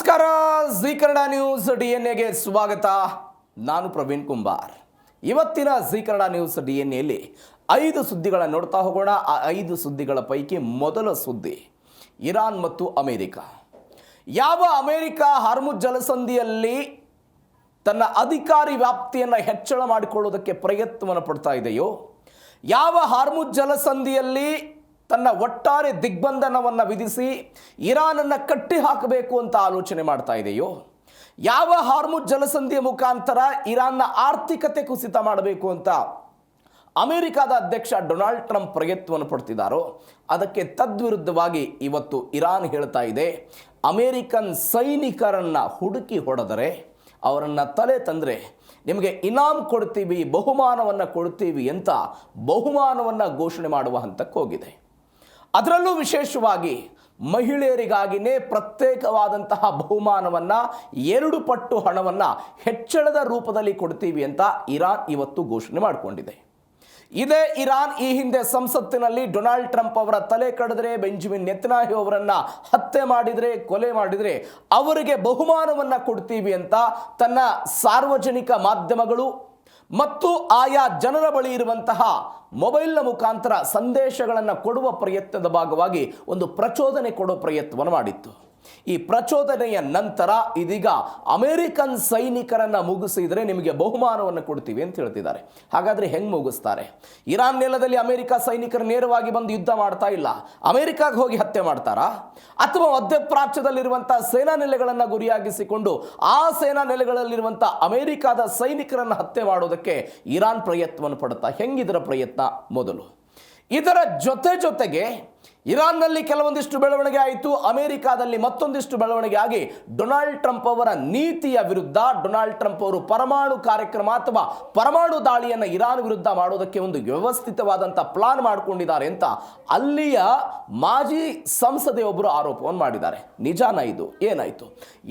ನಮಸ್ಕಾರ. G Kannada news DNA ಸ್ವಾಗತ. ನಾನು ಪ್ರವೀಣ್ ಕುಂಬಾರ್. ಇವತ್ತಿನ ಜಿ ಕನ್ನಡ ನ್ಯೂಸ್ DNAಯಲ್ಲಿ 5 ಸುದ್ದಿಗಳನ್ನು ನೋಡ್ತಾ ಹೋಗೋಣ. ಆ 5 ಸುದ್ದಿಗಳ ಪೈಕಿ ಮೊದಲ ಸುದ್ದಿ ಇರಾನ್ ಮತ್ತು ಅಮೆರಿಕ. ಯಾವ ಅಮೆರಿಕ ಹಾರ್ಮುಜ್ ಜಲಸಂಧಿಯಲ್ಲಿ ತನ್ನ ಅಧಿಕಾರಿ ವ್ಯಾಪ್ತಿಯನ್ನು ಹೆಚ್ಚಳ ಮಾಡಿಕೊಳ್ಳುವುದಕ್ಕೆ ಪ್ರಯತ್ನವನ್ನು ಪಡ್ತಾ ಇದೆಯೋ, ಯಾವ ಹಾರ್ಮುಜ್ ಜಲಸಂಧಿಯಲ್ಲಿ ತನ್ನ ಒಟ್ಟಾರೆ ದಿಗ್ಬಂಧನವನ್ನು ವಿಧಿಸಿ ಇರಾನನ್ನು ಕಟ್ಟಿ ಹಾಕಬೇಕು ಅಂತ ಆಲೋಚನೆ ಮಾಡ್ತಾ ಇದೆಯೋ, ಯಾವ ಹಾರ್ಮುಜ್ ಜಲಸಂಧಿಯ ಮುಖಾಂತರ ಇರಾನ್ನ ಆರ್ಥಿಕತೆ ಕುಸಿತ ಮಾಡಬೇಕು ಅಂತ ಅಮೆರಿಕದ ಅಧ್ಯಕ್ಷ ಡೊನಾಲ್ಡ್ ಟ್ರಂಪ್ ಪ್ರಯತ್ನವನ್ನು ಪಡ್ತಿದ್ದಾರೋ, ಅದಕ್ಕೆ ತದ್ವಿರುದ್ಧವಾಗಿ ಇವತ್ತು ಇರಾನ್ ಹೇಳ್ತಾ ಇದೆ, ಅಮೇರಿಕನ್ ಸೈನಿಕರನ್ನು ಹುಡುಕಿ ಹೊಡೆದರೆ, ಅವರನ್ನು ತಲೆ ತಂದರೆ ನಿಮಗೆ ಇನಾಮ್ ಕೊಡ್ತೀವಿ, ಬಹುಮಾನವನ್ನು ಕೊಡ್ತೀವಿ ಅಂತ ಬಹುಮಾನವನ್ನು ಘೋಷಣೆ ಮಾಡುವ ಹಂತಕ್ಕೆ ಹೋಗಿದೆ. ಅದರಲ್ಲೂ ವಿಶೇಷವಾಗಿ ಮಹಿಳೆಯರಿಗಾಗಿಯೇ ಪ್ರತ್ಯೇಕವಾದಂತಹ ಬಹುಮಾನವನ್ನು 2 ಪಟ್ಟು ಹಣವನ್ನು ಹೆಚ್ಚಳದ ರೂಪದಲ್ಲಿ ಕೊಡ್ತೀವಿ ಅಂತ ಇರಾನ್ ಇವತ್ತು ಘೋಷಣೆ ಮಾಡಿಕೊಂಡಿದೆ. ಇದೇ ಇರಾನ್ ಈ ಹಿಂದೆ ಸಂಸತ್ತಿನಲ್ಲಿ ಡೊನಾಲ್ಡ್ ಟ್ರಂಪ್ ಅವರ ತಲೆ ಕಡಿದ್ರೆ, ಬೆಂಜಮಿನ್ ನೆತನ್ಯಾಹು ಅವರನ್ನು ಹತ್ಯೆ ಮಾಡಿದರೆ, ಕೊಲೆ ಮಾಡಿದರೆ ಅವರಿಗೆ ಬಹುಮಾನವನ್ನು ಕೊಡ್ತೀವಿ ಅಂತ ತನ್ನ ಸಾರ್ವಜನಿಕ ಮಾಧ್ಯಮಗಳು ಮತ್ತು ಆಯಾ ಜನರ ಬಳಿ ಇರುವಂತಹ ಮೊಬೈಲ್ನ ಮುಖಾಂತರ ಸಂದೇಶಗಳನ್ನು ಕೊಡುವ ಪ್ರಯತ್ನದ ಭಾಗವಾಗಿ ಒಂದು ಪ್ರಚೋದನೆ ಕೊಡೋ ಪ್ರಯತ್ನವನ್ನು ಮಾಡಿತ್ತು. ಈ ಪ್ರಚೋದನೆಯ ನಂತರ ಇದೀಗ ಅಮೇರಿಕನ್ ಸೈನಿಕರನ್ನು ಮುಗಿಸಿದರೆ ನಿಮಗೆ ಬಹುಮಾನವನ್ನು ಕೊಡ್ತೀವಿ ಅಂತ ಹೇಳ್ತಿದ್ದಾರೆ. ಹಾಗಾದರೆ ಹೆಂಗೆ ಮುಗಿಸ್ತಾರೆ? ಇರಾನ್ ನೆಲದಲ್ಲಿ ಅಮೆರಿಕ ಸೈನಿಕರು ನೇರವಾಗಿ ಬಂದು ಯುದ್ಧ ಮಾಡ್ತಾ ಇಲ್ಲ, ಅಮೆರಿಕಾಗೆ ಹೋಗಿ ಹತ್ಯೆ ಮಾಡ್ತಾರಾ? ಅಥವಾ ಮಧ್ಯಪ್ರಾಚ್ಯದಲ್ಲಿರುವಂಥ ಸೇನಾ ನೆಲೆಗಳನ್ನು ಗುರಿಯಾಗಿಸಿಕೊಂಡು ಆ ಸೇನಾ ನೆಲೆಗಳಲ್ಲಿರುವಂಥ ಅಮೆರಿಕದ ಸೈನಿಕರನ್ನು ಹತ್ಯೆ ಮಾಡೋದಕ್ಕೆ ಇರಾನ್ ಪ್ರಯತ್ನವನ್ನು ಪಡುತ್ತಾ? ಹೆಂಗಿದರ ಪ್ರಯತ್ನ? ಮೊದಲು ಇದರ ಜೊತೆಗೆ ಇರಾನ್ನಲ್ಲಿ ಕೆಲವೊಂದಿಷ್ಟು ಬೆಳವಣಿಗೆ ಆಯಿತು, ಅಮೆರಿಕಾದಲ್ಲಿ ಮತ್ತೊಂದಿಷ್ಟು ಬೆಳವಣಿಗೆ ಆಗಿ ಡೊನಾಲ್ಡ್ ಟ್ರಂಪ್ ಅವರ ನೀತಿಯ ವಿರುದ್ಧ ಡೊನಾಲ್ಡ್ ಟ್ರಂಪ್ ಅವರು ಪರಮಾಣು ಕಾರ್ಯಕ್ರಮ ಅಥವಾ ಪರಮಾಣು ದಾಳಿಯನ್ನು ಇರಾನ್ ವಿರುದ್ಧ ಮಾಡೋದಕ್ಕೆ ಒಂದು ವ್ಯವಸ್ಥಿತವಾದಂಥ ಪ್ಲಾನ್ ಮಾಡಿಕೊಂಡಿದ್ದಾರೆ ಅಂತ ಅಲ್ಲಿಯ ಮಾಜಿ ಸಂಸದೆಯೊಬ್ಬರು ಆರೋಪವನ್ನು ಮಾಡಿದ್ದಾರೆ. ನಿಜಾನ ಇದು? ಏನಾಯಿತು?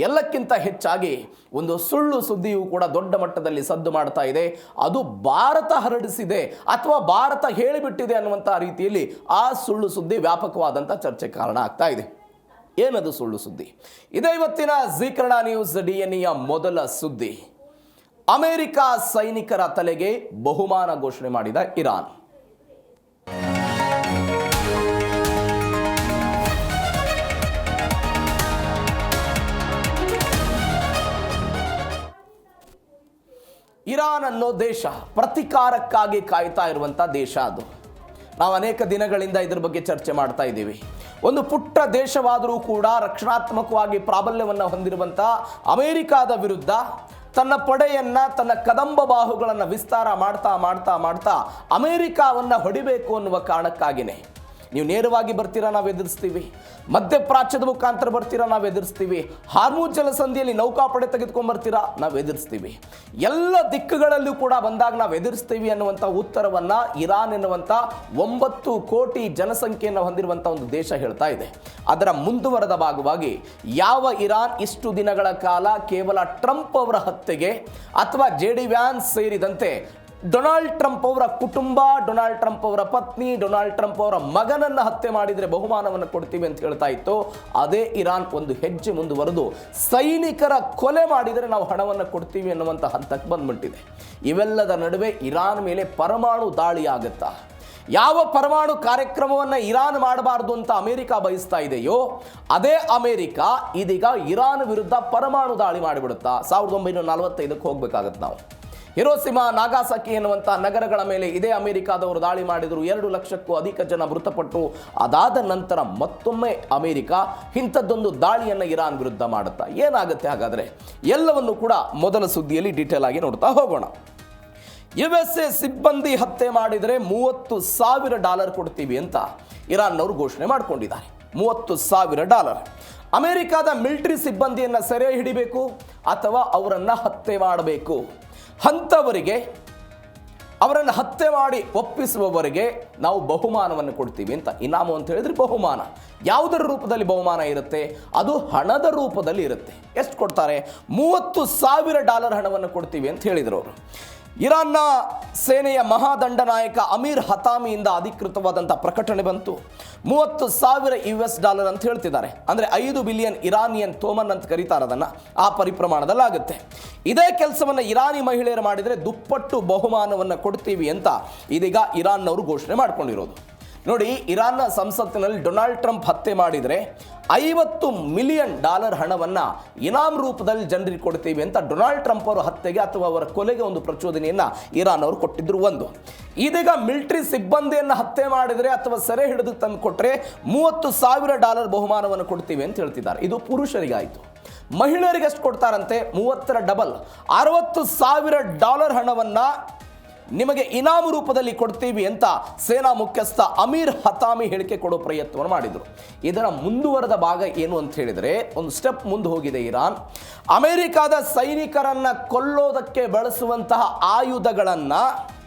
ಎಲ್ಲಕ್ಕಿಂತ ಹೆಚ್ಚಾಗಿ ಒಂದು ಸುಳ್ಳು ಸುದ್ದಿಯೂ ಕೂಡ ದೊಡ್ಡ ಮಟ್ಟದಲ್ಲಿ ಸದ್ದು ಮಾಡ್ತಾ ಇದೆ. ಅದು ಭಾರತ ಹರಡಿಸಿದೆ ಅಥವಾ ಭಾರತ ಹೇಳಿಬಿಟ್ಟಿದೆ ಅನ್ನುವಂಥ ರೀತಿಯಲ್ಲಿ ಆ ಸುಳ್ಳು ಸುದ್ದಿ ವ್ಯಾಪಕವಾದಂಥ ಚರ್ಚೆ ಕಾರಣ ಆಗ್ತಾ ಇದೆ. ಏನದು ಸುಳ್ಳು ಸುದ್ದಿ? ಇದೇ ಇವತ್ತಿನ ಜಿ ಕನ್ನಡ ನ್ಯೂಸ್ DNAಯ ಮೊದಲ ಸುದ್ದಿ. ಅಮೆರಿಕ ಸೈನಿಕರ ತಲೆಗೆ ಬಹುಮಾನ ಘೋಷಣೆ ಮಾಡಿದ ಇರಾನ್. ಇರಾನ್ ಅನ್ನೋ ದೇಶ ಪ್ರತಿಕಾರಕ್ಕಾಗಿ ಕಾಯ್ತಾ ಇರುವಂಥ ದೇಶ. ಅದು ನಾವು ಅನೇಕ ದಿನಗಳಿಂದ ಇದ್ರ ಬಗ್ಗೆ ಚರ್ಚೆ ಮಾಡ್ತಾ ಇದ್ದೀವಿ. ಒಂದು ಪುಟ್ಟ ದೇಶವಾದರೂ ಕೂಡ ರಕ್ಷಣಾತ್ಮಕವಾಗಿ ಪ್ರಾಬಲ್ಯವನ್ನು ಹೊಂದಿರುವಂಥ ಅಮೆರಿಕಾದ ವಿರುದ್ಧ ತನ್ನ ಪಡೆಯನ್ನು, ತನ್ನ ಕದಂಬ ಬಾಹುಗಳನ್ನು ವಿಸ್ತಾರ ಮಾಡ್ತಾ ಅಮೆರಿಕಾವನ್ನು ಹೊಡಿಬೇಕು ಅನ್ನುವ ಕಾರಣಕ್ಕಾಗಿಯೇ ನೀವು ನೇರವಾಗಿ ಬರ್ತೀರಾ, ನಾವು ಎದುರಿಸ್ತೀವಿ. ಮಧ್ಯಪ್ರಾಚ್ಯದ ಮುಖಾಂತರ ಬರ್ತೀರಾ, ನಾವು ಎದುರಿಸ್ತೀವಿ. ಹಾರ್ಮುಜ್ ಜಲಸಂಧಿಯಲ್ಲಿ ನೌಕಾಪಡೆ ತೆಗೆದುಕೊಂಡು ಬರ್ತೀರಾ, ನಾವು ಎದುರಿಸ್ತೀವಿ. ಎಲ್ಲ ದಿಕ್ಕುಗಳಲ್ಲೂ ಕೂಡ ಬಂದಾಗ ನಾವು ಎದುರಿಸ್ತೀವಿ ಅನ್ನುವಂಥ ಉತ್ತರವನ್ನು ಇರಾನ್ ಎನ್ನುವಂಥ 9 ಕೋಟಿ ಜನಸಂಖ್ಯೆಯನ್ನು ಹೊಂದಿರುವಂಥ ಒಂದು ದೇಶ ಹೇಳ್ತಾ ಇದೆ. ಅದರ ಮುಂದುವರೆದ ಭಾಗವಾಗಿ ಯಾವ ಇರಾನ್ ಇಷ್ಟು ದಿನಗಳ ಕಾಲ ಕೇವಲ ಟ್ರಂಪ್ ಅವರ ಹತ್ಯೆಗೆ ಅಥವಾ JD ವ್ಯಾನ್ಸ್ ಸೇರಿದಂತೆ ಡೊನಾಲ್ಡ್ ಟ್ರಂಪ್ ಅವರ ಕುಟುಂಬ, ಡೊನಾಲ್ಡ್ ಟ್ರಂಪ್ ಅವರ ಪತ್ನಿ, ಡೊನಾಲ್ಡ್ ಟ್ರಂಪ್ ಅವರ ಮಗನನ್ನು ಹತ್ಯೆ ಮಾಡಿದರೆ ಬಹುಮಾನವನ್ನು ಕೊಡ್ತೀವಿ ಅಂತ ಹೇಳ್ತಾ ಇತ್ತು, ಅದೇ ಇರಾನ್ ಒಂದು ಹೆಜ್ಜೆ ಮುಂದುವರೆದು ಸೈನಿಕರ ಕೊಲೆ ಮಾಡಿದರೆ ನಾವು ಹಣವನ್ನು ಕೊಡ್ತೀವಿ ಅನ್ನುವಂಥ ಹಂತಕ್ಕೆ ಬಂದ್ಬಿಟ್ಟಿದೆ. ಇವೆಲ್ಲದ ನಡುವೆ ಇರಾನ್ ಮೇಲೆ ಪರಮಾಣು ದಾಳಿ ಆಗುತ್ತಾ? ಯಾವ ಪರಮಾಣು ಕಾರ್ಯಕ್ರಮವನ್ನು ಇರಾನ್ ಮಾಡಬಾರ್ದು ಅಂತ ಅಮೆರಿಕ ಬಯಸ್ತಾ ಇದೆಯೋ, ಅದೇ ಅಮೆರಿಕ ಇದೀಗ ಇರಾನ್ ವಿರುದ್ಧ ಪರಮಾಣು ದಾಳಿ ಮಾಡಿಬಿಡುತ್ತಾ? 1945ಕ್ಕೆ ಹೋಗ್ಬೇಕಾಗತ್ತೆ ನಾವು. ಹಿರೋಸಿಮಾ, ನಾಗಾಸಾಕಿ ಎನ್ನುವಂಥ ನಗರಗಳ ಮೇಲೆ ಇದೇ ಅಮೆರಿಕಾದವರು ದಾಳಿ ಮಾಡಿದರು. 2 ಲಕ್ಷಕ್ಕೂ ಅಧಿಕ ಜನ ಮೃತಪಟ್ಟರು. ಅದಾದ ನಂತರ ಮತ್ತೊಮ್ಮೆ ಅಮೆರಿಕ ಇಂಥದ್ದೊಂದು ದಾಳಿಯನ್ನು ಇರಾನ್ ವಿರುದ್ಧ ಮಾಡುತ್ತಾ? ಏನಾಗುತ್ತೆ ಹಾಗಾದರೆ? ಎಲ್ಲವನ್ನು ಕೂಡ ಮೊದಲ ಸುದ್ದಿಯಲ್ಲಿ ಡೀಟೇಲ್ ಆಗಿ ನೋಡ್ತಾ ಹೋಗೋಣ. USA ಸಿಬ್ಬಂದಿ ಹತ್ಯೆ ಮಾಡಿದರೆ $30,000 ಕೊಡ್ತೀವಿ ಅಂತ ಇರಾನ್ನವರು ಘೋಷಣೆ ಮಾಡಿಕೊಂಡಿದ್ದಾರೆ. $30,000. ಅಮೆರಿಕದ ಮಿಲಿಟರಿ ಸಿಬ್ಬಂದಿಯನ್ನು ಸೆರೆ ಹಿಡಿಬೇಕು ಅಥವಾ ಅವರನ್ನು ಹತ್ಯೆ ಮಾಡಬೇಕು, ಅಂಥವರಿಗೆ, ಅವರನ್ನು ಹತ್ಯೆ ಮಾಡಿ ಒಪ್ಪಿಸುವವರಿಗೆ ನಾವು ಬಹುಮಾನವನ್ನು ಕೊಡ್ತೀವಿ ಅಂತ. ಇನಾಮು ಅಂತ ಹೇಳಿದ್ರೆ ಬಹುಮಾನ. ಯಾವುದರ ರೂಪದಲ್ಲಿ ಬಹುಮಾನ ಇರುತ್ತೆ? ಅದು ಹಣದ ರೂಪದಲ್ಲಿ ಇರುತ್ತೆ. ಎಷ್ಟು ಕೊಡ್ತಾರೆ? $30,000 ಹಣವನ್ನು ಕೊಡ್ತೀವಿ ಅಂತ ಹೇಳಿದರು ಅವರು. ಇರಾನ್ನ ಸೇನೆಯ ಮಹಾದಂಡನಾಯಕ ಅಮೀರ್ ಹತಾಮಿಯಿಂದ ಅಧಿಕೃತವಾದಂಥ ಪ್ರಕಟಣೆ ಬಂತು. $30,000 ಅಂತ ಹೇಳ್ತಿದ್ದಾರೆ. ಅಂದರೆ 5 ಬಿಲಿಯನ್ ಇರಾನಿಯನ್ ತೋಮನ್ ಅಂತ ಕರೀತಾರೆ ಅದನ್ನು, ಆ ಪರಿಪ್ರಮಾಣದಲ್ಲಿ ಆಗುತ್ತೆ. ಇದೇ ಕೆಲಸವನ್ನು ಇರಾನಿ ಮಹಿಳೆಯರು ಮಾಡಿದರೆ ದುಪ್ಪಟ್ಟು ಬಹುಮಾನವನ್ನು ಕೊಡ್ತೀವಿ ಅಂತ ಇದೀಗ ಇರಾನ್ನವರು ಘೋಷಣೆ ಮಾಡ್ಕೊಂಡಿರೋದು. ನೋಡಿ, ಇರಾನ್ನ ಸಂಸತ್ತಿನಲ್ಲಿ ಡೊನಾಲ್ಡ್ ಟ್ರಂಪ್ ಹತ್ಯೆ ಮಾಡಿದರೆ $50 ಮಿಲಿಯನ್ ಹಣವನ್ನು ಇನಾಮ್ ರೂಪದಲ್ಲಿ ಜನರಿಗೆ ಕೊಡ್ತೀವಿ ಅಂತ ಡೊನಾಲ್ಡ್ ಟ್ರಂಪ್ ಅವರ ಹತ್ಯೆಗೆ ಅಥವಾ ಅವರ ಕೊಲೆಗೆ ಒಂದು ಪ್ರಚೋದನೆಯನ್ನು ಇರಾನ್ ಅವರು ಕೊಟ್ಟಿದ್ರು. ಒಂದು ಇದೀಗ ಮಿಲಿಟರಿ ಸಿಬ್ಬಂದಿಯನ್ನು ಹತ್ಯೆ ಮಾಡಿದರೆ ಅಥವಾ ಸೆರೆ ಹಿಡಿದು ತಂದು ಕೊಟ್ಟರೆ $30,000 ಬಹುಮಾನವನ್ನು ಕೊಡ್ತೀವಿ ಅಂತ ಹೇಳ್ತಿದ್ದಾರೆ. ಇದು ಪುರುಷರಿಗಾಯಿತು. ಮಹಿಳೆಯರಿಗೆ ಎಷ್ಟು ಕೊಡ್ತಾರಂತೆ? 30ರ ಡಬಲ್ $60,000 ಹಣವನ್ನು ನಿಮಗೆ ಇನಾಮು ರೂಪದಲ್ಲಿ ಕೊಡ್ತೀವಿ ಅಂತ ಸೇನಾ ಮುಖ್ಯಸ್ಥ ಅಮೀರ್ ಹತಾಮಿ ಹೇಳಿಕೆ ಕೊಡೋ ಪ್ರಯತ್ನವನ್ನು ಮಾಡಿದರು. ಇದರ ಮುಂದುವರೆದ ಭಾಗ ಏನು ಅಂತ ಹೇಳಿದರೆ, ಒಂದು ಸ್ಟೆಪ್ ಮುಂದೆ ಹೋಗಿದೆ ಇರಾನ್. ಅಮೆರಿಕಾದ ಸೈನಿಕರನ್ನು ಕೊಲ್ಲೋದಕ್ಕೆ ಬಳಸುವಂತಹ ಆಯುಧಗಳನ್ನು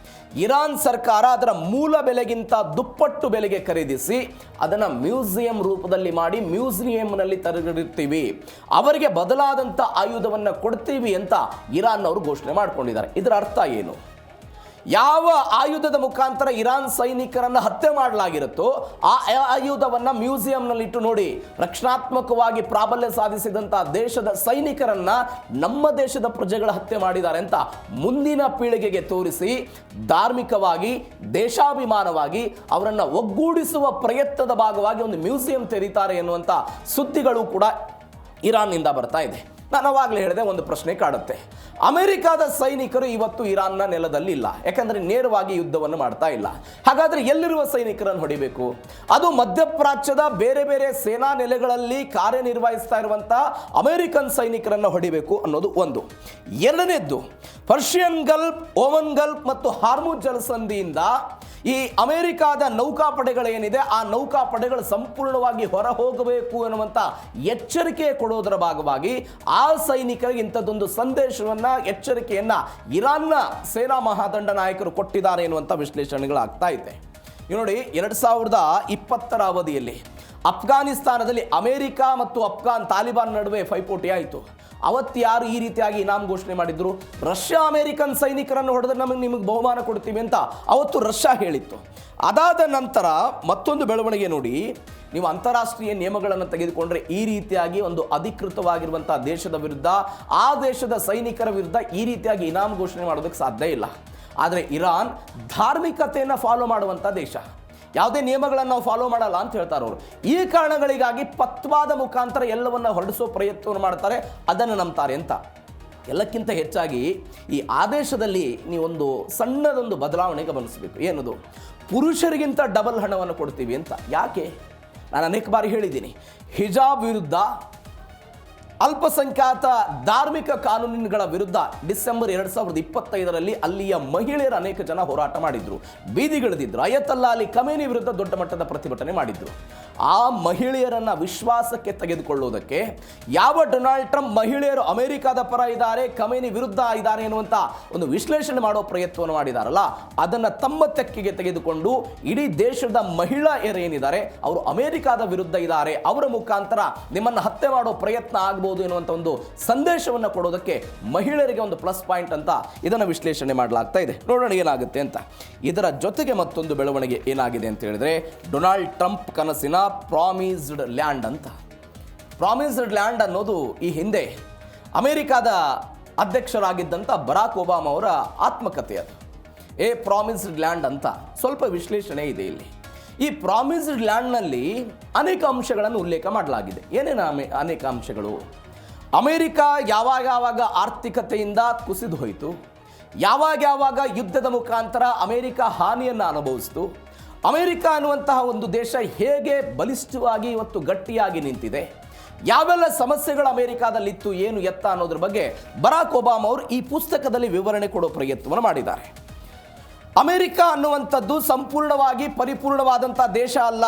ಇರಾನ್ ಸರ್ಕಾರ ಅದರ ಮೂಲ ಬೆಲೆಗಿಂತ ದುಪ್ಪಟ್ಟು ಬೆಲೆಗೆ ಖರೀದಿಸಿ ಅದನ್ನು ಮ್ಯೂಸಿಯಂ ರೂಪದಲ್ಲಿ ಮಾಡಿ ಮ್ಯೂಸಿಯಂನಲ್ಲಿ ತರಗಿರ್ತೀವಿ, ಅವರಿಗೆ ಬದಲಾದಂಥ ಆಯುಧವನ್ನು ಕೊಡ್ತೀವಿ ಅಂತ ಇರಾನ್ ಅವರು ಘೋಷಣೆ ಮಾಡಿಕೊಂಡಿದ್ದಾರೆ. ಇದರ ಅರ್ಥ ಏನು? ಯಾವ ಆಯುಧದ ಮುಖಾಂತರ ಇರಾನ್ ಸೈನಿಕರನ್ನು ಹತ್ಯೆ ಮಾಡಲಾಗಿರುತ್ತೋ ಆ ಆಯುಧವನ್ನು ಮ್ಯೂಸಿಯಂನಲ್ಲಿಟ್ಟು ನೋಡಿ, ರಕ್ಷಣಾತ್ಮಕವಾಗಿ ಪ್ರಾಬಲ್ಯ ಸಾಧಿಸಿದಂಥ ದೇಶದ ಸೈನಿಕರನ್ನು ನಮ್ಮ ದೇಶದ ಪ್ರಜೆಗಳ ಹತ್ಯೆ ಮಾಡಿದ್ದಾರೆ ಅಂತ ಮುಂದಿನ ಪೀಳಿಗೆಗೆ ತೋರಿಸಿ ಧಾರ್ಮಿಕವಾಗಿ ದೇಶಾಭಿಮಾನವಾಗಿ ಅವರನ್ನು ಒಗ್ಗೂಡಿಸುವ ಪ್ರಯತ್ನದ ಭಾಗವಾಗಿ ಒಂದು ಮ್ಯೂಸಿಯಂ ತೆರೀತಾರೆ ಎನ್ನುವಂಥ ಸುದ್ದಿಗಳು ಕೂಡ ಇರಾನ್ನಿಂದ ಬರ್ತಾ ಇದೆ. ನಾನು ಅವಾಗಲೇ ಹೇಳಿದೆ, ಒಂದು ಪ್ರಶ್ನೆ ಕಾಡುತ್ತೆ. ಅಮೆರಿಕಾದ ಸೈನಿಕರು ಇವತ್ತು ಇರಾನ್ನ ನೆಲದಲ್ಲಿ ಇಲ್ಲ, ಯಾಕಂದರೆ ನೇರವಾಗಿ ಯುದ್ಧವನ್ನು ಮಾಡ್ತಾ ಇಲ್ಲ. ಹಾಗಾದರೆ ಎಲ್ಲಿರುವ ಸೈನಿಕರನ್ನು ಹೊಡಿಬೇಕು? ಅದು ಮಧ್ಯಪ್ರಾಚ್ಯದ ಬೇರೆ ಬೇರೆ ಸೇನಾ ನೆಲೆಗಳಲ್ಲಿ ಕಾರ್ಯನಿರ್ವಹಿಸ್ತಾ ಇರುವಂಥ ಅಮೆರಿಕನ್ ಸೈನಿಕರನ್ನು ಹೊಡಿಬೇಕು ಅನ್ನೋದು ಒಂದು. ಎರಡನೇದ್ದು, ಪರ್ಷಿಯನ್ ಗಲ್ಫ್, ಓಮನ್ ಗಲ್ಫ್ ಮತ್ತು ಹಾರ್ಮುಜ್ ಜಲಸಂಧಿಯಿಂದ ಈ ಅಮೆರಿಕಾದ ನೌಕಾಪಡೆಗಳೇನಿದೆ ಆ ನೌಕಾಪಡೆಗಳು ಸಂಪೂರ್ಣವಾಗಿ ಹೊರ ಹೋಗಬೇಕು ಎನ್ನುವಂಥ ಎಚ್ಚರಿಕೆ ಕೊಡೋದರ ಭಾಗವಾಗಿ ಆ ಸೈನಿಕರಿಗೆ ಇಂಥದ್ದೊಂದು ಸಂದೇಶವನ್ನು, ಎಚ್ಚರಿಕೆಯನ್ನು ಇರಾನ್ನ ಸೇನಾ ಮಹಾದಂಡ ನಾಯಕರು ಕೊಟ್ಟಿದ್ದಾರೆ ಎನ್ನುವಂಥ ವಿಶ್ಲೇಷಣೆಗಳಾಗ್ತಾ ಇದೆ. ನೋಡಿ, 2020ರ ಅವಧಿಯಲ್ಲಿ ಅಫ್ಘಾನಿಸ್ತಾನದಲ್ಲಿ ಅಮೆರಿಕ ಮತ್ತು ಅಫ್ಘಾನ್ ತಾಲಿಬಾನ್ ನಡುವೆ ಪೈಪೋಟಿ ಆಯಿತು. ಅವತ್ತು ಯಾರು ಈ ರೀತಿಯಾಗಿ ಇನಾಮ್ ಘೋಷಣೆ ಮಾಡಿದ್ರು? ರಷ್ಯಾ ಅಮೆರಿಕನ್ ಸೈನಿಕರನ್ನು ಹೊಡೆದ್ರೆ ನಿಮಗೆ ಬಹುಮಾನ ಕೊಡ್ತೀವಿ ಅಂತ ಅವತ್ತು ರಷ್ಯಾ ಹೇಳಿತ್ತು. ಅದಾದ ನಂತರ ಮತ್ತೊಂದು ಬೆಳವಣಿಗೆ ನೋಡಿ, ನೀವು ಅಂತಾರಾಷ್ಟ್ರೀಯ ನಿಯಮಗಳನ್ನು ತೆಗೆದುಕೊಂಡ್ರೆ ಈ ರೀತಿಯಾಗಿ ಒಂದು ಅಧಿಕೃತವಾಗಿರುವಂಥ ದೇಶದ ವಿರುದ್ಧ, ಆ ದೇಶದ ಸೈನಿಕರ ವಿರುದ್ಧ ಈ ರೀತಿಯಾಗಿ ಇನಾಮ್ ಘೋಷಣೆ ಮಾಡೋದಕ್ಕೆ ಸಾಧ್ಯ ಇಲ್ಲ. ಆದರೆ ಇರಾನ್ ಧಾರ್ಮಿಕತೆಯನ್ನು ಫಾಲೋ ಮಾಡುವಂಥ ದೇಶ, ಯಾವುದೇ ನಿಯಮಗಳನ್ನು ನಾವು ಫಾಲೋ ಮಾಡಲ್ಲ ಅಂತ ಹೇಳ್ತಾರೆ ಅವರು. ಈ ಕಾರಣಗಳಿಗಾಗಿ ಪತ್ವಾದ ಮುಖಾಂತರ ಎಲ್ಲವನ್ನು ಹೊರಡಿಸೋ ಪ್ರಯತ್ನವನ್ನು ಮಾಡ್ತಾರೆ, ಅದನ್ನು ನಂಬ್ತಾರೆ ಅಂತ. ಎಲ್ಲಕ್ಕಿಂತ ಹೆಚ್ಚಾಗಿ ಈ ಆದೇಶದಲ್ಲಿ ನೀವೊಂದು ಸಣ್ಣದೊಂದು ಬದಲಾವಣೆ ಗಮನಿಸಬೇಕು. ಏನದು? ಪುರುಷರಿಗಿಂತ ಡಬಲ್ ಹಣವನ್ನು ಕೊಡ್ತೀವಿ ಅಂತ. ಯಾಕೆ? ನಾನು ಅನೇಕ ಬಾರಿ ಹೇಳಿದ್ದೀನಿ, ಹಿಜಾಬ್ ವಿರುದ್ಧ, ಅಲ್ಪಸಂಖ್ಯಾತ ಧಾರ್ಮಿಕ ಕಾನೂನುಗಳ ವಿರುದ್ಧ ಡಿಸೆಂಬರ್ 2025ರಲ್ಲಿ ಅಲ್ಲಿಯ ಮಹಿಳೆಯರು ಅನೇಕ ಜನ ಹೋರಾಟ ಮಾಡಿದ್ರು, ಬೀದಿಗಿಳಿದಿದ್ರು. ಅಯತಲ್ಲಾ ಅಲಿ ಖಮೇನಿ ವಿರುದ್ಧ ದೊಡ್ಡ ಮಟ್ಟದ ಪ್ರತಿಭಟನೆ ಮಾಡಿದ್ರು. ಆ ಮಹಿಳೆಯರನ್ನು ವಿಶ್ವಾಸಕ್ಕೆ ತೆಗೆದುಕೊಳ್ಳುವುದಕ್ಕೆ ಯಾವ ಡೊನಾಲ್ಡ್ ಟ್ರಂಪ್ ಮಹಿಳೆಯರು ಅಮೆರಿಕದ ಪರ ಇದ್ದಾರೆ, ಖಮೇನಿ ವಿರುದ್ಧ ಇದ್ದಾರೆ ಎನ್ನುವಂಥ ಒಂದು ವಿಶ್ಲೇಷಣೆ ಮಾಡೋ ಪ್ರಯತ್ನವನ್ನು ಮಾಡಿದಾರಲ್ಲ, ಅದನ್ನು ತಮ್ಮ ತೆಕ್ಕೆಗೆ ತೆಗೆದುಕೊಂಡು ಇಡೀ ದೇಶದ ಮಹಿಳೆಯರೇನಿದ್ದಾರೆ ಅವರು ಅಮೆರಿಕದ ವಿರುದ್ಧ ಇದ್ದಾರೆ, ಅವರ ಮುಖಾಂತರ ನಿಮ್ಮನ್ನು ಹತ್ಯೆ ಮಾಡೋ ಪ್ರಯತ್ನ ಆಗಬಹುದು ಎನ್ನುವಂಥ ಒಂದು ಸಂದೇಶವನ್ನು ಕೊಡೋದಕ್ಕೆ ಮಹಿಳೆಯರಿಗೆ ಒಂದು ಪ್ಲಸ್ ಪಾಯಿಂಟ್ ಅಂತ ಇದನ್ನು ವಿಶ್ಲೇಷಣೆ ಮಾಡಲಾಗ್ತಾ ಇದೆ. ನೋಡೋಣ ಏನಾಗುತ್ತೆ ಅಂತ. ಇದರ ಜೊತೆಗೆ ಮತ್ತೊಂದು ಬೆಳವಣಿಗೆ ಏನಾಗಿದೆ ಅಂತ ಹೇಳಿದ್ರೆ, ಡೊನಾಲ್ಡ್ ಟ್ರಂಪ್ ಕನಸಿನ ಪ್ರಾಮಿಸ್ಡ್ ಲ್ಯಾಂಡ್ ಅಂತ. ಪ್ರಾಮಿಸ್ಡ್ ಲ್ಯಾಂಡ್ ಅನ್ನೋದು ಈ ಹಿಂದೆ ಅಮೆರಿಕಾದ ಅಧ್ಯಕ್ಷರಾಗಿದ್ದಂಥ ಬರಾಕ್ ಒಬಾಮಾ ಅವರ ಆತ್ಮಕಥೆ. ಅದು ಪ್ರಾಮಿಸ್ಡ್ ಲ್ಯಾಂಡ್ ಅಂತ ಸ್ವಲ್ಪ ವಿಶ್ಲೇಷಣೆ ಇದೆ ಇಲ್ಲಿ. ಈ ಪ್ರಾಮಿಸ್ಡ್ ಲ್ಯಾಂಡ್ನಲ್ಲಿ ಅನೇಕ ಅಂಶಗಳನ್ನು ಉಲ್ಲೇಖ ಮಾಡಲಾಗಿದೆ. ಏನೇನು ಅನೇಕ ಅಂಶಗಳು? ಅಮೆರಿಕ ಯಾವಾಗ ಆರ್ಥಿಕತೆಯಿಂದ ಕುಸಿದು ಹೋಯಿತು, ಯಾವಾಗ ಯುದ್ಧದ ಮುಖಾಂತರ ಅಮೆರಿಕ ಹಾನಿಯನ್ನು ಅನುಭವಿಸಿತು, ಅಮೆರಿಕ ಅನ್ನುವಂತಹ ಒಂದು ದೇಶ ಹೇಗೆ ಬಲಿಷ್ಠವಾಗಿ ಇವತ್ತು ಗಟ್ಟಿಯಾಗಿ ನಿಂತಿದೆ, ಯಾವೆಲ್ಲ ಸಮಸ್ಯೆಗಳು ಅಮೆರಿಕಾದಲ್ಲಿತ್ತು, ಏನು ಎತ್ತ ಅನ್ನೋದ್ರ ಬಗ್ಗೆ ಬರಾಕ್ ಒಬಾಮಾ ಅವರು ಈ ಪುಸ್ತಕದಲ್ಲಿ ವಿವರಣೆ ಕೊಡೋ ಪ್ರಯತ್ನವನ್ನು ಮಾಡಿದ್ದಾರೆ. ಅಮೆರಿಕ ಅನ್ನುವಂಥದ್ದು ಸಂಪೂರ್ಣವಾಗಿ ಪರಿಪೂರ್ಣವಾದಂಥ ದೇಶ ಅಲ್ಲ.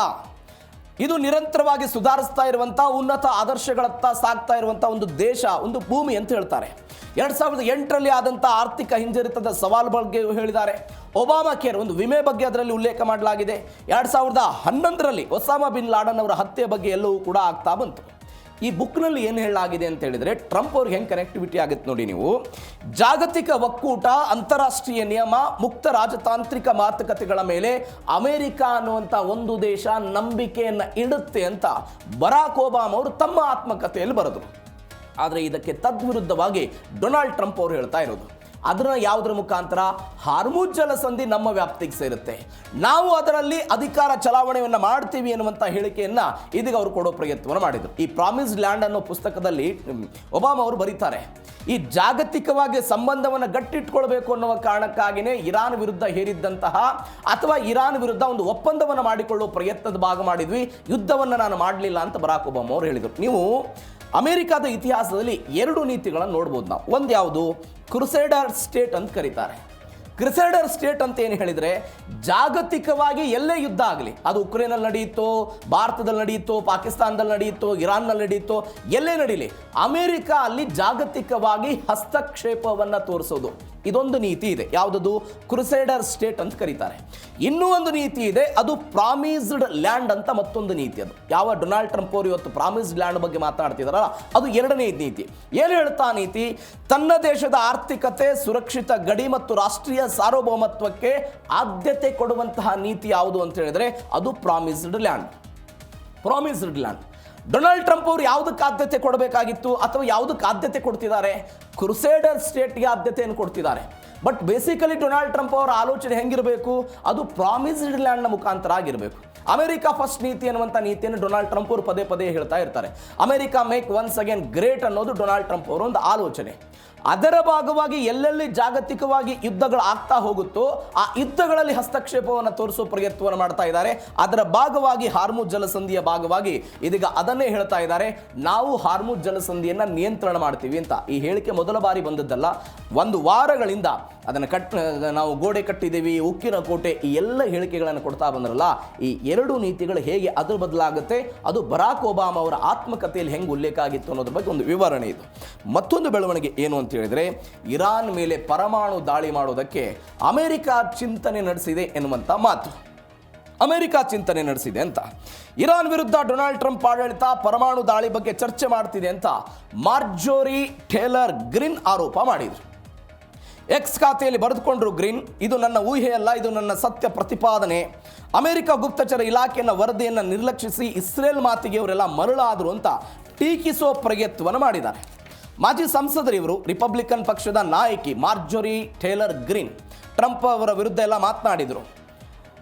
ಇದು ನಿರಂತರವಾಗಿ ಸುಧಾರಿಸ್ತಾ ಇರುವಂಥ, ಉನ್ನತ ಆದರ್ಶಗಳತ್ತ ಸಾಗ್ತಾ ಇರುವಂಥ ಒಂದು ದೇಶ, ಒಂದು ಭೂಮಿ ಅಂತ ಹೇಳ್ತಾರೆ. 2008ರಲ್ಲಿ ಆದಂಥ ಆರ್ಥಿಕ ಹಿಂಜರಿತದ ಸವಾಲು ಬಗ್ಗೆ ಹೇಳಿದ್ದಾರೆ. ಒಬಾಮಾ ಕೇರ್ ಒಂದು ವಿಮೆ ಬಗ್ಗೆ ಅದರಲ್ಲಿ ಉಲ್ಲೇಖ ಮಾಡಲಾಗಿದೆ. 2011ರಲ್ಲಿ ಒಸಾಮಾ ಬಿನ್ ಲಾಡನ್ ಅವರ ಹತ್ಯೆ ಬಗ್ಗೆ ಎಲ್ಲವೂ ಕೂಡ ಆಗ್ತಾ ಬಂತು. ಈ ಬುಕ್ನಲ್ಲಿ ಏನು ಹೇಳಲಾಗಿದೆ ಅಂತ ಹೇಳಿದರೆ ಟ್ರಂಪ್ ಅವ್ರಿಗೆ ಹೆಂಗೆ ಕನೆಕ್ಟಿವಿಟಿ ಆಗುತ್ತೆ ನೋಡಿ ನೀವು. ಜಾಗತಿಕ ಒಕ್ಕೂಟ, ಅಂತಾರಾಷ್ಟ್ರೀಯ ನಿಯಮ, ಮುಕ್ತ ರಾಜತಾಂತ್ರಿಕ ಮಾತುಕತೆಗಳ ಮೇಲೆ ಅಮೆರಿಕ ಅನ್ನುವಂಥ ಒಂದು ದೇಶ ನಂಬಿಕೆಯನ್ನು ಇಡುತ್ತೆ ಅಂತ ಬರಾಕ್ ಒಬಾಮ ಅವರು ತಮ್ಮ ಆತ್ಮಕಥೆಯಲ್ಲಿ ಬರೆದರು. ಆದರೆ ಇದಕ್ಕೆ ತದ್ವಿರುದ್ಧವಾಗಿ ಡೊನಾಲ್ಡ್ ಟ್ರಂಪ್ ಅವರು ಹೇಳ್ತಾ ಇರೋದು, ಅದನ್ನ ಯಾವುದರ ಮುಖಾಂತರ, ಹಾರ್ಮುಜ್ ಜಲಸಂಧಿ ನಮ್ಮ ವ್ಯಾಪ್ತಿಗೆ ಸೇರುತ್ತೆ, ನಾವು ಅದರಲ್ಲಿ ಅಧಿಕಾರ ಚಲಾವಣೆಯನ್ನು ಮಾಡ್ತೀವಿ ಎನ್ನುವಂಥ ಹೇಳಿಕೆಯನ್ನು ಇದೀಗ ಅವರು ಕೊಡೋ ಪ್ರಯತ್ನವನ್ನು ಮಾಡಿದರು. ಈ ಪ್ರಾಮಿಸ್ಡ್ ಲ್ಯಾಂಡ್ ಅನ್ನೋ ಪುಸ್ತಕದಲ್ಲಿ ಒಬಾಮ ಅವರು ಬರೀತಾರೆ, ಈ ಜಾಗತಿಕವಾಗಿ ಸಂಬಂಧವನ್ನು ಗಟ್ಟಿಟ್ಕೊಳ್ಬೇಕು ಅನ್ನುವ ಕಾರಣಕ್ಕಾಗಿಯೇ ಇರಾನ್ ವಿರುದ್ಧ ಹೇರಿದ್ದಂತಹ ಅಥವಾ ಇರಾನ್ ವಿರುದ್ಧ ಒಂದು ಒಪ್ಪಂದವನ್ನು ಮಾಡಿಕೊಳ್ಳುವ ಪ್ರಯತ್ನದ ಭಾಗ ಮಾಡಿದ್ವಿ, ಯುದ್ಧವನ್ನು ನಾನು ಮಾಡಲಿಲ್ಲ ಅಂತ ಬರಾಕ್ ಒಬಾಮ ಅವರು ಹೇಳಿದರು. ನೀವು ಅಮೆರಿಕದ ಇತಿಹಾಸದಲ್ಲಿ ಎರಡು ನೀತಿಗಳನ್ನು ನೋಡ್ಬೋದು ನಾವು. ಒಂದು ಯಾವುದು, ಕ್ರುಸೇಡರ್ ಸ್ಟೇಟ್ ಅಂತ ಕರೀತಾರೆ. ಕ್ರುಸೇಡರ್ ಸ್ಟೇಟ್ ಅಂತ ಏನು ಹೇಳಿದರೆ, ಜಾಗತಿಕವಾಗಿ ಎಲ್ಲೇ ಯುದ್ಧ ಆಗಲಿ, ಅದು ಉಕ್ರೇನಲ್ಲಿ ನಡೆಯಿತೋ, ಭಾರತದಲ್ಲಿ ನಡೆಯಿತೋ, ಪಾಕಿಸ್ತಾನದಲ್ಲಿ ನಡೆಯಿತೋ, ಇರಾನ್ನಲ್ಲಿ ನಡೆಯಿತೋ, ಎಲ್ಲೇ ನಡೀಲಿ, ಅಮೆರಿಕ ಅಲ್ಲಿ ಜಾಗತಿಕವಾಗಿ ಹಸ್ತಕ್ಷೇಪವನ್ನು ತೋರಿಸೋದು, ಇದೊಂದು ನೀತಿ ಇದೆ. ಯಾವುದದು? ಕ್ರುಸೇಡರ್ ಸ್ಟೇಟ್ ಅಂತ ಕರೀತಾರೆ. ಇನ್ನೂ ಒಂದು ನೀತಿ ಇದೆ, ಅದು ಪ್ರಾಮಿಸ್ಡ್ ಲ್ಯಾಂಡ್ ಅಂತ ಮತ್ತೊಂದು ನೀತಿ. ಅದು ಯಾವ ಡೊನಾಲ್ಡ್ ಟ್ರಂಪ್ ಅವರು ಇವತ್ತು ಪ್ರಾಮಿಸ್ಡ್ ಲ್ಯಾಂಡ್ ಬಗ್ಗೆ ಮಾತನಾಡ್ತಿದಾರಲ್ಲ, ಅದು ಎರಡನೇ ನೀತಿ. ಏನು ಹೇಳ್ತಾ ನೀತಿ? ತನ್ನ ದೇಶದ ಆರ್ಥಿಕತೆ, ಸುರಕ್ಷಿತ ಗಡಿ ಮತ್ತು ರಾಷ್ಟ್ರೀಯ ಸಾರ್ವಭೌಮತ್ವಕ್ಕೆ ಆದ್ಯತೆ ಕೊಡುವಂತಹ ನೀತಿ ಯಾವುದು ಅಂತ ಹೇಳಿದ್ರೆ ಅದು promised land. Promised land. Donald Trump ಅವರು ಯಾವುದಕ್ಕೆ ಆದ್ಯತೆ ಕೊಡಬೇಕಾಗಿತ್ತು ಅಥವಾ ಯಾವುದಕ್ಕೆ ಆದ್ಯತೆ ಕೊಡ್ತಿದ್ದಾರೆ? ಕ್ರುಸೇಡರ್ ಸ್ಟೇಟ್ಗೆ ಆದ್ಯತೆಯನ್ನು ಕೊಡ್ತಿದ್ದಾರೆ. ಬಟ್ ಬೇಸಿಕಲಿ ಡೊನಾಲ್ಡ್ ಟ್ರಂಪ್ ಅವರ ಆಲೋಚನೆ ಹೆಂಗಿರಬೇಕು? ಅದು ಪ್ರಾಮಿಸ್ಡ್ ಲ್ಯಾಂಡ್ನ ಮುಖಾಂತರ ಆಗಿರಬೇಕು. ಅಮೆರಿಕ ಫಸ್ಟ್ ನೀತಿ ಅನ್ನುವಂಥ ನೀತಿಯನ್ನು ಡೊನಾಲ್ಡ್ ಟ್ರಂಪ್ ಅವರು ಪದೇ ಪದೇ ಹೇಳ್ತಾ ಇರ್ತಾರೆ. America make once again great ಅನ್ನೋದು ಡೊನಾಲ್ಡ್ ಟ್ರಂಪ್ ಅವರ ಒಂದು ಆಲೋಚನೆ. ಅದರ ಭಾಗವಾಗಿ ಎಲ್ಲೆಲ್ಲಿ ಜಾಗತಿಕವಾಗಿ ಯುದ್ಧಗಳು ಆಗ್ತಾ ಹೋಗುತ್ತೋ ಆ ಯುದ್ಧಗಳಲ್ಲಿ ಹಸ್ತಕ್ಷೇಪವನ್ನು ತೋರಿಸುವ ಪ್ರಯತ್ನವನ್ನು ಮಾಡ್ತಾ ಇದ್ದಾರೆ. ಅದರ ಭಾಗವಾಗಿ ಹಾರ್ಮುಜ್ ಜಲಸಂಧಿಯ ಭಾಗವಾಗಿ ಇದೀಗ ಅದನ್ನೇ ಹೇಳ್ತಾ ಇದ್ದಾರೆ, ನಾವು ಹಾರ್ಮುಜ್ ಜಲಸಂಧಿಯನ್ನು ನಿಯಂತ್ರಣ ಮಾಡ್ತೀವಿ ಅಂತ. ಈ ಹೇಳಿಕೆ ಮೊದಲ ಬಾರಿ ಬಂದದ್ದಲ್ಲ, ಒಂದು ವಾರಗಳಿಂದ ಅದನ್ನು ನಾವು ಗೋಡೆ ಕಟ್ಟಿದ್ದೀವಿ, ಉಕ್ಕಿನ ಕೋಟೆ, ಈ ಎಲ್ಲ ಹೇಳಿಕೆಗಳನ್ನು ಕೊಡ್ತಾ ಬಂದ್ರಲ್ಲ. ಈ ಎರಡು ನೀತಿಗಳು ಹೇಗೆ ಅದ್ರ ಬದಲಾಗುತ್ತೆ, ಅದು ಬರಾಕ್ ಒಬಾಮ ಅವರ ಆತ್ಮಕಥೆಯಲ್ಲಿ ಹೆಂಗೆ ಉಲ್ಲೇಖ ಆಗಿತ್ತು ಅನ್ನೋದ್ರ ಬಗ್ಗೆ ಒಂದು ವಿವರಣೆ ಇದು. ಮತ್ತೊಂದು ಬೆಳವಣಿಗೆ ಏನು ಅಂತ ಹೇಳಿದ್ರೆ, ಇರಾನ್ ಮೇಲೆ ಪರಮಾಣು ದಾಳಿ ಮಾಡೋದಕ್ಕೆ ಅಮೆರಿಕ ಚಿಂತನೆ ನಡೆಸಿದೆ ಎನ್ನುವಂಥ ಮಾತು. ಅಮೆರಿಕ ಚಿಂತನೆ ನಡೆಸಿದೆ ಅಂತ. ಇರಾನ್ ವಿರುದ್ಧ ಡೊನಾಲ್ಡ್ ಟ್ರಂಪ್ ಆಡಳಿತ ಪರಮಾಣು ದಾಳಿ ಬಗ್ಗೆ ಚರ್ಚೆ ಮಾಡ್ತಿದೆ ಅಂತ ಮಾರ್ಜೋರಿ ಟೇಲರ್ ಗ್ರೀನ್ ಆರೋಪ ಮಾಡಿದರು. ಎಕ್ಸ್ ಖಾತೆಯಲ್ಲಿ ಬರೆದುಕೊಂಡ್ರು ಗ್ರೀನ್, ಇದು ನನ್ನ ಊಹೆಯಲ್ಲ, ಇದು ನನ್ನ ಸತ್ಯ ಪ್ರತಿಪಾದನೆ. ಅಮೆರಿಕ ಗುಪ್ತಚರ ಇಲಾಖೆಯ ವರದಿಯನ್ನು ನಿರ್ಲಕ್ಷಿಸಿ ಇಸ್ರೇಲ್ ಮಾತಿಗೆ ಅವರೆಲ್ಲ ಮರಳಾದರು ಅಂತ ಟೀಕಿಸುವ ಪ್ರಯತ್ನವನ್ನು ಮಾಡಿದ್ದಾರೆ. ಮಾಜಿ ಸಂಸದರಿವರು, ರಿಪಬ್ಲಿಕನ್ ಪಕ್ಷದ ನಾಯಕಿ ಮಾರ್ಜೋರಿ ಟೇಲರ್ ಗ್ರೀನ್ ಟ್ರಂಪ್ ಅವರ ವಿರುದ್ಧ ಎಲ್ಲ ಮಾತನಾಡಿದರು.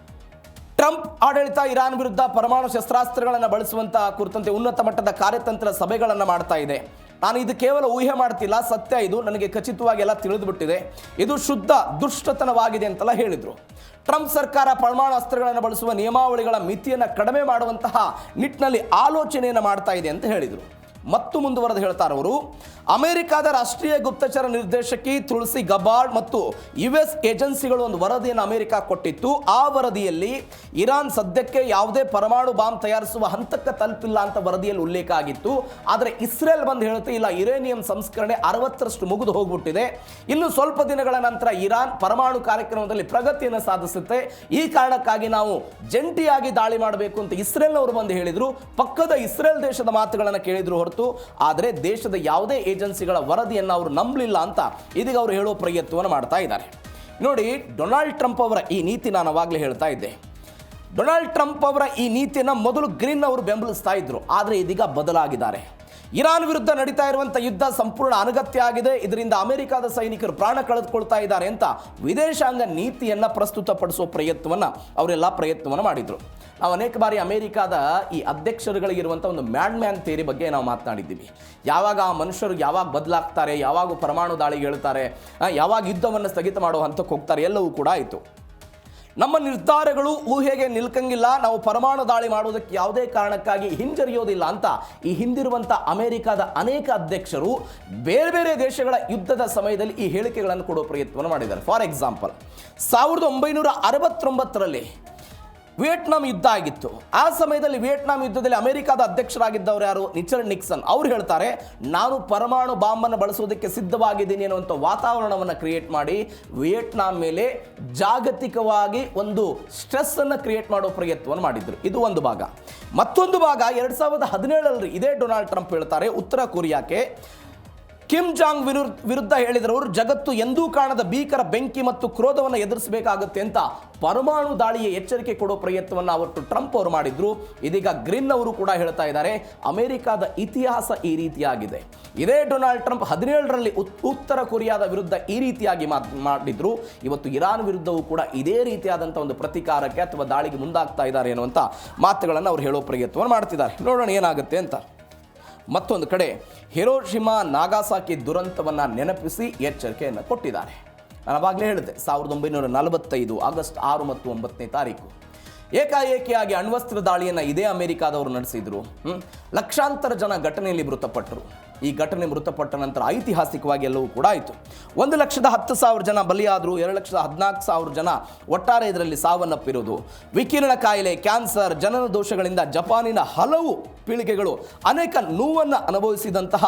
ಟ್ರಂಪ್ ಆಡಳಿತ ಇರಾನ್ ವಿರುದ್ಧ ಪರಮಾಣು ಶಸ್ತ್ರಾಸ್ತ್ರಗಳನ್ನು ಬಳಸುವಂತ ಕುರಿತಂತೆ ಉನ್ನತ ಮಟ್ಟದ ಕಾರ್ಯತಂತ್ರ ಸಭೆಗಳನ್ನು ಮಾಡ್ತಾ ಇದೆ. ನಾನು ಇದು ಕೇವಲ ಊಹೆ ಮಾಡ್ತಿಲ್ಲ, ಸತ್ಯ ಇದು, ನನಗೆ ಖಚಿತವಾಗಿ ಎಲ್ಲ ತಿಳಿದುಬಿಟ್ಟಿದೆ, ಇದು ಶುದ್ಧ ದುಷ್ಟತನವಾಗಿದೆ ಅಂತೆಲ್ಲ ಹೇಳಿದರು. ಟ್ರಂಪ್ ಸರ್ಕಾರ ಪರಮಾಣು ಅಸ್ತ್ರಗಳನ್ನು ಬಳಸುವ ನಿಯಮಾವಳಿಗಳ ಮಿತಿಯನ್ನು ಕಡಿಮೆ ಮಾಡುವಂತಹ ನಿಟ್ಟಿನಲ್ಲಿ ಆಲೋಚನೆಯನ್ನು ಮಾಡ್ತಾ ಇದೆ ಅಂತ ಹೇಳಿದರು. ಮತ್ತು ಮುಂದುವರೆದು ಹೇಳ್ತಾರೆ ಅವರು, ಅಮೆರಿಕದ ರಾಷ್ಟ್ರೀಯ ಗುಪ್ತಚರ ನಿರ್ದೇಶಕಿ ತುಳಸಿ ಗಬ್ಬಾರ್ಡ್ ಮತ್ತು US ಏಜೆನ್ಸಿಗಳು ಒಂದು ವರದಿಯನ್ನು ಅಮೆರಿಕ ಕೊಟ್ಟಿತ್ತು. ಆ ವರದಿಯಲ್ಲಿ ಇರಾನ್ ಸದ್ಯಕ್ಕೆ ಯಾವುದೇ ಪರಮಾಣು ಬಾಂಬ್ ತಯಾರಿಸುವ ಹಂತಕ್ಕೆ ತಲುಪಿಲ್ಲ ಅಂತ ವರದಿಯಲ್ಲಿ ಉಲ್ಲೇಖ ಆಗಿತ್ತು. ಆದರೆ ಇಸ್ರೇಲ್ ಬಂದು ಹೇಳುತ್ತೆ, ಇಲ್ಲ, ಯುರೇನಿಯಂ ಸಂಸ್ಕರಣೆ 60% ಮುಗಿದು ಹೋಗ್ಬಿಟ್ಟಿದೆ, ಇನ್ನು ಸ್ವಲ್ಪ ದಿನಗಳ ನಂತರ ಇರಾನ್ ಪರಮಾಣು ಕಾರ್ಯಕ್ರಮದಲ್ಲಿ ಪ್ರಗತಿಯನ್ನು ಸಾಧಿಸುತ್ತೆ, ಈ ಕಾರಣಕ್ಕಾಗಿ ನಾವು ಜಂಟಿಯಾಗಿ ದಾಳಿ ಮಾಡಬೇಕು ಅಂತ ಇಸ್ರೇಲ್ನವರು ಬಂದು ಹೇಳಿದರು. ಪಕ್ಕದ ಇಸ್ರೇಲ್ ದೇಶದ ಮಾತುಗಳನ್ನು ಕೇಳಿದ್ರು ಹೊರತು ಆದರೆ ದೇಶದ ಯಾವುದೇ ಏಜೆನ್ಸಿಗಳ ವರದಿಯನ್ನು ಅವರು ನಂಬಲಿಲ್ಲ ಅಂತ ಇದೀಗ ಅವರು ಹೇಳೋ ಪ್ರಯತ್ನವನ್ನು ಮಾಡ್ತಾ ಇದ್ದಾರೆ. ನೋಡಿ, ಡೊನಾಲ್ಡ್ ಟ್ರಂಪ್ ಅವರ ಈ ನೀತಿ ನಾನು ಅವಾಗಲೇ ಹೇಳ್ತಾ ಇದ್ದೆ. ಡೊನಾಲ್ಡ್ ಟ್ರಂಪ್ ಅವರ ಈ ನೀತಿಯನ್ನು ಮೊದಲು ಗ್ರೀನ್ ಅವರು ಬೆಂಬಲಿಸ್ತಾ ಇದ್ರು, ಆದರೆ ಇದೀಗ ಬದಲಾಗಿದ್ದಾರೆ. ಇರಾನ್ ವಿರುದ್ಧ ನಡೀತಾ ಇರುವಂಥ ಯುದ್ಧ ಸಂಪೂರ್ಣ ಅನಗತ್ಯ ಆಗಿದೆ, ಇದರಿಂದ ಅಮೆರಿಕದ ಸೈನಿಕರು ಪ್ರಾಣ ಕಳೆದುಕೊಳ್ತಾ ಇದ್ದಾರೆ ಅಂತ ವಿದೇಶಾಂಗ ನೀತಿಯನ್ನು ಪ್ರಸ್ತುತಪಡಿಸುವ ಪ್ರಯತ್ನವನ್ನು ಮಾಡಿದರು. ನಾವು ಅನೇಕ ಬಾರಿ ಅಮೆರಿಕದ ಈ ಅಧ್ಯಕ್ಷರುಗಳಿಗಿರುವಂಥ ಒಂದು ಮ್ಯಾನ್ ಥಿಯರಿ ಬಗ್ಗೆ ನಾವು ಮಾತನಾಡಿದ್ದೀವಿ. ಯಾವಾಗ ಆ ಮನುಷ್ಯರು ಯಾವಾಗ ಬದಲಾಗ್ತಾರೆ, ಯಾವಾಗ ಪರಮಾಣು ದಾಳಿಗೆ ಹೇಳ್ತಾರೆ, ಯಾವಾಗ ಯುದ್ಧವನ್ನು ಸ್ಥಗಿತ ಮಾಡುವ ಹಂತಕ್ಕೆ ಹೋಗ್ತಾರೆ, ಎಲ್ಲವೂ ಕೂಡ ಆಯಿತು. ನಮ್ಮ ನಿರ್ಧಾರಗಳು ಊಹೆಗೆ ನಿಲ್ಕಂಗಿಲ್ಲ, ನಾವು ಪರಮಾಣು ದಾಳಿ ಮಾಡುವುದಕ್ಕೆ ಯಾವುದೇ ಕಾರಣಕ್ಕಾಗಿ ಹಿಂಜರಿಯೋದಿಲ್ಲ ಅಂತ ಈ ಹಿಂದಿರುವಂಥ ಅಮೆರಿಕದ ಅನೇಕ ಅಧ್ಯಕ್ಷರು ಬೇರೆ ಬೇರೆ ದೇಶಗಳ ಯುದ್ಧದ ಸಮಯದಲ್ಲಿ ಈ ಹೇಳಿಕೆಗಳನ್ನು ಕೊಡುವ ಪ್ರಯತ್ನವನ್ನು ಮಾಡಿದ್ದಾರೆ. ಫಾರ್ ಎಕ್ಸಾಂಪಲ್, 1969ರಲ್ಲಿ ವಿಯೆಟ್ನಾಂ ಯುದ್ಧ ಆಗಿತ್ತು. ಆ ಸಮಯದಲ್ಲಿ ವಿಯೆಟ್ನಾಂ ಯುದ್ಧದಲ್ಲಿ ಅಮೆರಿಕದ ಅಧ್ಯಕ್ಷರಾಗಿದ್ದವರು ಯಾರು? Richard Nixon. ಅವ್ರು ಹೇಳ್ತಾರೆ, ನಾನು ಪರಮಾಣು ಬಾಂಬನ್ನು ಬಳಸೋದಕ್ಕೆ ಸಿದ್ಧವಾಗಿದ್ದೀನಿ ಅನ್ನುವಂಥ ವಾತಾವರಣವನ್ನು ಕ್ರಿಯೇಟ್ ಮಾಡಿ ವಿಯೆಟ್ನಾಂ ಮೇಲೆ ಜಾಗತಿಕವಾಗಿ ಒಂದು ಸ್ಟ್ರೆಸ್ ಅನ್ನು ಕ್ರಿಯೇಟ್ ಮಾಡೋ ಪ್ರಯತ್ನವನ್ನು ಮಾಡಿದ್ರು. ಇದು ಒಂದು ಭಾಗ. ಮತ್ತೊಂದು ಭಾಗ 2017ರಲ್ಲಿ ಇದೇ ಡೊನಾಲ್ಡ್ ಟ್ರಂಪ್ ಹೇಳ್ತಾರೆ, ಉತ್ತರ ಕೊರಿಯಾಕ್ಕೆ ಕಿಮ್ ಜಾಂಗ್ ವಿರುದ್ಧ ಹೇಳಿದ್ರು, ಜಗತ್ತು ಎಂದೂ ಕಾಣದ ಭೀಕರ ಬೆಂಕಿ ಮತ್ತು ಕ್ರೋಧವನ್ನು ಎದುರಿಸಬೇಕಾಗುತ್ತೆ ಅಂತ ಪರಮಾಣು ದಾಳಿಯ ಎಚ್ಚರಿಕೆ ಕೊಡೋ ಪ್ರಯತ್ನವನ್ನು ಅವತ್ತು ಟ್ರಂಪ್ ಅವರು ಮಾಡಿದ್ರು. ಇದೀಗ ಗ್ರಿನ್ ಅವರು ಕೂಡ ಹೇಳ್ತಾ ಇದ್ದಾರೆ, ಅಮೆರಿಕದ ಇತಿಹಾಸ ಈ ರೀತಿಯಾಗಿದೆ. ಇದೇ ಡೊನಾಲ್ಡ್ ಟ್ರಂಪ್ 17ರಲ್ಲಿ ಉತ್ತರ ಕೊರಿಯಾದ ವಿರುದ್ಧ ಈ ರೀತಿಯಾಗಿ ಮಾಡಿದ್ರು. ಇವತ್ತು ಇರಾನ್ ವಿರುದ್ಧವೂ ಕೂಡ ಇದೇ ರೀತಿಯಾದಂಥ ಒಂದು ಪ್ರತೀಕಾರಕ್ಕೆ ಅಥವಾ ದಾಳಿಗೆ ಮುಂದಾಗ್ತಾ ಇದ್ದಾರೆ ಅನ್ನುವಂಥ ಮಾತುಗಳನ್ನು ಅವರು ಹೇಳೋ ಪ್ರಯತ್ನವನ್ನು ಮಾಡ್ತಿದ್ದಾರೆ. ನೋಡೋಣ ಏನಾಗುತ್ತೆ ಅಂತ. ಮತ್ತೊಂದು ಕಡೆ ಹಿರೋಶಿಮಾ ನಾಗಾಸಾಕಿ ದುರಂತವನ್ನು ನೆನಪಿಸಿ ಎಚ್ಚರಿಕೆಯನ್ನು ಕೊಟ್ಟಿದ್ದಾರೆ. ನಾನು ಅವಾಗಲೇ ಹೇಳಿದೆ, 1945 ಆಗಸ್ಟ್ 6 ಮತ್ತು 9ನೇ ತಾರೀಕು ಏಕಾಏಕಿಯಾಗಿ ಅಣ್ವಸ್ತ್ರ ದಾಳಿಯನ್ನು ಇದೇ ಅಮೆರಿಕಾದವರು ನಡೆಸಿದ್ರು. ಲಕ್ಷಾಂತರ ಜನ ಘಟನೆಯಲ್ಲಿ ಮೃತಪಟ್ಟರು. ಈ ಘಟನೆ ಮೃತಪಟ್ಟ ನಂತರ ಐತಿಹಾಸಿಕವಾಗಿ ಎಲ್ಲವೂ ಕೂಡ ಆಯಿತು. 1,10,000 ಜನ ಬಲಿಯಾದರು, 2,14,000 ಜನ ಒಟ್ಟಾರೆ ಇದರಲ್ಲಿ ಸಾವನ್ನಪ್ಪಿರುವುದು. ವಿಕಿರಣ ಕಾಯಿಲೆ, ಕ್ಯಾನ್ಸರ್, ಜನನ ದೋಷಗಳಿಂದ ಜಪಾನಿನ ಹಲವು ಪೀಳಿಗೆಗಳು ಅನೇಕ ನೋವನ್ನು ಅನುಭವಿಸಿದಂತಹ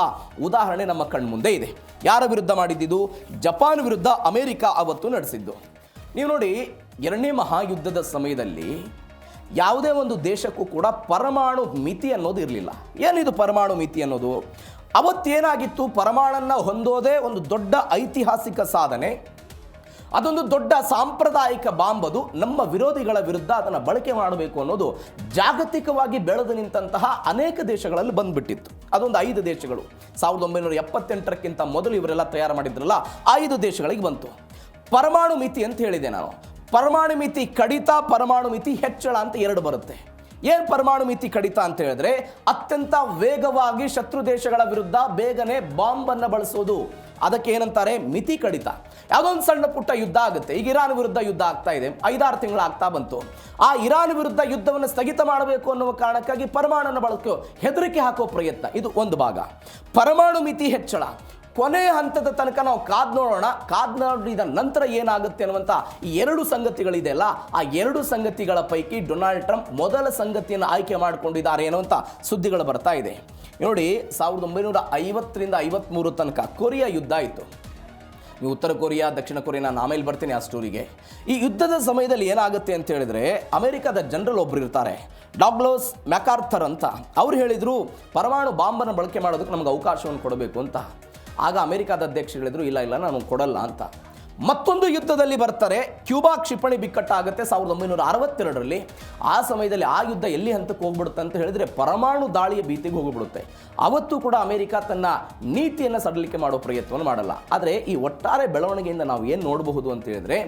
ಉದಾಹರಣೆ ನಮ್ಮ ಕಣ್ಮುಂದೆ ಇದೆ. ಯಾರ ವಿರುದ್ಧ ಮಾಡಿದ್ದು? ಜಪಾನ್ ವಿರುದ್ಧ ಅಮೆರಿಕ ಅವತ್ತು ನಡೆಸಿದ್ದು. ನೀವು ನೋಡಿ, 2ನೇ ಮಹಾಯುದ್ಧದ ಸಮಯದಲ್ಲಿ ಯಾವುದೇ ಒಂದು ದೇಶಕ್ಕೂ ಕೂಡ ಪರಮಾಣು ಮಿತಿ ಅನ್ನೋದು ಇರಲಿಲ್ಲ. ಏನಿದು ಪರಮಾಣು ಮಿತಿ ಅನ್ನೋದು? ಅವತ್ತೇನಾಗಿತ್ತು, ಪರಮಾಣನ್ನು ಹೊಂದೋದೇ ಒಂದು ದೊಡ್ಡ ಐತಿಹಾಸಿಕ ಸಾಧನೆ, ಅದೊಂದು ದೊಡ್ಡ ಸಾಂಪ್ರದಾಯಿಕ ಬಾಂಬ್. ಅದು ನಮ್ಮ ವಿರೋಧಿಗಳ ವಿರುದ್ಧ ಅದನ್ನು ಬಳಕೆ ಮಾಡಬೇಕು ಅನ್ನೋದು ಜಾಗತಿಕವಾಗಿ ಬೆಳೆದು ನಿಂತಹ ಅನೇಕ ದೇಶಗಳಲ್ಲಿ ಬಂದ್ಬಿಟ್ಟಿತ್ತು. ಅದೊಂದು 5 ದೇಶಗಳು 1978ಕ್ಕಿಂತ ಮೊದಲು ಇವರೆಲ್ಲ ತಯಾರು ಮಾಡಿದ್ರಲ್ಲ, 5 ದೇಶಗಳಿಗೆ ಬಂತು. ಪರಮಾಣು ಮಿತಿ ಅಂತ ಹೇಳಿದೆ ನಾನು. ಪರಮಾಣು ಮಿತಿ ಕಡಿತ, ಪರಮಾಣು ಮಿತಿ ಹೆಚ್ಚಳ ಅಂತ 2 ಬರುತ್ತೆ. ಏನು ಪರಮಾಣು ಮಿತಿ ಕಡಿತ ಅಂತ ಹೇಳಿದ್ರೆ, ಅತ್ಯಂತ ವೇಗವಾಗಿ ಶತ್ರು ದೇಶಗಳ ವಿರುದ್ಧ ಬೇಗನೆ ಬಾಂಬನ್ನು ಬಳಸೋದು. ಅದಕ್ಕೆ ಏನಂತಾರೆ? ಮಿತಿ ಕಡಿತ. ಯಾವುದೊಂದು ಸಣ್ಣ ಪುಟ್ಟ ಯುದ್ಧ ಆಗುತ್ತೆ. ಈಗ ಇರಾನ್ ವಿರುದ್ಧ ಯುದ್ಧ ಆಗ್ತಾ ಇದೆ, 5-6 ತಿಂಗಳು ಆಗ್ತಾ ಬಂತು. ಆ ಇರಾನ್ ವಿರುದ್ಧ ಯುದ್ಧವನ್ನು ಸ್ಥಗಿತ ಮಾಡಬೇಕು ಅನ್ನುವ ಕಾರಣಕ್ಕಾಗಿ ಪರಮಾಣುವನ್ನು ಬಳಸೋ ಹೆದರಿಕೆ ಹಾಕೋ ಪ್ರಯತ್ನ, ಇದು ಒಂದು ಭಾಗ. ಪರಮಾಣು ಮಿತಿ ಹೆಚ್ಚಳ ಕೊನೆ ಹಂತದ ತನಕ ನಾವು ಕಾದ್ ನೋಡಿದ ನಂತರ ಏನಾಗುತ್ತೆ ಅನ್ನುವಂಥ ಈ 2 ಸಂಗತಿಗಳಿದೆಯಲ್ಲ, ಆ 2 ಸಂಗತಿಗಳ ಪೈಕಿ ಡೊನಾಲ್ಡ್ ಟ್ರಂಪ್ ಮೊದಲ ಸಂಗತಿಯನ್ನು ಆಯ್ಕೆ ಮಾಡಿಕೊಂಡಿದ್ದಾರೆ ಅನ್ನುವಂಥ ಸುದ್ದಿಗಳು ಬರ್ತಾ ಇದೆ. ನೋಡಿ, 1950ರಿಂದ 53 ತನಕ ಕೊರಿಯಾ ಯುದ್ಧ ಆಯಿತು. ನೀವು ಉತ್ತರ ಕೊರಿಯಾ, ದಕ್ಷಿಣ ಕೊರಿಯಾ, ನಾನು ಆಮೇಲೆ ಬರ್ತೀನಿ ಆ ಸ್ಟೋರಿಗೆ. ಈ ಯುದ್ಧದ ಸಮಯದಲ್ಲಿ ಏನಾಗುತ್ತೆ ಅಂತ ಹೇಳಿದ್ರೆ, ಅಮೆರಿಕದ ಜನರಲ್ ಒಬ್ಬರು ಇರ್ತಾರೆ, ಡಾಗ್ಲಸ್ ಮ್ಯಾಕಾರ್ಥರ್ ಅಂತ. ಅವ್ರು ಹೇಳಿದರು, ಪರಮಾಣು ಬಾಂಬನ್ನು ಬಳಕೆ ಮಾಡೋದಕ್ಕೆ ನಮಗೆ ಅವಕಾಶವನ್ನು ಕೊಡಬೇಕು ಅಂತ. ಆಗ ಅಮೆರಿಕದ ಅಧ್ಯಕ್ಷರು ಹೇಳಿದರು, ಇಲ್ಲ ನಾನು ಕೊಡಲ್ಲ ಅಂತ. ಮತ್ತೊಂದು ಯುದ್ಧದಲ್ಲಿ ಬರ್ತಾರೆ, ಕ್ಯೂಬಾ ಕ್ಷಿಪಣಿ ಬಿಕ್ಕಟ್ಟಾಗುತ್ತೆ 1962ರಲ್ಲಿ. ಆ ಸಮಯದಲ್ಲಿ ಆ ಯುದ್ಧ ಎಲ್ಲಿ ಹಂತಕ್ಕೆ ಹೋಗ್ಬಿಡುತ್ತೆ ಅಂತ ಹೇಳಿದ್ರೆ, ಪರಮಾಣು ದಾಳಿಯ ಭೀತಿಗೆ ಹೋಗಿಬಿಡುತ್ತೆ. ಅವತ್ತು ಕೂಡ ಅಮೆರಿಕ ತನ್ನ ನೀತಿಯನ್ನು ಸಡಲಿಕೆ ಮಾಡೋ ಪ್ರಯತ್ನವನ್ನು ಮಾಡಲ್ಲ. ಆದರೆ ಈ ಒಟ್ಟಾರೆ ಬೆಳವಣಿಗೆಯಿಂದ ನಾವು ಏನು ನೋಡಬಹುದು ಅಂತ ಹೇಳಿದ್ರೆ,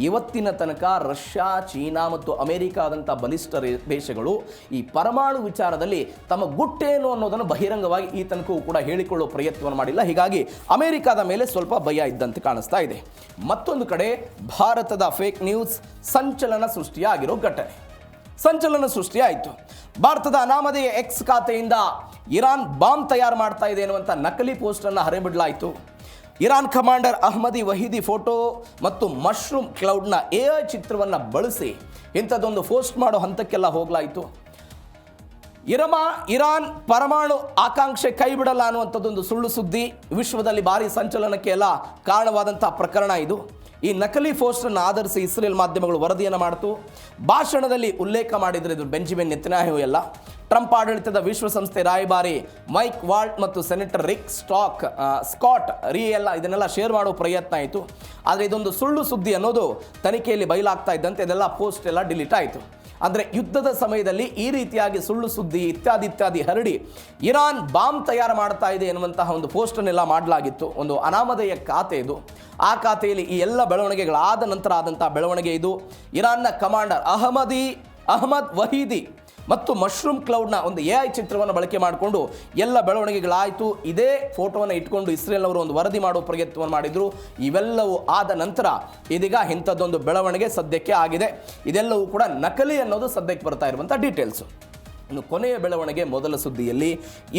ಇವತ್ತಿನ ತನಕ ರಷ್ಯಾ, ಚೀನಾ ಮತ್ತು ಅಮೆರಿಕ ಆದಂಥ ಬಲಿಷ್ಠ ದೇಶಗಳು ಈ ಪರಮಾಣು ವಿಚಾರದಲ್ಲಿ ತಮ್ಮ ಗುಟ್ಟೇನು ಅನ್ನೋದನ್ನು ಬಹಿರಂಗವಾಗಿ ಈ ತನಕವೂ ಕೂಡ ಹೇಳಿಕೊಳ್ಳೋ ಪ್ರಯತ್ನವನ್ನು ಮಾಡಿಲ್ಲ. ಹೀಗಾಗಿ ಅಮೆರಿಕದ ಮೇಲೆ ಸ್ವಲ್ಪ ಭಯ ಇದ್ದಂತೆ ಕಾಣಿಸ್ತಾ ಇದೆ. ಮತ್ತೊಂದು ಕಡೆ ಭಾರತದ ಫೇಕ್ ನ್ಯೂಸ್ ಸಂಚಲನ ಸೃಷ್ಟಿಯಾಗಿರೋ ಘಟನೆ, ಸಂಚಲನ ಸೃಷ್ಟಿಯಾಯಿತು. ಭಾರತದ ಅನಾಮಧೇಯ ಎಕ್ಸ್ ಖಾತೆಯಿಂದ ಇರಾನ್ ಬಾಂಬ್ ತಯಾರು ಮಾಡ್ತಾ ಇದೆ ಎನ್ನುವಂಥ ನಕಲಿ ಪೋಸ್ಟನ್ನು ಹರಿಬಿಡಲಾಯಿತು. ಇರಾನ್ ಕಮಾಂಡರ್ ಅಹ್ಮದಿ ವಹೀದಿ ಫೋಟೋ ಮತ್ತು ಮಶ್ರೂಮ್ ಕ್ಲೌಡ್ನ AI ಚಿತ್ರವನ್ನು ಬಳಸಿ ಇಂಥದ್ದೊಂದು ಪೋಸ್ಟ್ ಮಾಡೋ ಹಂತಕ್ಕೆಲ್ಲ ಹೋಗಲಾಯಿತು. ಇರಾನ್ ಪರಮಾಣು ಆಕಾಂಕ್ಷೆ ಕೈ ಬಿಡಲ್ಲ ಅನ್ನುವಂಥದ್ದೊಂದು ಸುಳ್ಳು ಸುದ್ದಿ ವಿಶ್ವದಲ್ಲಿ ಭಾರಿ ಸಂಚಲನಕ್ಕೆ ಎಲ್ಲ ಕಾರಣವಾದಂಥ ಪ್ರಕರಣ ಇದು. ಈ ನಕಲಿ ಪೋಸ್ಟನ್ನು ಆಧರಿಸಿ ಇಸ್ರೇಲ್ ಮಾಧ್ಯಮಗಳು ವರದಿಯನ್ನು ಮಾಡಿತು. ಭಾಷಣದಲ್ಲಿ ಉಲ್ಲೇಖ ಮಾಡಿದರೆ ಇದು ಬೆಂಜಮಿನ್ ನೆತನ್ಯಾಹು ಎಲ್ಲ. ಟ್ರಂಪ್ ಆಡಳಿತದ ವಿಶ್ವಸಂಸ್ಥೆ ರಾಯಭಾರಿ ಮೈಕ್ ವಾಲ್ಟ್ ಮತ್ತು ಸೆನೆಟರ್ ರಿಕ್ ಸ್ಕಾಟ್ ರೀ ಎಲ್ಲ ಇದನ್ನೆಲ್ಲ ಶೇರ್ ಮಾಡೋ ಪ್ರಯತ್ನ ಆಯಿತು. ಆದರೆ ಇದೊಂದು ಸುಳ್ಳು ಸುದ್ದಿ ಅನ್ನೋದು ತನಿಖೆಯಲ್ಲಿ ಬಯಲಾಗ್ತಾ ಇದ್ದಂತೆ ಇದೆಲ್ಲ ಪೋಸ್ಟ್ ಎಲ್ಲ ಡಿಲೀಟ್ ಆಯಿತು. ಅಂದರೆ ಯುದ್ಧದ ಸಮಯದಲ್ಲಿ ಈ ರೀತಿಯಾಗಿ ಸುಳ್ಳು ಸುದ್ದಿ ಇತ್ಯಾದಿ ಹರಡಿ ಇರಾನ್ ಬಾಂಬ್ ತಯಾರು ಮಾಡ್ತಾ ಇದೆ ಎನ್ನುವಂತಹ ಒಂದು ಪೋಸ್ಟನ್ನೆಲ್ಲ ಮಾಡಲಾಗಿತ್ತು. ಒಂದು ಅನಾಮಧೇಯ ಖಾತೆ ಇದು. ಆ ಖಾತೆಯಲ್ಲಿ ಈ ಎಲ್ಲ ಬೆಳವಣಿಗೆಗಳಾದ ನಂತರ ಆದಂಥ ಬೆಳವಣಿಗೆ ಇದು. ಇರಾನ್ನ ಕಮಾಂಡರ್ ಅಹ್ಮದ್ ವಹೀದಿ ಮತ್ತು ಮಶ್ರೂಮ್ ಕ್ಲೌಡ್ನ ಒಂದು AI ಚಿತ್ರವನ್ನು ಬಳಕೆ ಮಾಡಿಕೊಂಡು ಎಲ್ಲ ಬೆಳವಣಿಗೆಗಳಾಯಿತು. ಇದೇ ಫೋಟೋವನ್ನು ಇಟ್ಕೊಂಡು ಇಸ್ರೇಲ್ನವರು ಒಂದು ವರದಿ ಮಾಡೋ ಪ್ರಯತ್ನವನ್ನು ಮಾಡಿದರು. ಇವೆಲ್ಲವೂ ಆದ ನಂತರ ಇದೀಗ ಇಂಥದ್ದೊಂದು ಬೆಳವಣಿಗೆ ಸದ್ಯಕ್ಕೆ ಆಗಿದೆ. ಇದೆಲ್ಲವೂ ಕೂಡ ನಕಲಿ ಅನ್ನೋದು ಸದ್ಯಕ್ಕೆ ಬರ್ತಾ ಇರುವಂಥ ಡೀಟೇಲ್ಸು. ಇನ್ನು ಕೊನೆಯ ಬೆಳವಣಿಗೆ, ಮೊದಲ ಸುದ್ದಿಯಲ್ಲಿ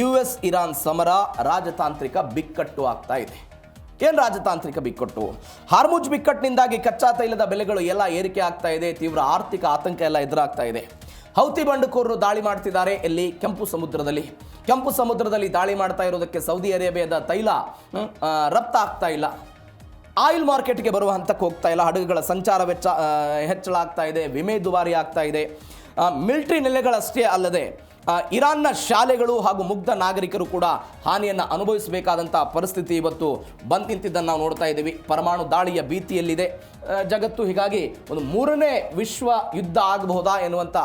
US ಇರಾನ್ ಸಮರ ರಾಜತಾಂತ್ರಿಕ ಬಿಕ್ಕಟ್ಟು ಆಗ್ತಾ ಇದೆ. ಏನು ರಾಜತಾಂತ್ರಿಕ ಬಿಕ್ಕಟ್ಟು? ಹಾರ್ಮುಜ್ ಬಿಕ್ಕಟ್ಟಿನಿಂದಾಗಿ ಕಚ್ಚಾ ತೈಲದ ಬೆಲೆಗಳು ಎಲ್ಲ ಏರಿಕೆ ಆಗ್ತಾ ಇದೆ. ತೀವ್ರ ಆರ್ಥಿಕ ಆತಂಕ ಎಲ್ಲ ಎದುರಾಗ್ತಾ ಇದೆ. ಹೌತಿ ಬಂಡುಕೋರರು ದಾಳಿ ಮಾಡ್ತಿದ್ದಾರೆ. ಎಲ್ಲಿ? ಕೆಂಪು ಸಮುದ್ರದಲ್ಲಿ ದಾಳಿ ಮಾಡ್ತಾ ಇರೋದಕ್ಕೆ ಸೌದಿ ಅರೇಬಿಯಾದ ತೈಲ ರಫ್ತಾಗ್ತಾ ಇಲ್ಲ. ಆಯಿಲ್ ಮಾರ್ಕೆಟ್ಗೆ ಬರುವ ಹಂತಕ್ಕೆ ಹೋಗ್ತಾ ಇಲ್ಲ. ಹಡಗುಗಳ ಸಂಚಾರ ವೆಚ್ಚ ಹೆಚ್ಚಳ ಆಗ್ತಾ ಇದೆ. ವಿಮೆ ದುಬಾರಿ ಆಗ್ತಾ ಇದೆ. ಮಿಲಿಟರಿ ನೆಲೆಗಳಷ್ಟೇ ಅಲ್ಲದೆ ಇರಾನ್ನ ಶಾಲೆಗಳು ಹಾಗೂ ಮುಗ್ಧ ನಾಗರಿಕರು ಕೂಡ ಹಾನಿಯನ್ನು ಅನುಭವಿಸಬೇಕಾದಂಥ ಪರಿಸ್ಥಿತಿ ಇವತ್ತು ಬಂದು ನಿಂತಿದ್ದನ್ನು ನಾವು ನೋಡ್ತಾ ಇದ್ದೀವಿ. ಪರಮಾಣು ದಾಳಿಯ ಭೀತಿಯಲ್ಲಿದೆ ಜಗತ್ತು. ಹೀಗಾಗಿ ಒಂದು 3ನೇ ವಿಶ್ವ ಯುದ್ಧ ಆಗಬಹುದಾ ಎನ್ನುವಂಥ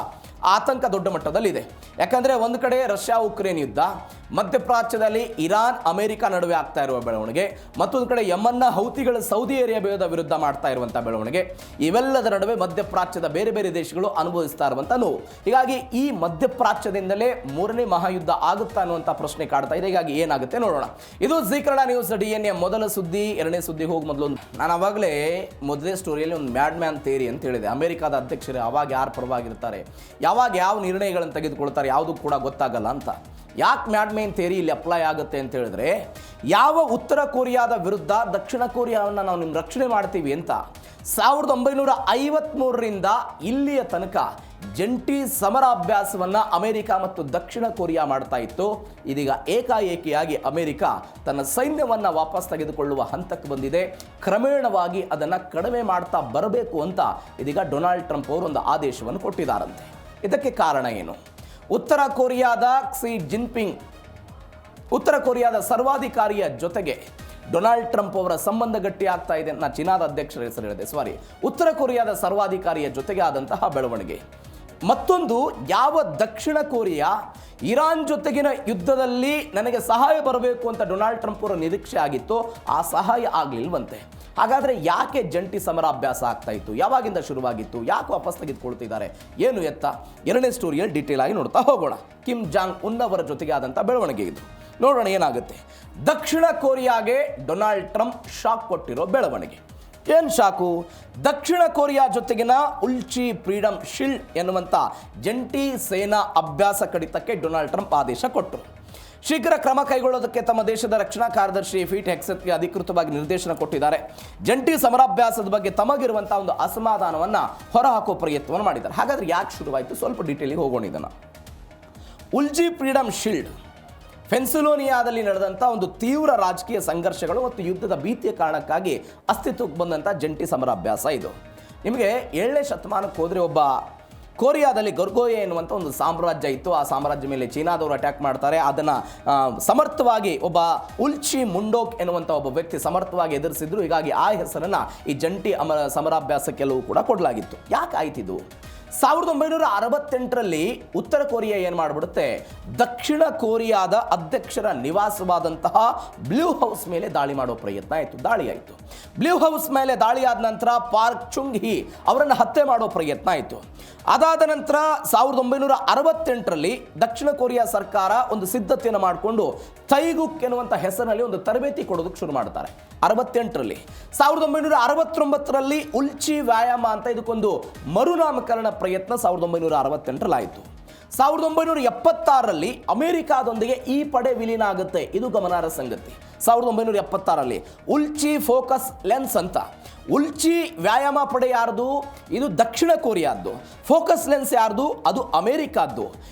ಆತಂಕ ದೊಡ್ಡ ಮಟ್ಟದಲ್ಲಿದೆ. ಯಾಕಂದರೆ ಒಂದು ಕಡೆ ರಷ್ಯಾ ಉಕ್ರೇನ್ ಯುದ್ಧ, ಮಧ್ಯಪ್ರಾಚ್ಯದಲ್ಲಿ ಇರಾನ್ ಅಮೆರಿಕ ನಡುವೆ ಆಗ್ತಾ ಇರುವ ಬೆಳವಣಿಗೆ, ಮತ್ತೊಂದು ಕಡೆ ಯಮನ್ನ ಹೌತಿಗಳು ಸೌದಿ ಅರೇಬಿಯಾದ ವಿರುದ್ಧ ಮಾಡ್ತಾ ಇರುವಂಥ ಬೆಳವಣಿಗೆ, ಇವೆಲ್ಲದರ ನಡುವೆ ಮಧ್ಯಪ್ರಾಚ್ಯದ ಬೇರೆ ಬೇರೆ ದೇಶಗಳು ಅನುಭವಿಸ್ತಾ ಇರುವಂಥ ನೋವು. ಹೀಗಾಗಿ ಈ ಮಧ್ಯಪ್ರಾಚ್ಯದಿಂದಲೇ 3ನೇ ಮಹಾಯುದ್ಧ ಆಗುತ್ತಾ ಅನ್ನುವಂಥ ಪ್ರಶ್ನೆ ಕಾಡ್ತಾ ಇದೆ. ಹೀಗಾಗಿ ಏನಾಗುತ್ತೆ ನೋಡೋಣ. ಇದು ಜೀ ಕನ್ನಡ ನ್ಯೂಸ್ DNA ಮೊದಲ ಸುದ್ದಿ. 2ನೇ ಸುದ್ದಿ ಹೋಗಿ ಮೊದಲು ನಾನು ಅವಾಗಲೇ ಮೊದಲೇ ಸ್ಟೋರಿಯಲ್ಲಿ ಒಂದು ಮ್ಯಾಡ್ ಮ್ಯಾನ್ ಥಿಯರಿ ಅಂತ ಹೇಳಿದೆ. ಅಮೆರಿಕದ ಅಧ್ಯಕ್ಷರು ಅವಾಗ ಯಾರು ಪರವಾಗಿರ್ತಾರೆ, ಯಾವಾಗ ಯಾವ ನಿರ್ಣಯಗಳನ್ನು ತೆಗೆದುಕೊಳ್ತಾರೆ ಯಾವುದು ಕೂಡ ಗೊತ್ತಾಗಲ್ಲ ಅಂತ. ಯಾಕೆ ಮ್ಯಾಡ್ ಮ್ಯಾನ್ ಥಿಯರಿ ಇಲ್ಲಿ ಅಪ್ಲೈ ಆಗುತ್ತೆ ಅಂತ ಹೇಳಿದ್ರೆ, ಯಾವ ಉತ್ತರ ಕೊರಿಯಾದ ವಿರುದ್ಧ ದಕ್ಷಿಣ ಕೊರಿಯಾವನ್ನು ನಾವು ನಿಮ್ಮ ರಕ್ಷಣೆ ಮಾಡ್ತೀವಿ ಅಂತ 1953ರಿಂದ ಇಲ್ಲಿಯ ತನಕ ಜಂಟಿ ಸಮರಾಭ್ಯಾಸವನ್ನು ಅಮೆರಿಕ ಮತ್ತು ದಕ್ಷಿಣ ಕೊರಿಯಾ ಮಾಡ್ತಾ ಇತ್ತು. ಇದೀಗ ಏಕಾಏಕಿಯಾಗಿ ಅಮೆರಿಕ ತನ್ನ ಸೈನ್ಯವನ್ನು ವಾಪಸ್ ತೆಗೆದುಕೊಳ್ಳುವ ಹಂತಕ್ಕೆ ಬಂದಿದೆ. ಕ್ರಮೇಣವಾಗಿ ಅದನ್ನು ಕಡಿಮೆ ಮಾಡ್ತಾ ಬರಬೇಕು ಅಂತ ಇದೀಗ ಡೊನಾಲ್ಡ್ ಟ್ರಂಪ್ ಅವರು ಒಂದು ಆದೇಶವನ್ನು ಕೊಟ್ಟಿದ್ದಾರಂತೆ. ಇದಕ್ಕೆ ಕಾರಣ ಏನು? ಉತ್ತರ ಕೊರಿಯಾದ ಕ್ಸಿ ಜಿನ್ಪಿಂಗ್, ಉತ್ತರ ಕೊರಿಯಾದ ಸರ್ವಾಧಿಕಾರಿಯ ಜೊತೆಗೆ ಡೊನಾಲ್ಡ್ ಟ್ರಂಪ್ ಅವರ ಸಂಬಂಧ ಗಟ್ಟಿ ಆಗ್ತಾ ಇದೆ. ನಾನು ಚೀನಾದ ಅಧ್ಯಕ್ಷರ ಹೆಸರು ಹೇಳಿದೆ, ಉತ್ತರ ಕೊರಿಯಾದ ಸರ್ವಾಧಿಕಾರಿಯ ಜೊತೆಗೆ ಆದಂತಹ ಬೆಳವಣಿಗೆ. ಮತ್ತೊಂದು, ಯಾವ ದಕ್ಷಿಣ ಕೊರಿಯಾ ಇರಾನ್ ಜೊತೆಗಿನ ಯುದ್ಧದಲ್ಲಿ ನನಗೆ ಸಹಾಯ ಬರಬೇಕು ಅಂತ ಡೊನಾಲ್ಡ್ ಟ್ರಂಪ್ ಅವರ ನಿರೀಕ್ಷೆ ಆಗಿತ್ತು, ಆ ಸಹಾಯ ಆಗಲಿಲ್ವಂತೆ. ಹಾಗಾದರೆ ಯಾಕೆ ಜಂಟಿ ಸಮರಾಭ್ಯಾಸ ಆಗ್ತಾ ಇತ್ತು? ಯಾವಾಗಿಂದ ಶುರುವಾಗಿತ್ತು? ಯಾಕೆ ವಾಪಸ್ ತೆಗೆದುಕೊಳ್ತಿದ್ದಾರೆ? ಏನು ಎತ್ತ? 2ನೇ ಸ್ಟೋರಿಯಲ್ಲಿ ಡೀಟೇಲ್ ಆಗಿ ನೋಡ್ತಾ ಹೋಗೋಣ. ಕಿಮ್ ಜಾಂಗ್ ಉನ್ ಅವರ ಜೊತೆಗೆ ಆದಂಥ ಬೆಳವಣಿಗೆ ಇದು. ನೋಡೋಣ ಏನಾಗುತ್ತೆ. ದಕ್ಷಿಣ ಕೊರಿಯಾಗೆ ಡೊನಾಲ್ಡ್ ಟ್ರಂಪ್ ಶಾಕ್ ಕೊಟ್ಟಿರೋ ಬೆಳವಣಿಗೆ. ಏನು ಶಾಕು? ದಕ್ಷಿಣ ಕೊರಿಯಾ ಜೊತೆಗಿನ ಉಲ್ಚಿ ಫ್ರೀಡಮ್ ಶೀಲ್ಡ್ ಎನ್ನುವಂಥ ಜಂಟಿ ಸೇನಾ ಅಭ್ಯಾಸ ಕಡಿತಕ್ಕೆ ಡೊನಾಲ್ಡ್ ಟ್ರಂಪ್ ಆದೇಶ ಕೊಟ್ಟರು. ಶೀಘ್ರ ಕ್ರಮ ಕೈಗೊಳ್ಳೋದಕ್ಕೆ ತಮ್ಮ ದೇಶದ ರಕ್ಷಣಾ ಕಾರ್ಯದರ್ಶಿ ಪೀಟ್ ಹೆಗ್ಸೆತ್ಗೆ ಅಧಿಕೃತವಾಗಿ ನಿರ್ದೇಶನ ಕೊಟ್ಟಿದ್ದಾರೆ. ಜಂಟಿ ಸಮರಾಭ್ಯಾಸದ ಬಗ್ಗೆ ತಮಗಿರುವಂಥ ಒಂದು ಅಸಮಾಧಾನವನ್ನು ಹೊರಹಾಕುವ ಪ್ರಯತ್ನವನ್ನು ಮಾಡಿದ್ದಾರೆ. ಹಾಗಾದರೆ ಯಾಕೆ ಶುರುವಾಯಿತು? ಸ್ವಲ್ಪ ಡೀಟೇಲಿಗೆ ಹೋಗೋಣ ಇದನ್ನು. ಉಲ್ಚಿ ಫ್ರೀಡಮ್ ಶೀಲ್ಡ್ ಪೆನ್ಸಿಲ್ವೇನಿಯಾದಲ್ಲಿ ನಡೆದಂಥ ಒಂದು ತೀವ್ರ ರಾಜಕೀಯ ಸಂಘರ್ಷಗಳು ಮತ್ತು ಯುದ್ಧದ ಭೀತಿಯ ಕಾರಣಕ್ಕಾಗಿ ಅಸ್ತಿತ್ವಕ್ಕೆ ಬಂದಂಥ ಜಂಟಿ ಸಮರಾಭ್ಯಾಸ ಇದು. ನಿಮಗೆ 7ನೇ ಶತಮಾನಕ್ಕೆ ಹೋದರೆ ಒಬ್ಬ ಕೊರಿಯಾದಲ್ಲಿ ಗೊರ್ಗೋಯೆ ಎನ್ನುವಂಥ ಒಂದು ಸಾಮ್ರಾಜ್ಯ ಇತ್ತು. ಆ ಸಾಮ್ರಾಜ್ಯ ಮೇಲೆ ಚೀನಾದವರು ಅಟ್ಯಾಕ್ ಮಾಡ್ತಾರೆ. ಅದನ್ನು ಸಮರ್ಥವಾಗಿ ಒಬ್ಬ ಉಲ್ಚಿ ಮುಂಡೋಕ್ ಎನ್ನುವಂಥ ಒಬ್ಬ ವ್ಯಕ್ತಿ ಸಮರ್ಥವಾಗಿ ಎದುರಿಸಿದ್ರು. ಹೀಗಾಗಿ ಆ ಹೆಸರನ್ನು ಈ ಜಂಟಿ ಸಮರಾಭ್ಯಾಸಕ್ಕೆಲ್ಲವೂ ಕೂಡ ಕೊಡಲಾಗಿತ್ತು. ಯಾಕೆ ಆಯ್ತಿದು? 1968ರಲ್ಲಿ ಉತ್ತರ ಕೊರಿಯಾ ಏನು ಮಾಡಿಬಿಡುತ್ತೆ, ದಕ್ಷಿಣ ಕೊರಿಯಾದ ಅಧ್ಯಕ್ಷರ ನಿವಾಸವಾದಂತಹ ಬ್ಲೂ ಹೌಸ್ ಮೇಲೆ ದಾಳಿ ಮಾಡೋ ಪ್ರಯತ್ನ ಆಯಿತು. ದಾಳಿಯಾಯಿತು. ಬ್ಲೂ ಹೌಸ್ ಮೇಲೆ ದಾಳಿಯಾದ ನಂತರ ಪಾರ್ಕ್ chung hee ಅವರನ್ನು ಹತ್ಯೆ ಮಾಡೋ ಪ್ರಯತ್ನ ಆಯಿತು. ಅದಾದ ನಂತರ 1968ರಲ್ಲಿ ದಕ್ಷಿಣ ಕೊರಿಯಾ ಸರ್ಕಾರ ಒಂದು ಸಿದ್ಧತೆಯನ್ನು ಮಾಡಿಕೊಂಡು ತೈಗುಕ್ ಎನ್ನುವಂಥ ಹೆಸರಿನಲ್ಲಿ ಒಂದು ತರಬೇತಿ ಕೊಡೋದಕ್ಕೆ ಶುರು ಮಾಡ್ತಾರೆ 68ರಲ್ಲಿ. 1969ರಲ್ಲಿ ಉಲ್ಚಿ ವ್ಯಾಯಾಮ ಅಂತ ಇದಕ್ಕೊಂದು ಮರುನಾಮಕರಣ ಪ್ರಯತ್ನ 1968ರಲ್ಲಿ ಆಯಿತು. 1976ರಲ್ಲಿ ಅಮೆರಿಕಾದೊಂದಿಗೆ ಈ ಪಡೆ ವಿಲೀನ ಆಗುತ್ತೆ. ಇದು ಗಮನಾರ್ಹ ಸಂಗತಿ. 1976ರಲ್ಲಿ ಉಲ್ಚಿ ಫೋಕಸ್ ಲೆನ್ಸ್ ಅಂತ. ಉಲ್ಚಿ ವ್ಯಾಯಾಮ ಪಡೆ ಯಾರ್ದು? ಇದು ದಕ್ಷಿಣ ಕೊರಿಯಾದ್ದು. ಫೋಕಸ್ ಲೆನ್ಸ್ ಯಾರ್ದು? ಅದು ಅಮೆರಿಕಾದ್ದು.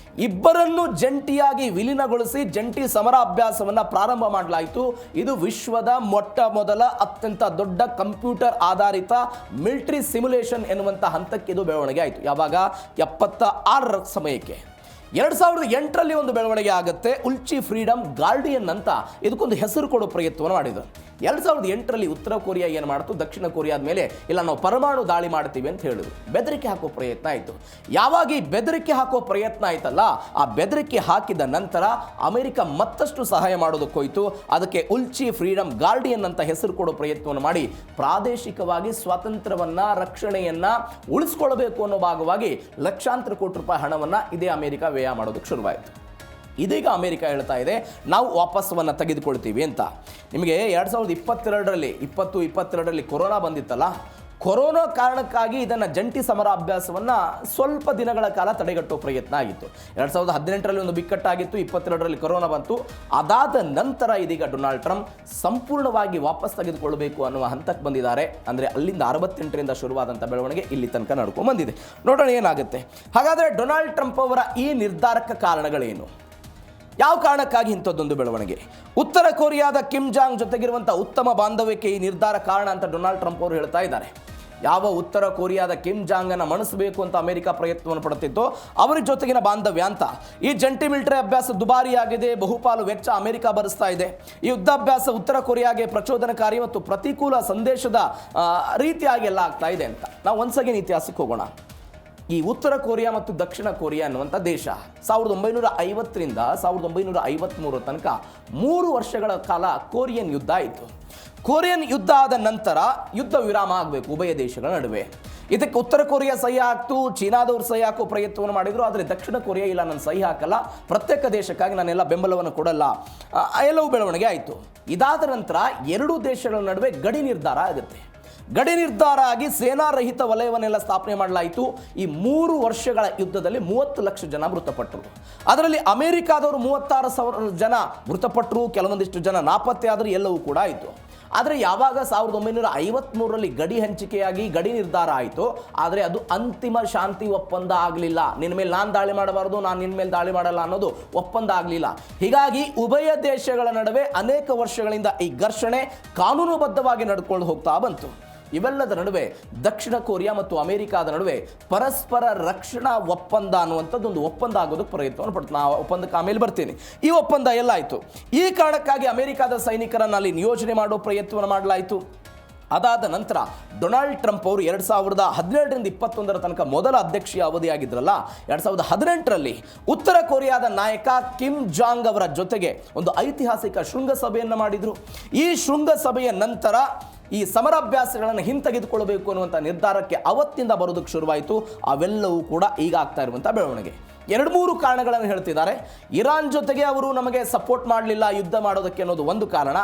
ಇಬ್ಬರನ್ನು ಜಂಟಿಯಾಗಿ ವಿಲೀನಗೊಳಿಸಿ ಜಂಟಿ ಸಮರಾಭ್ಯಾಸವನ್ನು ಪ್ರಾರಂಭ ಮಾಡಲಾಯಿತು. ಇದು ವಿಶ್ವದ ಮೊಟ್ಟ ಮೊದಲ ಅತ್ಯಂತ ದೊಡ್ಡ ಕಂಪ್ಯೂಟರ್ ಆಧಾರಿತ ಮಿಲಿಟರಿ ಸಿಮ್ಯುಲೇಷನ್ ಎನ್ನುವಂಥ ಹಂತಕ್ಕೆ ಇದು ಬೆಳವಣಿಗೆ ಆಯಿತು. ಯಾವಾಗ? 76ರ ಸಮಯಕ್ಕೆ. 2008ರಲ್ಲಿ ಒಂದು ಬೆಳವಣಿಗೆ ಆಗುತ್ತೆ. ಉಲ್ಚಿ ಫ್ರೀಡಮ್ ಗಾರ್ಡಿಯನ್ ಅಂತ ಇದಕ್ಕೊಂದು ಹೆಸರು ಕೊಡೋ ಪ್ರಯತ್ನವನ್ನು ಮಾಡಿದರು. 2008ರಲ್ಲಿ ಉತ್ತರ ಕೊರಿಯಾ ಏನು ಮಾಡ್ತು, ದಕ್ಷಿಣ ಕೊರಿಯಾದ ಮೇಲೆ ಇಲ್ಲ ನಾವು ಪರಮಾಣು ದಾಳಿ ಮಾಡ್ತೀವಿ ಅಂತ ಹೇಳಿದ್ರು. ಬೆದರಿಕೆ ಹಾಕೋ ಪ್ರಯತ್ನ ಆಯಿತು. ಯಾವಾಗ ಈ ಬೆದರಿಕೆ ಹಾಕೋ ಪ್ರಯತ್ನ ಆಯ್ತಲ್ಲ, ಆ ಬೆದರಿಕೆ ಹಾಕಿದ ನಂತರ ಅಮೆರಿಕ ಮತ್ತಷ್ಟು ಸಹಾಯ ಮಾಡೋದಕ್ಕೋಯ್ತು. ಅದಕ್ಕೆ ಉಲ್ಚಿ ಫ್ರೀಡಮ್ ಗಾರ್ಡಿಯನ್ ಅಂತ ಹೆಸರು ಕೊಡೋ ಪ್ರಯತ್ನವನ್ನು ಮಾಡಿ ಪ್ರಾದೇಶಿಕವಾಗಿ ಸ್ವಾತಂತ್ರ್ಯವನ್ನು ರಕ್ಷಣೆಯನ್ನು ಉಳಿಸ್ಕೊಳ್ಬೇಕು ಅನ್ನೋ ಭಾಗವಾಗಿ ಲಕ್ಷಾಂತರ ಕೋಟಿ ರೂಪಾಯಿ ಹಣವನ್ನು ಇದೇ ಅಮೆರಿಕ ವ್ಯಯ ಮಾಡೋದಕ್ಕೆ ಶುರುವಾಯಿತು. ಇದೀಗ ಅಮೆರಿಕ ಹೇಳ್ತಾ ಇದೆ ನಾವು ವಾಪಸ್ಸನ್ನು ತೆಗೆದುಕೊಳ್ತೀವಿ ಅಂತ. ನಿಮಗೆ 2022ರಲ್ಲಿ ಕೊರೋನಾ ಬಂದಿತ್ತಲ್ಲ, ಕೊರೋನಾ ಕಾರಣಕ್ಕಾಗಿ ಇದನ್ನು ಜಂಟಿ ಸಮರಾಭ್ಯಾಸವನ್ನು ಸ್ವಲ್ಪ ದಿನಗಳ ಕಾಲ ತಡೆಗಟ್ಟುವ ಪ್ರಯತ್ನ ಆಗಿತ್ತು. 2018ರಲ್ಲಿ ಒಂದು ಬಿಕ್ಕಟ್ಟಾಗಿತ್ತು, 22ರಲ್ಲಿ ಕೊರೋನಾ ಬಂತು. ಅದಾದ ನಂತರ ಇದೀಗ ಡೊನಾಲ್ಡ್ ಟ್ರಂಪ್ ಸಂಪೂರ್ಣವಾಗಿ ವಾಪಸ್ ತೆಗೆದುಕೊಳ್ಳಬೇಕು ಅನ್ನುವ ಹಂತಕ್ಕೆ ಬಂದಿದ್ದಾರೆ. ಅಂದರೆ ಅಲ್ಲಿಂದ 68ರಿಂದ ಶುರುವಾದಂಥ ಬೆಳವಣಿಗೆ ಇಲ್ಲಿ ತನಕ ನಡ್ಕೊಂಡು ಬಂದಿದೆ. ನೋಡೋಣ ಏನಾಗುತ್ತೆ. ಹಾಗಾದರೆ ಡೊನಾಲ್ಡ್ ಟ್ರಂಪ್ ಅವರ ಈ ನಿರ್ಧಾರಕ್ಕೆ ಕಾರಣಗಳೇನು? ಯಾವ ಕಾರಣಕ್ಕಾಗಿ ಇಂಥದ್ದೊಂದು ಬೆಳವಣಿಗೆ? ಉತ್ತರ ಕೊರಿಯಾದ ಕಿಮ್ ಜಾಂಗ್ ಜೊತೆಗಿರುವಂಥ ಉತ್ತಮ ಬಾಂಧವ್ಯಕ್ಕೆ ಈ ನಿರ್ಧಾರ ಕಾರಣ ಅಂತ ಡೊನಾಲ್ಡ್ ಟ್ರಂಪ್ ಅವರು ಹೇಳ್ತಾ ಇದ್ದಾರೆ. ಯಾವ ಉತ್ತರ ಕೊರಿಯಾದ ಕಿಮ್ ಜಾಂಗ್ ಅನ್ನು ಮಣಿಸಬೇಕು ಅಂತ ಅಮೆರಿಕ ಪ್ರಯತ್ನವನ್ನು ಪಡುತ್ತಿತ್ತೋ ಅವರ ಜೊತೆಗಿನ ಬಾಂಧವ್ಯ ಅಂತ. ಈ ಜಂಟಿ ಮಿಲಿಟರಿ ಅಭ್ಯಾಸ ದುಬಾರಿಯಾಗಿದೆ, ಬಹುಪಾಲು ವೆಚ್ಚ ಅಮೆರಿಕ ಭರಿಸ್ತಾ ಇದೆ. ಈ ಯುದ್ಧಾಭ್ಯಾಸ ಉತ್ತರ ಕೊರಿಯಾಗೆ ಪ್ರಚೋದನಕಾರಿ ಮತ್ತು ಪ್ರತಿಕೂಲ ಸಂದೇಶದ ರೀತಿಯಾಗಿ ಎಲ್ಲ ಆಗ್ತಾ ಇದೆ ಅಂತ. ನಾವು ಒಂದ್ಸಗಿನ ಇತಿಹಾಸಕ್ಕೆ ಹೋಗೋಣ. ಈ ಉತ್ತರ ಕೊರಿಯಾ ಮತ್ತು ದಕ್ಷಿಣ ಕೊರಿಯಾ ಅನ್ನುವಂಥ ದೇಶ 1950ರಿಂದ 1953 ತನಕ 3 ವರ್ಷಗಳ ಕಾಲ ಕೊರಿಯನ್ ಯುದ್ಧ ಆಯಿತು. ಕೊರಿಯನ್ ಯುದ್ಧ ಆದ ನಂತರ ಯುದ್ಧ ವಿರಾಮ ಆಗಬೇಕು ಉಭಯ ದೇಶಗಳ ನಡುವೆ. ಇದಕ್ಕೆ ಉತ್ತರ ಕೊರಿಯಾ ಸಹಿ ಹಾಕ್ತು, ಚೀನಾದವರು ಸಹಿ ಹಾಕೋ ಪ್ರಯತ್ನವನ್ನು ಮಾಡಿದರು. ಆದರೆ ದಕ್ಷಿಣ ಕೊರಿಯಾ ಇಲ್ಲ, ನಾನು ಸಹಿ ಹಾಕಲ್ಲ, ಪ್ರತ್ಯೇಕ ದೇಶಕ್ಕಾಗಿ ನಾನೆಲ್ಲ ಬೆಂಬಲವನ್ನು ಕೊಡಲ್ಲ, ಎಲ್ಲವೂ ಬೆಳವಣಿಗೆ ಆಯಿತು. ಇದಾದ ನಂತರ ಎರಡೂ ದೇಶಗಳ ನಡುವೆ ಗಡಿ ನಿರ್ಧಾರ ಆಗುತ್ತೆ. ಗಡಿ ನಿರ್ಧಾರ ಆಗಿ ಸೇನಾರಹಿತ ವಲಯವನ್ನೆಲ್ಲ ಸ್ಥಾಪನೆ ಮಾಡಲಾಯಿತು. ಈ 3 ವರ್ಷಗಳ ಯುದ್ಧದಲ್ಲಿ 30 ಲಕ್ಷ ಜನ ಮೃತಪಟ್ಟರು. ಅದರಲ್ಲಿ ಅಮೆರಿಕಾದವರು 36,000 ಜನ ಮೃತಪಟ್ಟರು, ಕೆಲವೊಂದಿಷ್ಟು ಜನ ನಾಪತ್ತೆ ಆದರೂ ಎಲ್ಲವೂ ಕೂಡ ಆಯಿತು. ಆದರೆ ಯಾವಾಗ 1953ರಲ್ಲಿ ಗಡಿ ಹಂಚಿಕೆಯಾಗಿ ಗಡಿ ನಿರ್ಧಾರ ಆಯಿತು, ಆದರೆ ಅದು ಅಂತಿಮ ಶಾಂತಿ ಒಪ್ಪಂದ ಆಗಲಿಲ್ಲ. ನಿನ್ನ ಮೇಲೆ ನಾನು ದಾಳಿ ಮಾಡಬಾರ್ದು, ನಾನು ನಿನ್ನ ಮೇಲೆ ದಾಳಿ ಮಾಡಲ್ಲ ಅನ್ನೋದು ಒಪ್ಪಂದ ಆಗಲಿಲ್ಲ. ಹೀಗಾಗಿ ಉಭಯ ದೇಶಗಳ ನಡುವೆ ಅನೇಕ ವರ್ಷಗಳಿಂದ ಈ ಘರ್ಷಣೆ ಕಾನೂನುಬದ್ಧವಾಗಿ ನಡ್ಕೊಂಡು ಹೋಗ್ತಾ ಬಂತು. ಇವೆಲ್ಲದ ನಡುವೆ ದಕ್ಷಿಣ ಕೊರಿಯಾ ಮತ್ತು ಅಮೆರಿಕಾದ ನಡುವೆ ಪರಸ್ಪರ ರಕ್ಷಣಾ ಒಪ್ಪಂದ ಅನ್ನುವಂಥದ್ದೊಂದು ಒಪ್ಪಂದ ಆಗೋದಕ್ಕೆ ಪ್ರಯತ್ನವನ್ನು ಪಡ್ತೀನಿ. ಆ ಒಪ್ಪಂದಕ್ಕೆ ಆಮೇಲೆ ಬರ್ತೀನಿ. ಈ ಒಪ್ಪಂದ ಎಲ್ಲ ಆಯಿತು. ಈ ಕಾರಣಕ್ಕಾಗಿ ಅಮೆರಿಕಾದ ಸೈನಿಕರನ್ನು ಅಲ್ಲಿ ನಿಯೋಜನೆ ಮಾಡೋ ಪ್ರಯತ್ನವನ್ನು ಮಾಡಲಾಯಿತು. ಅದಾದ ನಂತರ ಡೊನಾಲ್ಡ್ ಟ್ರಂಪ್ ಅವರು 2017ರಿಂದ 21 ತನಕ ಮೊದಲ ಅಧ್ಯಕ್ಷೀಯ ಅವಧಿಯಾಗಿದ್ರಲ್ಲ, 2018ರಲ್ಲಿ ಉತ್ತರ ಕೊರಿಯಾದ ನಾಯಕ ಕಿಮ್ ಜಾಂಗ್ ಅವರ ಜೊತೆಗೆ ಒಂದು ಐತಿಹಾಸಿಕ ಶೃಂಗಸಭೆಯನ್ನು ಮಾಡಿದರು. ಈ ಶೃಂಗಸಭೆಯ ನಂತರ ಈ ಸಮರಾಭ್ಯಾಸಗಳನ್ನು ಹಿಂತೆಗೆದುಕೊಳ್ಳಬೇಕು ಅನ್ನುವಂಥ ನಿರ್ಧಾರಕ್ಕೆ ಅವತ್ತಿಂದ ಬರೋದಕ್ಕೆ ಶುರುವಾಯಿತು. ಅವೆಲ್ಲವೂ ಕೂಡ ಈಗ ಆಗ್ತಾ ಇರುವಂಥ ಬೆಳವಣಿಗೆ. 2-3 ಕಾರಣಗಳನ್ನು ಹೇಳ್ತಿದ್ದಾರೆ. ಇರಾನ್ ಜೊತೆಗೆ ಅವರು ನಮಗೆ ಸಪೋರ್ಟ್ ಮಾಡಲಿಲ್ಲ ಯುದ್ಧ ಮಾಡೋದಕ್ಕೆ ಅನ್ನೋದು ಒಂದು ಕಾರಣ.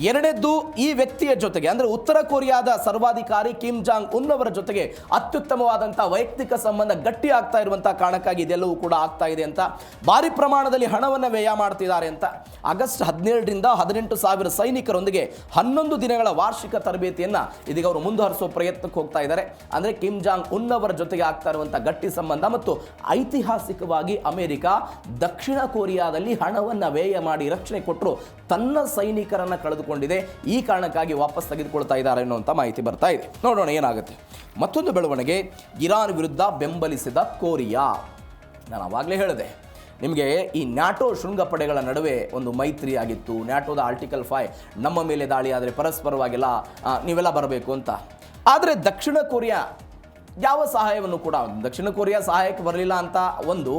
ಎರಡನೇದ್ದು, ಈ ವ್ಯಕ್ತಿಯ ಜೊತೆಗೆ ಅಂದರೆ ಉತ್ತರ ಕೊರಿಯಾದ ಸರ್ವಾಧಿಕಾರಿ ಕಿಮ್ ಜಾಂಗ್ ಉನ್ ಅವರ ಜೊತೆಗೆ ಅತ್ಯುತ್ತಮವಾದಂಥ ವೈಯಕ್ತಿಕ ಸಂಬಂಧ ಗಟ್ಟಿ ಆಗ್ತಾ ಇರುವಂಥ ಕಾರಣಕ್ಕಾಗಿ ಇದೆಲ್ಲವೂ ಕೂಡ ಆಗ್ತಾ ಇದೆ ಅಂತ. ಭಾರಿ ಪ್ರಮಾಣದಲ್ಲಿ ಹಣವನ್ನು ವ್ಯಯ ಮಾಡ್ತಿದ್ದಾರೆ ಅಂತ. ಆಗಸ್ಟ್ 17ರಿಂದ 18,000 ಸೈನಿಕರೊಂದಿಗೆ 11 ದಿನಗಳ ವಾರ್ಷಿಕ ತರಬೇತಿಯನ್ನು ಇದೀಗ ಅವರು ಮುಂದುವರಿಸುವ ಪ್ರಯತ್ನಕ್ಕೆ ಹೋಗ್ತಾ ಇದ್ದಾರೆ. ಅಂದರೆ ಕಿಮ್ ಜಾಂಗ್ ಉನ್ ಅವರ ಜೊತೆಗೆ ಆಗ್ತಾ ಇರುವಂಥ ಗಟ್ಟಿ ಸಂಬಂಧ ಮತ್ತು ಐತಿಹಾಸಿಕ ಅಮೆರಿಕ ದಕ್ಷಿಣ ಕೊರಿಯಾದಲ್ಲಿ ಹಣವನ್ನು ವ್ಯಯ ಮಾಡಿ ರಕ್ಷಣೆ ಕೊಟ್ಟರು ತನ್ನ ಸೈನಿಕರನ್ನು ಕಳೆದುಕೊಂಡಿದೆ. ಈ ಕಾರಣಕ್ಕಾಗಿ ವಾಪಸ್ ತೆಗೆದುಕೊಳ್ತಾ ಇದ್ದಾರೆ ಅನ್ನುವಂಥ ಮಾಹಿತಿ ಬರ್ತಾ ಇದೆ. ನೋಡೋಣ ಏನಾಗುತ್ತೆ. ಮತ್ತೊಂದು ಬೆಳವಣಿಗೆ, ಇರಾನ್ ವಿರುದ್ಧ ಬೆಂಬಲಿಸಿದ ಕೊರಿಯಾ. ನಾನು ಆವಾಗಲೇ ಹೇಳಿದೆ ನಿಮಗೆ, ಈ ನ್ಯಾಟೋ ಶೃಂಗಪಡೆಗಳ ನಡುವೆ ಒಂದು ಮೈತ್ರಿ ಆಗಿತ್ತು. ನ್ಯಾಟೋದ ಆರ್ಟಿಕಲ್ 5 ನಮ್ಮ ಮೇಲೆ ದಾಳಿ ಆದರೆ ಪರಸ್ಪರವಾಗಿಲ್ಲ ನೀವೆಲ್ಲ ಬರಬೇಕು ಅಂತ. ಆದರೆ ದಕ್ಷಿಣ ಕೊರಿಯಾ ಯಾವ ಸಹಾಯವನ್ನು ಕೂಡ, ದಕ್ಷಿಣ ಕೊರಿಯಾ ಸಹಾಯಕ್ಕೆ ಬರಲಿಲ್ಲ ಅಂತ ಒಂದು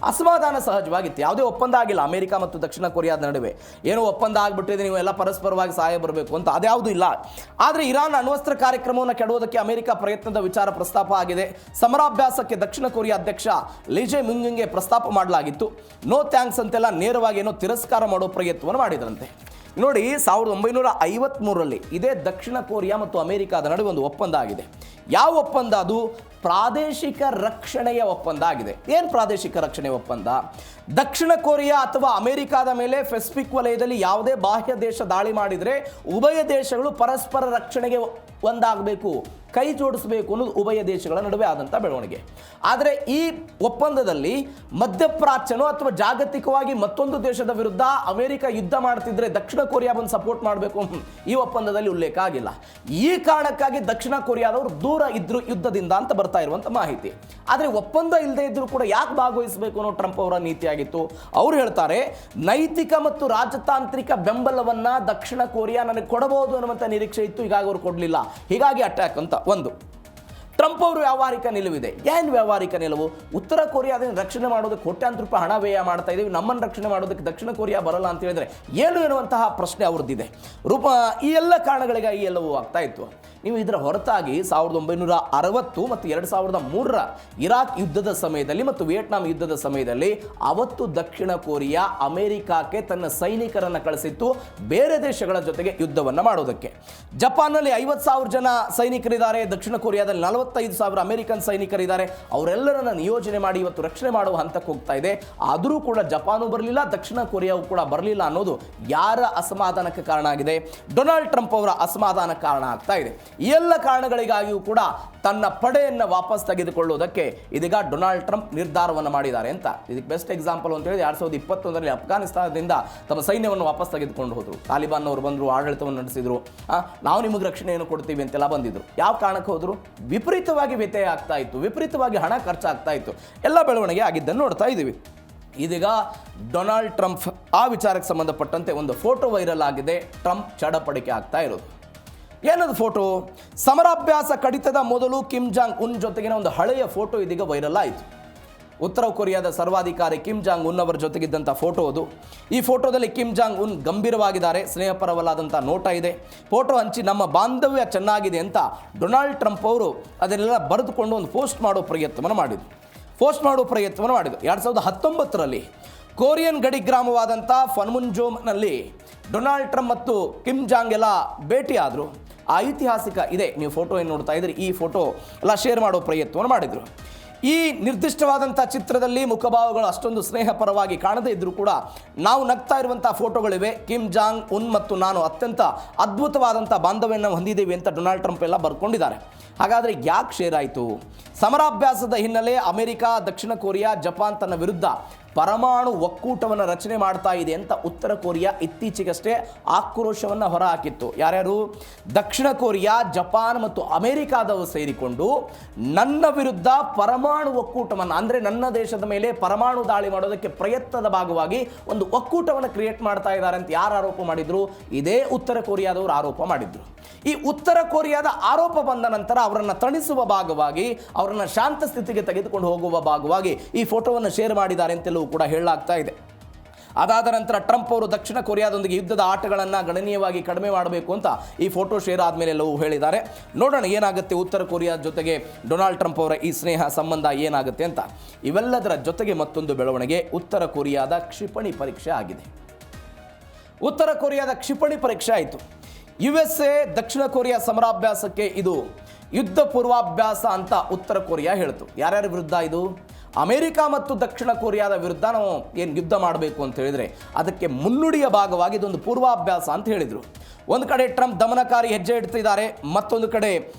ಅಸಮಾಧಾನ ಸಹಜವಾಗಿತ್ತು. ಯಾವುದೇ ಒಪ್ಪಂದ ಆಗಿಲ್ಲ ಅಮೆರಿಕ ಮತ್ತು ದಕ್ಷಿಣ ಕೊರಿಯಾದ ನಡುವೆ. ಏನೋ ಒಪ್ಪಂದ ಆಗಿಬಿಟ್ಟಿದೆ, ನೀವು ಎಲ್ಲ ಪರಸ್ಪರವಾಗಿ ಸಹಾಯ ಬರಬೇಕು ಅಂತ, ಅದ್ಯಾವುದೂ ಇಲ್ಲ. ಆದರೆ ಇರಾನ್ ಅಣ್ವಸ್ತ್ರ ಕಾರ್ಯಕ್ರಮವನ್ನು ಕೆಡವೋದಕ್ಕೆ ಅಮೆರಿಕ ಪ್ರಯತ್ನದ ವಿಚಾರ ಪ್ರಸ್ತಾಪ ಆಗಿದೆ. ಸಮರಾಭ್ಯಾಸಕ್ಕೆ ದಕ್ಷಿಣ ಕೊರಿಯಾ ಅಧ್ಯಕ್ಷ ಲೀ ಜೆ ಮಿಂಗ್ಗೆ ಪ್ರಸ್ತಾಪ ಮಾಡಲಾಗಿತ್ತು. ನೋ ಥ್ಯಾಂಕ್ಸ್ ಅಂತೆಲ್ಲ ನೇರವಾಗಿ ಏನೋ ತಿರಸ್ಕಾರ ಮಾಡೋ ಪ್ರಯತ್ನವನ್ನು ಮಾಡಿದ್ರಂತೆ. ನೋಡಿ, 1953ರಲ್ಲಿ ಇದೇ ದಕ್ಷಿಣ ಕೊರಿಯಾ ಮತ್ತು ಅಮೆರಿಕಾದ ನಡುವೆ ಒಂದು ಒಪ್ಪಂದ ಆಗಿದೆ. ಯಾವ ಒಪ್ಪಂದ ಅದು? ಪ್ರಾದೇಶಿಕ ರಕ್ಷಣೆಯ ಒಪ್ಪಂದ ಆಗಿದೆ. ಏನು ಪ್ರಾದೇಶಿಕ ರಕ್ಷಣೆ ಒಪ್ಪಂದ? ದಕ್ಷಿಣ ಕೊರಿಯಾ ಅಥವಾ ಅಮೆರಿಕಾದ ಮೇಲೆ ಪೆಸಿಫಿಕ್ ವಲಯದಲ್ಲಿ ಯಾವುದೇ ಬಾಹ್ಯ ದೇಶ ದಾಳಿ ಮಾಡಿದರೆ ಉಭಯ ದೇಶಗಳು ಪರಸ್ಪರ ರಕ್ಷಣೆಗೆ ಒಂದಾಗಬೇಕು, ಕೈ ಜೋಡಿಸಬೇಕು ಅನ್ನೋದು ಉಭಯ ದೇಶಗಳ ನಡುವೆ ಆದಂಥ ಬೆಳವಣಿಗೆ. ಆದರೆ ಈ ಒಪ್ಪಂದದಲ್ಲಿ ಮಧ್ಯಪ್ರಾಚ್ಯನೋ ಅಥವಾ ಜಾಗತಿಕವಾಗಿ ಮತ್ತೊಂದು ದೇಶದ ವಿರುದ್ಧ ಅಮೆರಿಕ ಯುದ್ಧ ಮಾಡ್ತಿದ್ರೆ ದಕ್ಷಿಣ ಕೊರಿಯಾ ಬಂದು ಸಪೋರ್ಟ್ ಮಾಡಬೇಕು ಈ ಒಪ್ಪಂದದಲ್ಲಿ ಉಲ್ಲೇಖ ಆಗಿಲ್ಲ. ಈ ಕಾರಣಕ್ಕಾಗಿ ದಕ್ಷಿಣ ಕೊರಿಯಾದವರು ದೂರ ಇದ್ರು ಯುದ್ಧದಿಂದ ಅಂತ ಬರ್ತಾ ಇರುವಂಥ ಮಾಹಿತಿ. ಆದರೆ ಒಪ್ಪಂದ ಇಲ್ಲದೆ ಇದ್ರೂ ಕೂಡ ಯಾಕೆ ಭಾಗವಹಿಸಬೇಕು ಅನ್ನೋ ಟ್ರಂಪ್ ಅವರ ನೀತಿಯಾಗಿತ್ತು. ಅವರು ಹೇಳ್ತಾರೆ, ನೈತಿಕ ಮತ್ತು ರಾಜತಾಂತ್ರಿಕ ಬೆಂಬಲವನ್ನು ದಕ್ಷಿಣ ಕೊರಿಯಾ ನನಗೆ ಕೊಡಬಹುದು ಅನ್ನುವಂಥ ನಿರೀಕ್ಷೆ ಇತ್ತು, ಹೀಗಾಗಿ ಅವರು ಕೊಡಲಿಲ್ಲ, ಹೀಗಾಗಿ ಅಟ್ಯಾಕ್ ಅಂತ ಒಂದು. ಟ್ರಂಪ್ ಅವರು ವ್ಯಾವಹಾರಿಕ ನಿಲುವಿದೆ. ಏನು ವ್ಯಾವಹಾರಿಕ ನಿಲುವು? ಉತ್ತರ ಕೊರಿಯಾದಿಂದ ರಕ್ಷಣೆ ಮಾಡೋದಕ್ಕೆ ಕೋಟ್ಯಾಂತರ ರೂಪಾಯಿ ಹಣ ವ್ಯಯ ಮಾಡ್ತಾ ಇದ್ದೀವಿ, ನಮ್ಮನ್ನು ರಕ್ಷಣೆ ಮಾಡೋದಕ್ಕೆ ದಕ್ಷಿಣ ಕೊರಿಯಾ ಬರಲ್ಲ ಅಂತ ಹೇಳಿದ್ರೆ ಏನು ಎನ್ನುವಂತಹ ಪ್ರಶ್ನೆ ಅವ್ರದ್ದಿದೆ. ಈ ಎಲ್ಲ ಕಾರಣಗಳಿಗಾಗಿ ಎಲ್ಲವೂ ಆಗ್ತಾ ಇತ್ತು. ನೀವು ಇದರ ಹೊರತಾಗಿ 1960 ಮತ್ತು 2003ರ ಇರಾಕ್ ಯುದ್ಧದ ಸಮಯದಲ್ಲಿ ಮತ್ತು ವಿಯೆಟ್ನಾಂ ಯುದ್ಧದ ಸಮಯದಲ್ಲಿ ಅವತ್ತು ದಕ್ಷಿಣ ಕೊರಿಯಾ ಅಮೆರಿಕಕ್ಕೆ ತನ್ನ ಸೈನಿಕರನ್ನು ಕಳಿಸಿತ್ತು ಬೇರೆ ದೇಶಗಳ ಜೊತೆಗೆ ಯುದ್ಧವನ್ನು ಮಾಡೋದಕ್ಕೆ. ಜಪಾನ್ನಲ್ಲಿ 50,000 ಜನ ಸೈನಿಕರಿದ್ದಾರೆ, ದಕ್ಷಿಣ ಕೊರಿಯಾದಲ್ಲಿ 45,000 ಅಮೆರಿಕನ್ ಸೈನಿಕರಿದ್ದಾರೆ. ಅವರೆಲ್ಲರನ್ನ ನಿಯೋಜನೆ ಮಾಡಿ ಇವತ್ತು ರಕ್ಷಣೆ ಮಾಡುವ ಹಂತಕ್ಕೆ ಹೋಗ್ತಾ ಇದೆ. ಆದರೂ ಕೂಡ ಜಪಾನು ಬರಲಿಲ್ಲ, ದಕ್ಷಿಣ ಕೊರಿಯಾವು ಕೂಡ ಬರಲಿಲ್ಲ ಅನ್ನೋದು ಯಾರ ಅಸಮಾಧಾನಕ್ಕೆ ಕಾರಣ ಆಗಿದೆ? ಡೊನಾಲ್ಡ್ ಟ್ರಂಪ್ ಅವರ ಅಸಮಾಧಾನ ಕಾರಣ ಆಗ್ತಾ ಇದೆ. ಈ ಎಲ್ಲ ಕಾರಣಗಳಿಗಾಗಿಯೂ ಕೂಡ ತನ್ನ ಪಡೆಯನ್ನು ವಾಪಸ್ ತೆಗೆದುಕೊಳ್ಳುವುದಕ್ಕೆ ಇದೀಗ ಡೊನಾಲ್ಡ್ ಟ್ರಂಪ್ ನಿರ್ಧಾರವನ್ನು ಮಾಡಿದ್ದಾರೆ ಅಂತ. ಇದಕ್ಕೆ ಬೆಸ್ಟ್ ಎಕ್ಸಾಂಪಲ್ ಅಂತ ಹೇಳಿ 2021ರಲ್ಲಿ ಅಫ್ಘಾನಿಸ್ತಾನದಿಂದ ತಮ್ಮ ಸೈನ್ಯವನ್ನು ವಾಪಸ್ ತೆಗೆದುಕೊಂಡು ಹೋದರು. ತಾಲಿಬಾನ್ ಅವರು ಬಂದರು, ಆಡಳಿತವನ್ನು ನಡೆಸಿದರು, ನಾವು ನಿಮಗೆ ರಕ್ಷಣೆಯನ್ನು ಕೊಡ್ತೀವಿ ಅಂತೆಲ್ಲ ಬಂದಿದ್ರು. ಯಾವ ಕಾರಣಕ್ಕೆ ಹೋದರು? ವಿಪರೀತವಾಗಿ ವ್ಯತ್ಯಯ ಆಗ್ತಾ ಇತ್ತು, ವಿಪರೀತವಾಗಿ ಹಣ ಖರ್ಚಾಗ್ತಾ ಇತ್ತು, ಎಲ್ಲ ಬೆಳವಣಿಗೆ ಆಗಿದ್ದನ್ನು ನೋಡ್ತಾ ಇದ್ದೀವಿ. ಇದೀಗ ಡೊನಾಲ್ಡ್ ಟ್ರಂಪ್ ಆ ವಿಚಾರಕ್ಕೆ ಸಂಬಂಧಪಟ್ಟಂತೆ ಒಂದು ಫೋಟೋ ವೈರಲ್ ಆಗಿದೆ. ಟ್ರಂಪ್ ಚಡಪಡಿಕೆ ಆಗ್ತಾ ಇರೋದು. ಏನದು ಫೋಟೋ? ಸಮರಾಭ್ಯಾಸ ಕಡಿತದ ಮೊದಲು ಕಿಮ್ ಜಾಂಗ್ ಉನ್ ಜೊತೆಗಿನ ಒಂದು ಹಳೆಯ ಫೋಟೋ ಇದೀಗ ವೈರಲ್ ಆಯಿತು. ಉತ್ತರ ಕೊರಿಯಾದ ಸರ್ವಾಧಿಕಾರಿ ಕಿಮ್ ಜಾಂಗ್ ಉನ್ ಅವರ ಜೊತೆಗಿದ್ದಂಥ ಫೋಟೋ ಅದು. ಈ ಫೋಟೋದಲ್ಲಿ ಕಿಮ್ ಜಾಂಗ್ ಉನ್ ಗಂಭೀರವಾಗಿದ್ದಾರೆ, ಸ್ನೇಹಪರವಲ್ಲಾದಂಥ ನೋಟ ಇದೆ. ಫೋಟೋ ಹಂಚಿ ನಮ್ಮ ಬಾಂಧವ್ಯ ಚೆನ್ನಾಗಿದೆ ಅಂತ ಡೊನಾಲ್ಡ್ ಟ್ರಂಪ್ ಅವರು ಅದನ್ನೆಲ್ಲ ಬರೆದುಕೊಂಡು ಒಂದು ಪೋಸ್ಟ್ ಮಾಡೋ ಪ್ರಯತ್ನವನ್ನು ಮಾಡಿದರು. 2019ರಲ್ಲಿ ಕೊರಿಯನ್ ಗಡಿ ಗ್ರಾಮವಾದಂಥ ಫನ್ಮುನ್ಜೋಮ್ನಲ್ಲಿ ಡೊನಾಲ್ಡ್ ಟ್ರಂಪ್ ಮತ್ತು ಕಿಮ್ ಜಾಂಗ್ ಎಲ್ಲ ಭೇಟಿಯಾದರು. ಆ ಐತಿಹಾಸಿಕ ಇದೆ, ನೀವು ಫೋಟೋ ಏನು ನೋಡ್ತಾ ಇದ್ರಿ, ಈ ಫೋಟೋ ಎಲ್ಲ ಶೇರ್ ಮಾಡೋ ಪ್ರಯತ್ನವನ್ನು ಮಾಡಿದರು. ಈ ನಿರ್ದಿಷ್ಟವಾದಂಥ ಚಿತ್ರದಲ್ಲಿ ಮುಖಭಾವಗಳು ಅಷ್ಟೊಂದು ಸ್ನೇಹಪರವಾಗಿ ಕಾಣದೇ ಇದ್ದರೂ ಕೂಡ ನಾವು ನಗ್ತಾ ಇರುವಂಥ ಫೋಟೋಗಳಿವೆ. ಕಿಮ್ ಜಾಂಗ್ ಉನ್ ಮತ್ತು ನಾನು ಅತ್ಯಂತ ಅದ್ಭುತವಾದಂಥ ಬಾಂಧವ್ಯವನ್ನು ಹೊಂದಿದ್ದೇವೆ ಅಂತ ಡೊನಾಲ್ಡ್ ಟ್ರಂಪ್ ಎಲ್ಲ ಬರ್ಕೊಂಡಿದ್ದಾರೆ. ಹಾಗಾದರೆ ಯಾಕೆ ಶೇರ್ ಆಯಿತು? ಸಮರಾಭ್ಯಾಸದ ಹಿನ್ನೆಲೆ ಅಮೆರಿಕ, ದಕ್ಷಿಣ ಕೊರಿಯಾ, ಜಪಾನ್ ತನ್ನ ವಿರುದ್ಧ ಪರಮಾಣು ಒಕ್ಕೂಟವನ್ನು ರಚನೆ ಮಾಡ್ತಾ ಇದೆ ಅಂತ ಉತ್ತರ ಕೊರಿಯಾ ಇತ್ತೀಚೆಗಷ್ಟೇ ಆಕ್ರೋಶವನ್ನು ಹೊರಹಾಕಿತ್ತು. ಯಾರ್ಯಾರು? ದಕ್ಷಿಣ ಕೊರಿಯಾ, ಜಪಾನ್ ಮತ್ತು ಅಮೆರಿಕಾದವರು ಸೇರಿಕೊಂಡು ನನ್ನ ವಿರುದ್ಧ ಪರಮಾಣು ಒಕ್ಕೂಟವನ್ನು, ಅಂದರೆ ನನ್ನ ದೇಶದ ಮೇಲೆ ಪರಮಾಣು ದಾಳಿ ಮಾಡೋದಕ್ಕೆ ಪ್ರಯತ್ನದ ಭಾಗವಾಗಿ ಒಂದು ಒಕ್ಕೂಟವನ್ನು ಕ್ರಿಯೇಟ್ ಮಾಡ್ತಾ ಇದ್ದಾರೆ ಅಂತ ಯಾರು ಆರೋಪ ಮಾಡಿದ್ರು? ಇದೇ ಉತ್ತರ ಕೊರಿಯಾದವರು ಆರೋಪ ಮಾಡಿದ್ರು. ಈ ಉತ್ತರ ಕೊರಿಯಾದ ಆರೋಪ ಬಂದ ನಂತರ ಅವರನ್ನು ತಣಿಸುವ ಭಾಗವಾಗಿ, ಅವರನ್ನು ಶಾಂತ ಸ್ಥಿತಿಗೆ ತೆಗೆದುಕೊಂಡು ಹೋಗುವ ಭಾಗವಾಗಿ ಈ ಫೋಟೋವನ್ನು ಶೇರ್ ಮಾಡಿದ್ದಾರೆ ಅಂತೆಲ್ಲೂ ಕೂಡ ಹೇಳಲಾಗ್ತಾ ಇದೆ. ಅದಾದ ನಂತರ ಟ್ರಂಪ್ ಅವರು ದಕ್ಷಿಣ ಕೊರಿಯಾದೊಂದಿಗೆ ಯುದ್ಧದ ಆಟಗಳನ್ನು ಗಣನೀಯವಾಗಿ ಕಡಿಮೆ ಮಾಡಬೇಕು ಅಂತ ಈ ಫೋಟೋ ಶೇರ್ ಆದಮೇಲೆ ಎಲ್ಲವೂ ಹೇಳಿದ್ದಾರೆ. ನೋಡೋಣ ಏನಾಗುತ್ತೆ ಉತ್ತರ ಕೊರಿಯಾ ಜೊತೆಗೆ ಡೊನಾಲ್ಡ್ ಟ್ರಂಪ್ ಅವರ ಈ ಸ್ನೇಹ ಸಂಬಂಧ ಏನಾಗುತ್ತೆ ಅಂತ. ಇವೆಲ್ಲದರ ಜೊತೆಗೆ ಮತ್ತೊಂದು ಬೆಳವಣಿಗೆ, ಉತ್ತರ ಕೊರಿಯಾದ ಕ್ಷಿಪಣಿ ಪರೀಕ್ಷೆ ಆಗಿದೆ. ಉತ್ತರ ಕೊರಿಯಾದ ಕ್ಷಿಪಣಿ ಪರೀಕ್ಷೆ ಆಯಿತು. USA ದಕ್ಷಿಣ ಕೊರಿಯಾ ಸಮರಾಭ್ಯಾಸಕ್ಕೆ ಇದು ಯುದ್ಧ ಪೂರ್ವಾಭ್ಯಾಸ ಅಂತ ಉತ್ತರ ಕೊರಿಯಾ ಹೇಳ್ತು. ಯಾರ್ಯಾರ ವಿರುದ್ಧ ಇದು? ಅಮೆರಿಕ ಮತ್ತು ದಕ್ಷಿಣ ಕೊರಿಯಾದ ವಿರುದ್ಧ ನಾವು ಏನು ಯುದ್ಧ ಮಾಡಬೇಕು ಅಂತ ಹೇಳಿದರೆ ಅದಕ್ಕೆ ಮುನ್ನುಡಿಯ ಭಾಗವಾಗಿ ಇದೊಂದು ಪೂರ್ವಾಭ್ಯಾಸ ಅಂತ ಹೇಳಿದರು. ಒಂದು ಕಡೆ ಟ್ರಂಪ್ ದಮನಕಾರಿ ಹೆಜ್ಜೆ ಇಡ್ತಿದ್ದಾರೆ, ಮತ್ತೊಂದು ಕಡೆ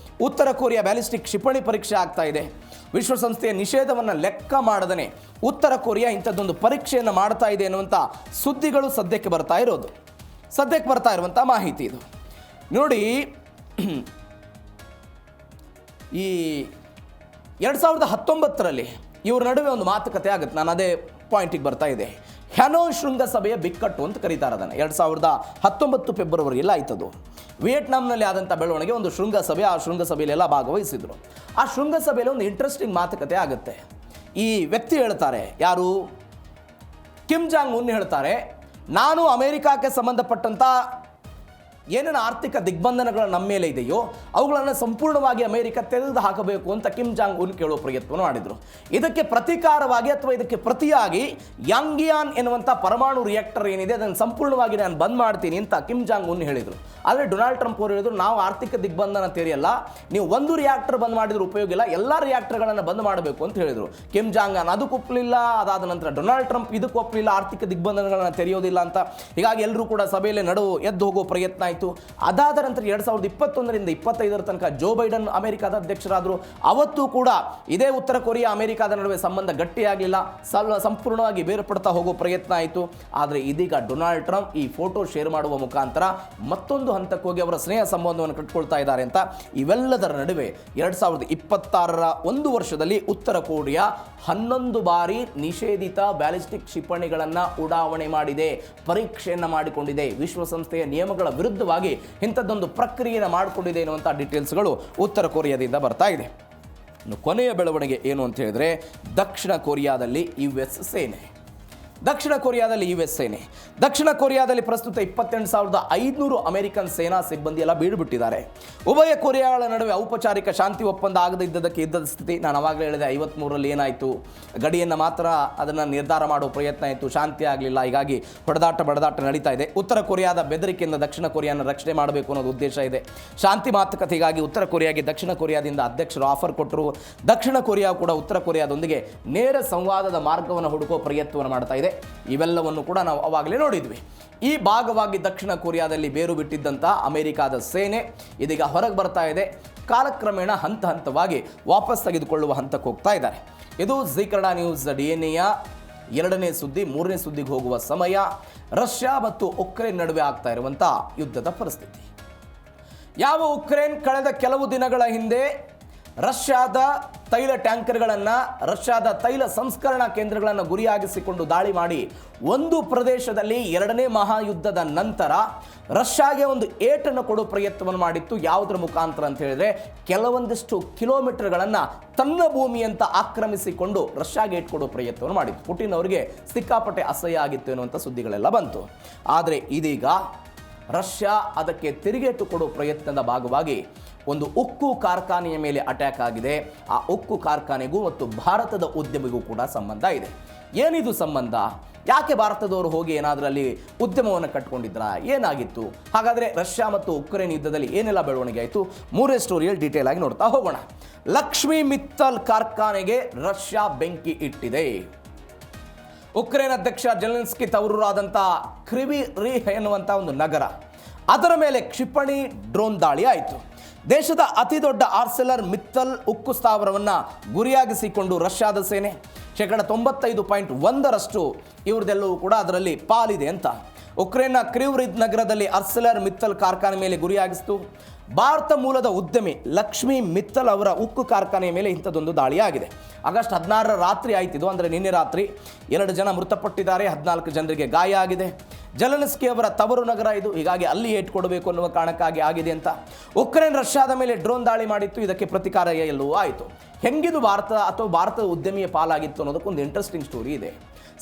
ಉತ್ತರ ಕೊರಿಯಾ ಬ್ಯಾಲಿಸ್ಟಿಕ್ ಕ್ಷಿಪಣಿ ಪರೀಕ್ಷೆ ಆಗ್ತಾ ಇದೆ. ವಿಶ್ವಸಂಸ್ಥೆಯ ನಿಷೇಧವನ್ನು ಲೆಕ್ಕ ಮಾಡದೇ ಉತ್ತರ ಕೊರಿಯಾ ಇಂಥದ್ದೊಂದು ಪರೀಕ್ಷೆಯನ್ನು ಮಾಡ್ತಾ ಇದೆ ಅನ್ನುವಂಥ ಸುದ್ದಿಗಳು ಸದ್ಯಕ್ಕೆ ಬರ್ತಾ ಇರುವಂಥ ಮಾಹಿತಿ ಇದು. ನೋಡಿ, ಈ 2019ರಲ್ಲಿ ಇವ್ರ ನಡುವೆ ಒಂದು ಮಾತುಕತೆ ಆಗುತ್ತೆ. ನಾನು ಅದೇ ಪಾಯಿಂಟಿಗೆ ಬರ್ತಾ ಇದೆ. ಹ್ಯಾನೋಯ್ ಶೃಂಗಸಭೆಯ ಬಿಕ್ಕಟ್ಟು ಅಂತ ಕರೀತಾರೆ ಅದನ್ನು. 2019 ಫೆಬ್ರವರಿಯಲ್ಲಿ ಆಯ್ತದು. ವಿಯೆಟ್ನಾಂನಲ್ಲಿ ಆದಂಥ ಬೆಳವಣಿಗೆ ಒಂದು ಶೃಂಗಸಭೆ, ಆ ಶೃಂಗಸಭೆಯಲ್ಲೆಲ್ಲ ಭಾಗವಹಿಸಿದರು. ಆ ಶೃಂಗಸಭೆಯಲ್ಲಿ ಒಂದು ಇಂಟ್ರೆಸ್ಟಿಂಗ್ ಮಾತುಕತೆ ಆಗುತ್ತೆ. ಈ ವ್ಯಕ್ತಿ ಹೇಳ್ತಾರೆ, ಯಾರು? ಕಿಮ್ ಜಾಂಗ್ ಉನ್ ಹೇಳ್ತಾರೆ, ನಾನು ಅಮೆರಿಕಕ್ಕೆ ಸಂಬಂಧಪಟ್ಟಂಥ ಏನೇನು ಆರ್ಥಿಕ ದಿಗ್ಬಂಧನಗಳು ನಮ್ಮ ಮೇಲೆ ಇದೆಯೋ ಅವುಗಳನ್ನು ಸಂಪೂರ್ಣವಾಗಿ ಅಮೆರಿಕ ತೆಗೆದು ಹಾಕಬೇಕು ಅಂತ ಕಿಮ್ ಜಾಂಗ್ ಉನ್ ಕೇಳೋ ಪ್ರಯತ್ನವನ್ನು ಮಾಡಿದರು. ಇದಕ್ಕೆ ಪ್ರತೀಕಾರವಾಗಿ ಅಥವಾ ಇದಕ್ಕೆ ಪ್ರತಿಯಾಗಿ ಯಾಂಗಿಯಾನ್ ಎನ್ನುವಂಥ ಪರಮಾಣು ರಿಯಾಕ್ಟರ್ ಏನಿದೆ ಅದನ್ನು ಸಂಪೂರ್ಣವಾಗಿ ನಾನು ಬಂದ್ ಮಾಡ್ತೀನಿ ಅಂತ ಕಿಮ್ ಜಾಂಗ್ ಉನ್ ಹೇಳಿದರು. ಆದರೆ ಡೊನಾಲ್ಡ್ ಟ್ರಂಪ್ ಅವರು ಹೇಳಿದರು, ನಾವು ಆರ್ಥಿಕ ದಿಗ್ಬಂಧನ ತೆರೆಯಲ್ಲ, ನೀವು ಒಂದು ರಿಯಾಕ್ಟರ್ ಬಂದ್ ಮಾಡಿದ್ರೆ ಉಪಯೋಗ ಇಲ್ಲ, ಎಲ್ಲ ರಿಯಾಕ್ಟರ್ಗಳನ್ನು ಬಂದ್ ಮಾಡಬೇಕು ಅಂತ ಹೇಳಿದರು. ಕಿಮ್ ಜಾಂಗ್ ಉನ್ ಅದಕ್ಕೆ ಒಪ್ಪಲಿಲ್ಲ. ಅದಾದ ನಂತರ ಡೊನಾಲ್ಡ್ ಟ್ರಂಪ್ ಇದಕ್ಕೆ ಒಪ್ಪಲಿಲ್ಲ, ಆರ್ಥಿಕ ದಿಗ್ಬಂಧನಗಳನ್ನು ತೆರೆಯೋದಿಲ್ಲ ಅಂತ. ಹೀಗಾಗಿ ಎಲ್ಲರೂ ಕೂಡ ಸಭೆಯಲ್ಲಿ ಎದ್ದು ಹೋಗೋ ಪ್ರಯತ್ನ ಆಯಿತು. ಅದಾದ ನಂತರ 2021ರಿಂದ 2025 ತನಕ ಜೋ ಬೈಡನ್ ಅಮೆರಿಕದ ಅಧ್ಯಕ್ಷರಾದರು. ಅವತ್ತು ಕೂಡ ಇದೇ ಉತ್ತರ ಕೊರಿಯಾ ಅಮೆರಿಕದ ನಡುವೆ ಸಂಬಂಧ ಗಟ್ಟಿಯಾಗಲಿಲ್ಲ, ಸಂಪೂರ್ಣವಾಗಿ ಬೇರ್ಪಡ್ತಾ ಹೋಗೋ ಪ್ರಯತ್ನ ಆಯಿತು. ಆದರೆ ಇದೀಗ ಡೊನಾಲ್ಡ್ ಟ್ರಂಪ್ ಈ ಫೋಟೋ ಶೇರ್ ಮಾಡುವ ಮುಖಾಂತರ ಮತ್ತೊಂದು ಹಂತಕ್ಕೆ ಹೋಗಿ ಅವರ ಸ್ನೇಹ ಸಂಬಂಧವನ್ನು ಕಟ್ಟಿಕೊಳ್ತಾ ಇದ್ದಾರೆ ಅಂತ. ಇವೆಲ್ಲದರ ನಡುವೆ 2026ರ ಒಂದು ವರ್ಷದಲ್ಲಿ ಉತ್ತರ ಕೊರಿಯಾ 11 ಬಾರಿ ನಿಷೇಧಿತ ಬ್ಯಾಲಿಸ್ಟಿಕ್ ಕ್ಷಿಪಣಿಗಳನ್ನು ಉಡಾವಣೆ ಮಾಡಿದೆ, ಪರೀಕ್ಷೆಯನ್ನು ಮಾಡಿಕೊಂಡಿದೆ. ವಿಶ್ವಸಂಸ್ಥೆಯ ನಿಯಮಗಳ ವಿರುದ್ಧವಾಗಿ ಇಂಥದ್ದೊಂದು ಪ್ರಕ್ರಿಯೆಯನ್ನು ಮಾಡಿಕೊಂಡಿದೆ ಎನ್ನುವಂಥ ಡೀಟೇಲ್ಸ್ಗಳು ಉತ್ತರ ಕೊರಿಯಾದಿಂದ ಬರ್ತಾ ಇದೆ. ಇನ್ನು ಕೊನೆಯ ಬೆಳವಣಿಗೆ ಏನು ಅಂತ ಹೇಳಿದ್ರೆ ದಕ್ಷಿಣ ಕೊರಿಯಾದಲ್ಲಿ US ಸೇನೆ. ದಕ್ಷಿಣ ಕೊರಿಯಾದಲ್ಲಿ ಪ್ರಸ್ತುತ 28,500 ಅಮೆರಿಕನ್ ಸೇನಾ ಸಿಬ್ಬಂದಿ ಎಲ್ಲ ಬೀಡುಬಿಟ್ಟಿದ್ದಾರೆ. ಉಭಯ ಕೊರಿಯಾಗಳ ನಡುವೆ ಔಪಚಾರಿಕ ಶಾಂತಿ ಒಪ್ಪಂದ ಆಗದೇ ಇದ್ದದಕ್ಕೆ ಯುದ್ಧದ ಸ್ಥಿತಿ. ನಾನು ಅವಾಗಲೇ ಹೇಳಿದೆ 53ರಲ್ಲಿ ಏನಾಯಿತು, ಗಡಿಯನ್ನು ಮಾತ್ರ ಅದನ್ನು ನಿರ್ಧಾರ ಮಾಡುವ ಪ್ರಯತ್ನ ಆಯಿತು, ಶಾಂತಿ ಆಗಲಿಲ್ಲ. ಹೀಗಾಗಿ ಬಡದಾಟ ನಡೀತಾ ಇದೆ. ಉತ್ತರ ಕೊರಿಯಾದ ಬೆದರಿಕೆಯಿಂದ ದಕ್ಷಿಣ ಕೊರಿಯಾನ ರಕ್ಷಣೆ ಮಾಡಬೇಕು ಅನ್ನೋದು ಉದ್ದೇಶ ಇದೆ. ಶಾಂತಿ ಮಾತುಕತೆಗಾಗಿ ಉತ್ತರ ಕೊರಿಯಾಗೆ ದಕ್ಷಿಣ ಕೊರಿಯಾದಿಂದ ಅಧ್ಯಕ್ಷರು ಆಫರ್ ಕೊಟ್ಟರು. ದಕ್ಷಿಣ ಕೊರಿಯಾ ಕೂಡ ಉತ್ತರ ಕೊರಿಯಾದೊಂದಿಗೆ ನೇರ ಸಂವಾದದ ಮಾರ್ಗವನ್ನು ಹುಡುಕುವ ಪ್ರಯತ್ನವನ್ನು ಮಾಡ್ತಾ ಇದೆ. ಇವೆಲ್ಲವನ್ನು ಕೂಡ ನಾವು ಅವಾಗಲೇ ನೋಡಿದ್ವಿ. ಈ ಭಾಗವಾಗಿ ದಕ್ಷಿಣ ಕೊರಿಯಾದಲ್ಲಿ ಬೇರು ಬಿಟ್ಟಿದ್ದಂಥ ಅಮೆರಿಕಾದ ಸೇನೆ ಇದೀಗ ಹೊರಗೆ ಬರ್ತಾ ಇದೆ. ಕಾಲಕ್ರಮೇಣ ಹಂತವಾಗಿ ವಾಪಸ್ ತೆಗೆದುಕೊಳ್ಳುವ ಹಂತಕ್ಕೆ ಹೋಗ್ತಾ ಇದ್ದಾರೆ. ಇದು ಜೀ ಕನ್ನಡ ನ್ಯೂಸ್ DNA ಎರಡನೇ ಸುದ್ದಿ. ಮೂರನೇ ಸುದ್ದಿಗೆ ಹೋಗುವ ಸಮಯ. ರಷ್ಯಾ ಮತ್ತು ಉಕ್ರೇನ್ ನಡುವೆ ಆಗ್ತಾ ಇರುವಂಥ ಯುದ್ಧದ ಪರಿಸ್ಥಿತಿ. ಯಾವ ಉಕ್ರೇನ್ ಕಳೆದ ಕೆಲವು ದಿನಗಳ ಹಿಂದೆ ರಷ್ಯಾದ ತೈಲ ಟ್ಯಾಂಕರ್ಗಳನ್ನು, ರಷ್ಯಾದ ತೈಲ ಸಂಸ್ಕರಣಾ ಕೇಂದ್ರಗಳನ್ನು ಗುರಿಯಾಗಿಸಿಕೊಂಡು ದಾಳಿ ಮಾಡಿ ಒಂದು ಪ್ರದೇಶದಲ್ಲಿ ಎರಡನೇ ಮಹಾಯುದ್ಧದ ನಂತರ ರಷ್ಯಾಗೆ ಒಂದು ಏಟನ್ನು ಕೊಡೋ ಪ್ರಯತ್ನವನ್ನು ಮಾಡಿತ್ತು. ಯಾವುದರ ಮುಖಾಂತರ ಅಂತ ಹೇಳಿದ್ರೆ ಕೆಲವೊಂದಿಷ್ಟು ಕಿಲೋಮೀಟರ್ಗಳನ್ನು ತನ್ನ ಭೂಮಿ ಅಂತ ಆಕ್ರಮಿಸಿಕೊಂಡು ರಷ್ಯಾಗೆ ಏಟ್ ಕೊಡೋ ಪ್ರಯತ್ನವನ್ನು ಮಾಡಿತ್ತು. ಪುಟಿನ್ ಅವರಿಗೆ ಸಿಕ್ಕಾಪಟ್ಟೆ ಅಸಹ್ಯ ಆಗಿತ್ತು ಎನ್ನುವಂಥ ಸುದ್ದಿಗಳೆಲ್ಲ ಬಂತು. ಆದರೆ ಇದೀಗ ರಷ್ಯಾ ಅದಕ್ಕೆ ತಿರುಗೇಟು ಕೊಡೋ ಪ್ರಯತ್ನದ ಭಾಗವಾಗಿ ಒಂದು ಉಕ್ಕು ಕಾರ್ಖಾನೆಯ ಮೇಲೆ ಅಟ್ಯಾಕ್ ಆಗಿದೆ. ಆ ಉಕ್ಕು ಕಾರ್ಖಾನೆಗೂ ಮತ್ತು ಭಾರತದ ಉದ್ಯಮಿಗೂ ಕೂಡ ಸಂಬಂಧ ಇದೆ. ಏನಿದು ಸಂಬಂಧ? ಯಾಕೆ ಭಾರತದವರು ಹೋಗಿ ಏನಾದರೂ ಅಲ್ಲಿ ಉದ್ಯಮವನ್ನು ಕಟ್ಕೊಂಡಿದ್ರಾ? ಏನಾಗಿತ್ತು? ಹಾಗಾದರೆ ರಷ್ಯಾ ಮತ್ತು ಉಕ್ರೇನ್ ಯುದ್ಧದಲ್ಲಿ ಏನೆಲ್ಲ ಬೆಳವಣಿಗೆ ಆಯಿತು? ಮೂರೇ ಸ್ಟೋರಿಯಲ್ಲಿ ಡೀಟೇಲ್ ಆಗಿ ನೋಡ್ತಾ ಹೋಗೋಣ. ಲಕ್ಷ್ಮಿ ಮಿತ್ತಲ್ ಕಾರ್ಖಾನೆಗೆ ರಷ್ಯಾ ಬೆಂಕಿ ಇಟ್ಟಿದೆ. ಉಕ್ರೇನ್ ಅಧ್ಯಕ್ಷ ಜೆಲೆನ್ಸ್ಕಿ ತವರೂರಾದಂಥ ಕ್ರಿವಿ ರೀಹ್ ಎನ್ನುವಂಥ ಒಂದು ನಗರ, ಅದರ ಮೇಲೆ ಕ್ಷಿಪಣಿ ಡ್ರೋನ್ ದಾಳಿ ಆಯಿತು. ದೇಶದ ಅತಿ ದೊಡ್ಡ ಆರ್ಸೆಲರ್ ಮಿತ್ತಲ್ ಉಕ್ಕು ಸ್ಥಾವರವನ್ನು ಗುರಿಯಾಗಿಸಿಕೊಂಡು ರಷ್ಯಾದ ಸೇನೆ 95.1% ಇವ್ರದ್ದೆಲ್ಲವೂ ಕೂಡ ಅದರಲ್ಲಿ ಪಾಲಿದೆ ಅಂತ. ಉಕ್ರೇನ್ನ ಕ್ರಿವ್ರಿದ್ ನಗರದಲ್ಲಿ ಆರ್ಸೆಲರ್ ಮಿತ್ತಲ್ ಕಾರ್ಖಾನೆ ಮೇಲೆ ಗುರಿಯಾಗಿಸಿತು. ಭಾರತ ಮೂಲದ ಉದ್ಯಮಿ ಲಕ್ಷ್ಮಿ ಮಿತ್ತಲ್ ಅವರ ಉಕ್ಕು ಕಾರ್ಖಾನೆಯ ಮೇಲೆ ಇಂಥದ್ದೊಂದು ದಾಳಿಯಾಗಿದೆ. ಆಗಸ್ಟ್ 16ರ ರಾತ್ರಿ ಆಯ್ತಿದ್ದು, ಅಂದರೆ ನಿನ್ನೆ ರಾತ್ರಿ 2 ಜನ ಮೃತಪಟ್ಟಿದ್ದಾರೆ, 14 ಜನರಿಗೆ ಗಾಯ ಆಗಿದೆ. ಜೆಲೆನ್ಸ್ಕಿ ಅವರ ತವರು ನಗರ ಇದು, ಹೀಗಾಗಿ ಅಲ್ಲಿ ಏಟ್ ಕೊಡಬೇಕು ಅನ್ನುವ ಕಾರಣಕ್ಕಾಗಿ ಆಗಿದೆ ಅಂತ. ಉಕ್ರೇನ್ ರಷ್ಯಾದ ಮೇಲೆ ಡ್ರೋನ್ ದಾಳಿ ಮಾಡಿತ್ತು. ಇದಕ್ಕೆ ಪ್ರತಿಕಾರ ಎಲ್ಲವೂ ಆಯಿತು. ಹೆಂಗಿದು ಭಾರತ ಅಥವಾ ಭಾರತದ ಉದ್ಯಮಿಯ ಪಾಲಾಗಿತ್ತು ಅನ್ನೋದಕ್ಕೊಂದು ಇಂಟ್ರೆಸ್ಟಿಂಗ್ ಸ್ಟೋರಿ ಇದೆ.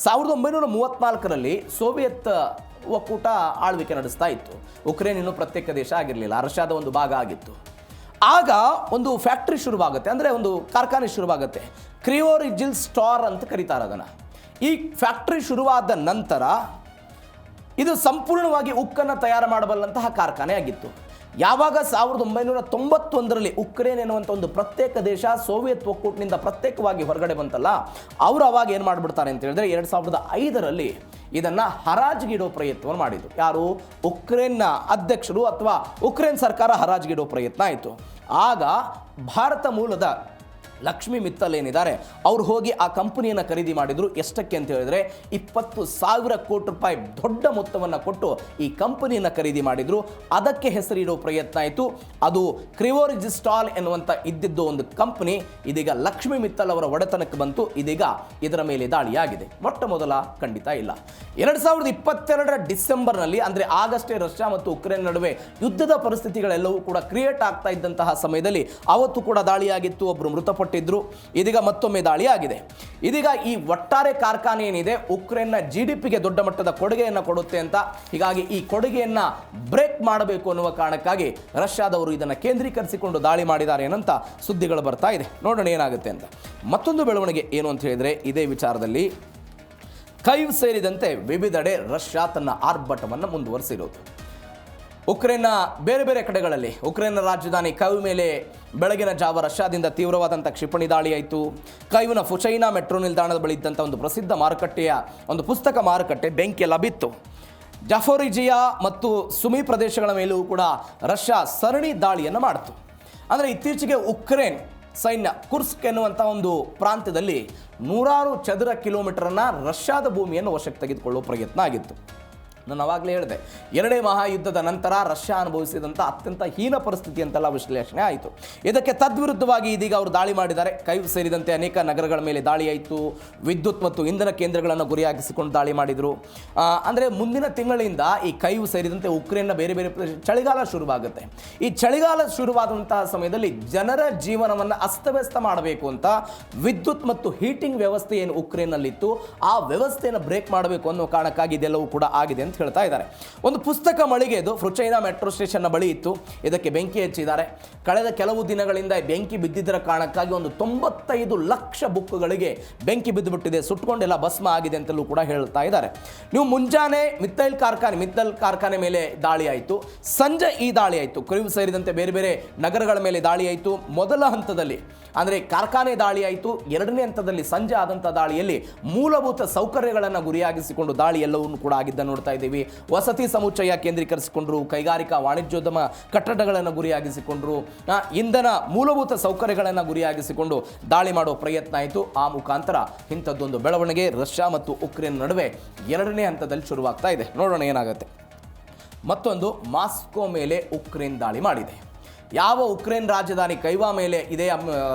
1934ರಲ್ಲಿ ಸೋವಿಯತ್ ಒಕ್ಕೂಟ ಆಳ್ವಿಕೆ ನಡೆಸ್ತಾ ಇತ್ತು. ಉಕ್ರೇನ್ ಇನ್ನೂ ಪ್ರತ್ಯೇಕ ದೇಶ ಆಗಿರಲಿಲ್ಲ, ರಷ್ಯಾದ ಒಂದು ಭಾಗ ಆಗಿತ್ತು. ಆಗ ಒಂದು ಫ್ಯಾಕ್ಟ್ರಿ ಶುರುವಾಗುತ್ತೆ, ಅಂದರೆ ಒಂದು ಕಾರ್ಖಾನೆ ಶುರುವಾಗುತ್ತೆ. ಕ್ರಿವೋರಿಜಿಲ್ ಸ್ಟಾರ್ ಅಂತ ಕರೀತಾರೆ ಅದನ್ನು. ಈ ಫ್ಯಾಕ್ಟ್ರಿ ಶುರುವಾದ ನಂತರ ಇದು ಸಂಪೂರ್ಣವಾಗಿ ಉಕ್ಕನ್ನು ತಯಾರು ಮಾಡಬಲ್ಲಂತಹ ಕಾರ್ಖಾನೆ ಆಗಿತ್ತು. ಯಾವಾಗ 1991ರಲ್ಲಿ ಉಕ್ರೇನ್ ಎನ್ನುವಂಥ ಒಂದು ಪ್ರತ್ಯೇಕ ದೇಶ ಸೋವಿಯತ್ ಒಕ್ಕೂಟದಿಂದ ಪ್ರತ್ಯೇಕವಾಗಿ ಹೊರಗಡೆ ಬಂತಲ್ಲ, ಅವರು ಅವಾಗ ಏನು ಮಾಡಿಬಿಡ್ತಾರೆ ಅಂತ ಹೇಳಿದ್ರೆ 2005ರಲ್ಲಿ ಇದನ್ನು ಹರಾಜಿಗಿಡೋ ಪ್ರಯತ್ನವನ್ನು ಮಾಡಿದರು. ಯಾರು? ಉಕ್ರೇನ್ನ ಅಧ್ಯಕ್ಷರು ಅಥವಾ ಉಕ್ರೇನ್ ಸರ್ಕಾರ ಹರಾಜಿಗಿಡೋ ಪ್ರಯತ್ನ ಆಯಿತು. ಆಗ ಭಾರತ ಮೂಲದ ಲಕ್ಷ್ಮಿ ಮಿತ್ತಲ್ ಏನಿದ್ದಾರೆ ಅವರು ಹೋಗಿ ಆ ಕಂಪನಿಯನ್ನು ಖರೀದಿ ಮಾಡಿದರು. ಎಷ್ಟಕ್ಕೆ ಅಂತ ಹೇಳಿದ್ರೆ 20,000 ಕೋಟಿ ರೂಪಾಯಿ ದೊಡ್ಡ ಮೊತ್ತವನ್ನು ಕೊಟ್ಟು ಈ ಕಂಪನಿಯನ್ನು ಖರೀದಿ ಮಾಡಿದರು. ಅದಕ್ಕೆ ಹೆಸರಿಡೋ ಪ್ರಯತ್ನ ಆಯಿತು. ಅದು ಕ್ರಿವೋರಿಜಿಸ್ಟಾಲ್ ಎನ್ನುವಂಥ ಇದ್ದಿದ್ದು ಒಂದು ಕಂಪನಿ ಇದೀಗ ಲಕ್ಷ್ಮಿ ಮಿತ್ತಲ್ ಅವರ ಒಡೆತನಕ್ಕೆ ಬಂತು. ಇದೀಗ ಇದರ ಮೇಲೆ ದಾಳಿಯಾಗಿದೆ. ಮೊಟ್ಟ ಮೊದಲ ಖಂಡಿತ ಇಲ್ಲ. 2022ರ ಡಿಸೆಂಬರ್ನಲ್ಲಿ, ಅಂದರೆ ಆಗಷ್ಟೇ ರಷ್ಯಾ ಮತ್ತು ಉಕ್ರೇನ್ ನಡುವೆ ಯುದ್ಧದ ಪರಿಸ್ಥಿತಿಗಳೆಲ್ಲವೂ ಕೂಡ ಕ್ರಿಯೇಟ್ ಆಗ್ತಾ ಇದ್ದಂತಹ ಸಮಯದಲ್ಲಿ ಅವತ್ತು ಕೂಡ ದಾಳಿಯಾಗಿತ್ತು. ಒಬ್ಬರು ಮೃತಪಟ್ಟಿದ್ರು. ಇದೀಗ ಮತ್ತೊಮ್ಮೆ ದಾಳಿಯಾಗಿದೆ. ಇದೀಗ ಈ ಒಟ್ಟಾರೆ ಕಾರ್ಖಾನೆ ಏನಿದೆ ಉಕ್ರೇನ್ನ GDPಗೆ ದೊಡ್ಡ ಮಟ್ಟದ ಕೊಡುಗೆಯನ್ನು ಕೊಡುತ್ತೆ ಅಂತ. ಹೀಗಾಗಿ ಈ ಕೊಡುಗೆಯನ್ನು ಬ್ರೇಕ್ ಮಾಡಬೇಕು ಅನ್ನುವ ಕಾರಣಕ್ಕಾಗಿ ರಷ್ಯಾದವರು ಇದನ್ನು ಕೇಂದ್ರೀಕರಿಸಿಕೊಂಡು ದಾಳಿ ಮಾಡಿದ್ದಾರೆ ಏನಂತ ಸುದ್ದಿಗಳು ಬರ್ತಾ ಇದೆ. ನೋಡೋಣ ಏನಾಗುತ್ತೆ ಅಂತ. ಮತ್ತೊಂದು ಬೆಳವಣಿಗೆ ಏನು ಅಂತ ಹೇಳಿದ್ರೆ ಇದೇ ವಿಚಾರದಲ್ಲಿ ಕೈವ್ ಸೇರಿದಂತೆ ವಿವಿಧೆಡೆ ರಷ್ಯಾ ತನ್ನ ಆರ್ಭಟವನ್ನು ಮುಂದುವರಿಸಿರೋದು. ಉಕ್ರೇನ್ನ ಬೇರೆ ಬೇರೆ ಕಡೆಗಳಲ್ಲಿ ಉಕ್ರೇನ್ನ ರಾಜಧಾನಿ ಕೈವ್ ಮೇಲೆ ಬೆಳಗಿನ ಜಾವ ರಷ್ಯಾದಿಂದ ತೀವ್ರವಾದಂಥ ಕ್ಷಿಪಣಿ ದಾಳಿ ಆಯಿತು. ಕೈವ್ನ ಫುಶೈನಾ ಮೆಟ್ರೋ ನಿಲ್ದಾಣದ ಬಳಿ ಇದ್ದಂಥ ಒಂದು ಪ್ರಸಿದ್ಧ ಮಾರುಕಟ್ಟೆಯ ಒಂದು ಪುಸ್ತಕ ಮಾರುಕಟ್ಟೆ ಬೆಂಕಿಯೆಲ್ಲ ಬಿತ್ತು. ಜಾಫೋರಿಜಿಯಾ ಮತ್ತು ಸುಮಿ ಪ್ರದೇಶಗಳ ಮೇಲೂ ಕೂಡ ರಷ್ಯಾ ಸರಣಿ ದಾಳಿಯನ್ನು ಮಾಡಿತು. ಅಂದರೆ ಇತ್ತೀಚೆಗೆ ಉಕ್ರೇನ್ ಸೈನ್ಯ ಕುರ್ಸ್ಕ್ ಎನ್ನುವಂಥ ಒಂದು ಪ್ರಾಂತ್ಯದಲ್ಲಿ 100 ಚದರ ಕಿಲೋಮೀಟರನ್ನು ರಷ್ಯಾದ ಭೂಮಿಯನ್ನು ವಶಕ್ಕೆ ತೆಗೆದುಕೊಳ್ಳುವ ಪ್ರಯತ್ನ ಆಗಿತ್ತು. ನಾನು ಅವಾಗಲೇ ಹೇಳಿದೆ, ಎರಡನೇ ಮಹಾಯುದ್ಧದ ನಂತರ ರಷ್ಯಾ ಅನುಭವಿಸಿದಂಥ ಅತ್ಯಂತ ಹೀನ ಪರಿಸ್ಥಿತಿ ಅಂತೆಲ್ಲ ವಿಶ್ಲೇಷಣೆ ಆಯಿತು. ಇದಕ್ಕೆ ತದ್ವಿರುದ್ಧವಾಗಿ ಇದೀಗ ಅವರು ದಾಳಿ ಮಾಡಿದ್ದಾರೆ. ಕೈವ್ ಸೇರಿದಂತೆ ಅನೇಕ ನಗರಗಳ ಮೇಲೆ ದಾಳಿ ಆಯಿತು. ವಿದ್ಯುತ್ ಮತ್ತು ಇಂಧನ ಕೇಂದ್ರಗಳನ್ನು ಗುರಿಯಾಗಿಸಿಕೊಂಡು ದಾಳಿ ಮಾಡಿದರು. ಅಂದರೆ ಮುಂದಿನ ತಿಂಗಳಿಂದ ಈ ಕೈವ್ ಸೇರಿದಂತೆ ಉಕ್ರೇನ್ನ ಬೇರೆ ಬೇರೆ ಪ್ರದೇಶ ಚಳಿಗಾಲ ಶುರುವಾಗುತ್ತೆ. ಈ ಚಳಿಗಾಲ ಶುರುವಾದಂತಹ ಸಮಯದಲ್ಲಿ ಜನರ ಜೀವನವನ್ನು ಅಸ್ತವ್ಯಸ್ತ ಮಾಡಬೇಕು ಅಂತ ವಿದ್ಯುತ್ ಮತ್ತು ಹೀಟಿಂಗ್ ವ್ಯವಸ್ಥೆ ಏನು ಉಕ್ರೇನ್ನಲ್ಲಿತ್ತು ಆ ವ್ಯವಸ್ಥೆಯನ್ನು ಬ್ರೇಕ್ ಮಾಡಬೇಕು ಅನ್ನೋ ಕಾರಣಕ್ಕಾಗಿ ಇದೆಲ್ಲವೂ ಕೂಡ ಆಗಿದೆ ಅಂತ ಹೇಳ್ತಾ ಇದ್ದಾರೆ. ಒಂದು ಪುಸ್ತಕ ಮಳಿಗೆ ಇದು ಫ್ರುಚೈನಾ ಮೆಟ್ರೋ ಸ್ಟೇಷನ್ನ ಬಳಿ ಇತ್ತು. ಇದಕ್ಕೆ ಬೆಂಕಿ ಹಚ್ಚಿದ್ದಾರೆ. ಕಳೆದ ಕೆಲವು ದಿನಗಳಿಂದ ಬೆಂಕಿ ಬಿದ್ದಿದ್ದರ ಕಾರಣಕ್ಕಾಗಿ ಒಂದು 95 ಲಕ್ಷ ಬುಕ್ಗಳಿಗೆ ಬೆಂಕಿ ಬಿದ್ದುಬಿಟ್ಟಿದೆ, ಸುಟ್ಕೊಂಡೆಲ್ಲ ಭಸ್ಮ ಆಗಿದೆ ಅಂತಲೂ ಕೂಡ ಹೇಳ್ತಾ ಇದ್ದಾರೆ. ನೀವು ಮುಂಜಾನೆ ಮಿತ್ತಲ್ ಕಾರ್ಖಾನೆ ಮೇಲೆ ದಾಳಿ ಆಯಿತು, ಸಂಜೆ ಈ ದಾಳಿ ಆಯಿತು. ಕೈವ್ ಸೇರಿದಂತೆ ಬೇರೆ ಬೇರೆ ನಗರಗಳ ಮೇಲೆ ದಾಳಿ ಆಯಿತು. ಮೊದಲ ಹಂತದಲ್ಲಿ ಅಂದರೆ ಕಾರ್ಖಾನೆ ದಾಳಿ ಆಯಿತು. ಎರಡನೇ ಹಂತದಲ್ಲಿ ಸಂಜೆ ಆದಂಥ ದಾಳಿಯಲ್ಲಿ ಮೂಲಭೂತ ಸೌಕರ್ಯಗಳನ್ನು ಗುರಿಯಾಗಿಸಿಕೊಂಡು ದಾಳಿ ಎಲ್ಲವನ್ನೂ ಕೂಡ ಆಗಿದ್ದ ನೋಡ್ತಾ ಇದ್ದೀವಿ. ವಸತಿ ಸಮುಚ್ಚಯ ಕೇಂದ್ರೀಕರಿಸಿಕೊಂಡ್ರು, ಕೈಗಾರಿಕಾ ವಾಣಿಜ್ಯೋದ್ಯಮ ಕಟ್ಟಡಗಳನ್ನು ಗುರಿಯಾಗಿಸಿಕೊಂಡ್ರು, ಇಂಧನ ಮೂಲಭೂತ ಸೌಕರ್ಯಗಳನ್ನು ಗುರಿಯಾಗಿಸಿಕೊಂಡು ದಾಳಿ ಮಾಡೋ ಪ್ರಯತ್ನ ಆಯಿತು. ಆ ಮುಖಾಂತರ ಇಂಥದ್ದೊಂದು ಬೆಳವಣಿಗೆ ರಷ್ಯಾ ಮತ್ತು ಉಕ್ರೇನ್ ನಡುವೆ ಎರಡನೇ ಹಂತದಲ್ಲಿ ಶುರುವಾಗ್ತಾ ಇದೆ. ನೋಡೋಣ ಏನಾಗುತ್ತೆ. ಮತ್ತೊಂದು, ಮಾಸ್ಕೋ ಮೇಲೆ ಉಕ್ರೇನ್ ದಾಳಿ ಮಾಡಿದೆ. ಯಾವ ಉಕ್ರೇನ್ ರಾಜಧಾನಿ ಕೈವಾ ಮೇಲೆ ಇದೇ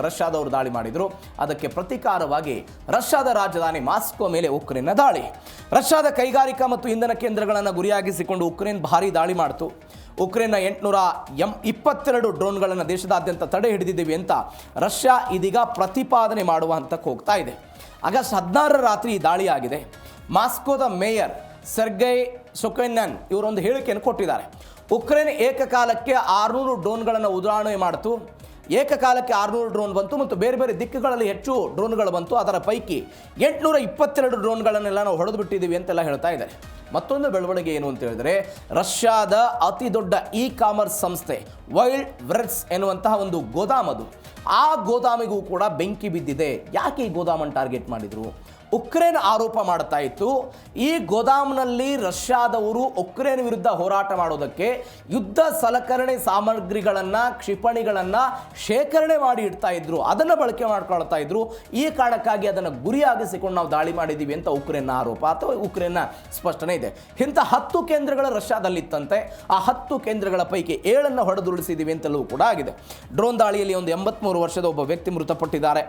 ರಷ್ಯಾದವರು ದಾಳಿ ಮಾಡಿದರು, ಅದಕ್ಕೆ ಪ್ರತೀಕಾರವಾಗಿ ರಷ್ಯಾದ ರಾಜಧಾನಿ ಮಾಸ್ಕೋ ಮೇಲೆ ಉಕ್ರೇನ್ನ ದಾಳಿ. ರಷ್ಯಾದ ಕೈಗಾರಿಕಾ ಮತ್ತು ಇಂಧನ ಕೇಂದ್ರಗಳನ್ನು ಗುರಿಯಾಗಿಸಿಕೊಂಡು ಉಕ್ರೇನ್ ಭಾರೀ ದಾಳಿ ಮಾಡಿತು. ಉಕ್ರೇನ್ನ 822 ಡ್ರೋನ್ಗಳನ್ನು ದೇಶದಾದ್ಯಂತ ತಡೆ ಹಿಡಿದಿದ್ದೀವಿ ಅಂತ ರಷ್ಯಾ ಇದೀಗ ಪ್ರತಿಪಾದನೆ ಮಾಡುವ ಹಂತಕ್ಕೆ ಹೋಗ್ತಾ ಇದೆ. ಆಗಸ್ಟ್ 16 ರಾತ್ರಿ ಈ ದಾಳಿ ಆಗಿದೆ. ಮಾಸ್ಕೋದ ಮೇಯರ್ ಸೆರ್ಗೈ ಸೊಕೊನ್ಯನ್ ಇವರೊಂದು ಹೇಳಿಕೆಯನ್ನು ಕೊಟ್ಟಿದ್ದಾರೆ. ಉಕ್ರೇನ್ ಏಕಕಾಲಕ್ಕೆ 600 ಡ್ರೋನ್ಗಳನ್ನು ಉಡಾವಣೆ ಮಾಡಿತು. ಏಕಕಾಲಕ್ಕೆ 600 ಡ್ರೋನ್ ಬಂತು ಮತ್ತು ಬೇರೆ ಬೇರೆ ದಿಕ್ಕುಗಳಲ್ಲಿ ಹೆಚ್ಚು ಡ್ರೋನ್ಗಳು ಬಂತು. ಅದರ ಪೈಕಿ 822 ಡ್ರೋನ್ಗಳನ್ನೆಲ್ಲ ನಾವು ಹೊಡೆದು ಬಿಟ್ಟಿದ್ದೀವಿ ಅಂತೆಲ್ಲ ಹೇಳ್ತಾ ಇದ್ದಾರೆ. ಮತ್ತೊಂದು ಬೆಳವಣಿಗೆ ಏನು ಅಂತ ಹೇಳಿದ್ರೆ, ರಷ್ಯಾದ ಅತಿ ದೊಡ್ಡ ಕಾಮರ್ಸ್ ಸಂಸ್ಥೆ ವೈಲ್ಡ್ ವರ್ಡ್ಸ್ ಎನ್ನುವಂತಹ ಒಂದು ಗೋದಾಮದು, ಆ ಗೋದಾಮಿಗೂ ಕೂಡ ಬೆಂಕಿ ಬಿದ್ದಿದೆ. ಯಾಕೆ ಈ ಗೋದಾಮನ್ನು ಟಾರ್ಗೆಟ್ ಮಾಡಿದರು? ಉಕ್ರೇನ್ ಆರೋಪ ಮಾಡ್ತಾ ಇತ್ತು, ಈ ಗೋದಾಮ್ನಲ್ಲಿ ರಷ್ಯಾದವರು ಉಕ್ರೇನ್ ವಿರುದ್ಧ ಹೋರಾಟ ಮಾಡೋದಕ್ಕೆ ಯುದ್ಧ ಸಲಕರಣೆ ಸಾಮಗ್ರಿಗಳನ್ನು, ಕ್ಷಿಪಣಿಗಳನ್ನು ಶೇಖರಣೆ ಮಾಡಿ ಇಡ್ತಾ ಇದ್ರು, ಅದನ್ನು ಬಳಕೆ ಮಾಡ್ಕೊಳ್ತಾ ಇದ್ರು. ಈ ಕಾರಣಕ್ಕಾಗಿ ಅದನ್ನು ಗುರಿಯಾಗಿಸಿಕೊಂಡು ನಾವು ದಾಳಿ ಮಾಡಿದ್ದೀವಿ ಅಂತ ಉಕ್ರೇನ್ನ ಆರೋಪ ಅಥವಾ ಉಕ್ರೇನ್ನ ಸ್ಪಷ್ಟನೆ ಇದೆ. ಇಂಥ 10 ಕೇಂದ್ರಗಳು ರಷ್ಯಾದಲ್ಲಿತ್ತಂತೆ. ಆ 10 ಕೇಂದ್ರಗಳ ಪೈಕಿ 7 ಹೊಡೆದುರುಳಿಸಿದ್ದೀವಿ ಅಂತಲೂ ಕೂಡ ಆಗಿದೆ. ಡ್ರೋನ್ ದಾಳಿಯಲ್ಲಿ ಒಂದು 83 ವರ್ಷದ ಒಬ್ಬ ವ್ಯಕ್ತಿ ಮೃತಪಟ್ಟಿದ್ದಾರೆ.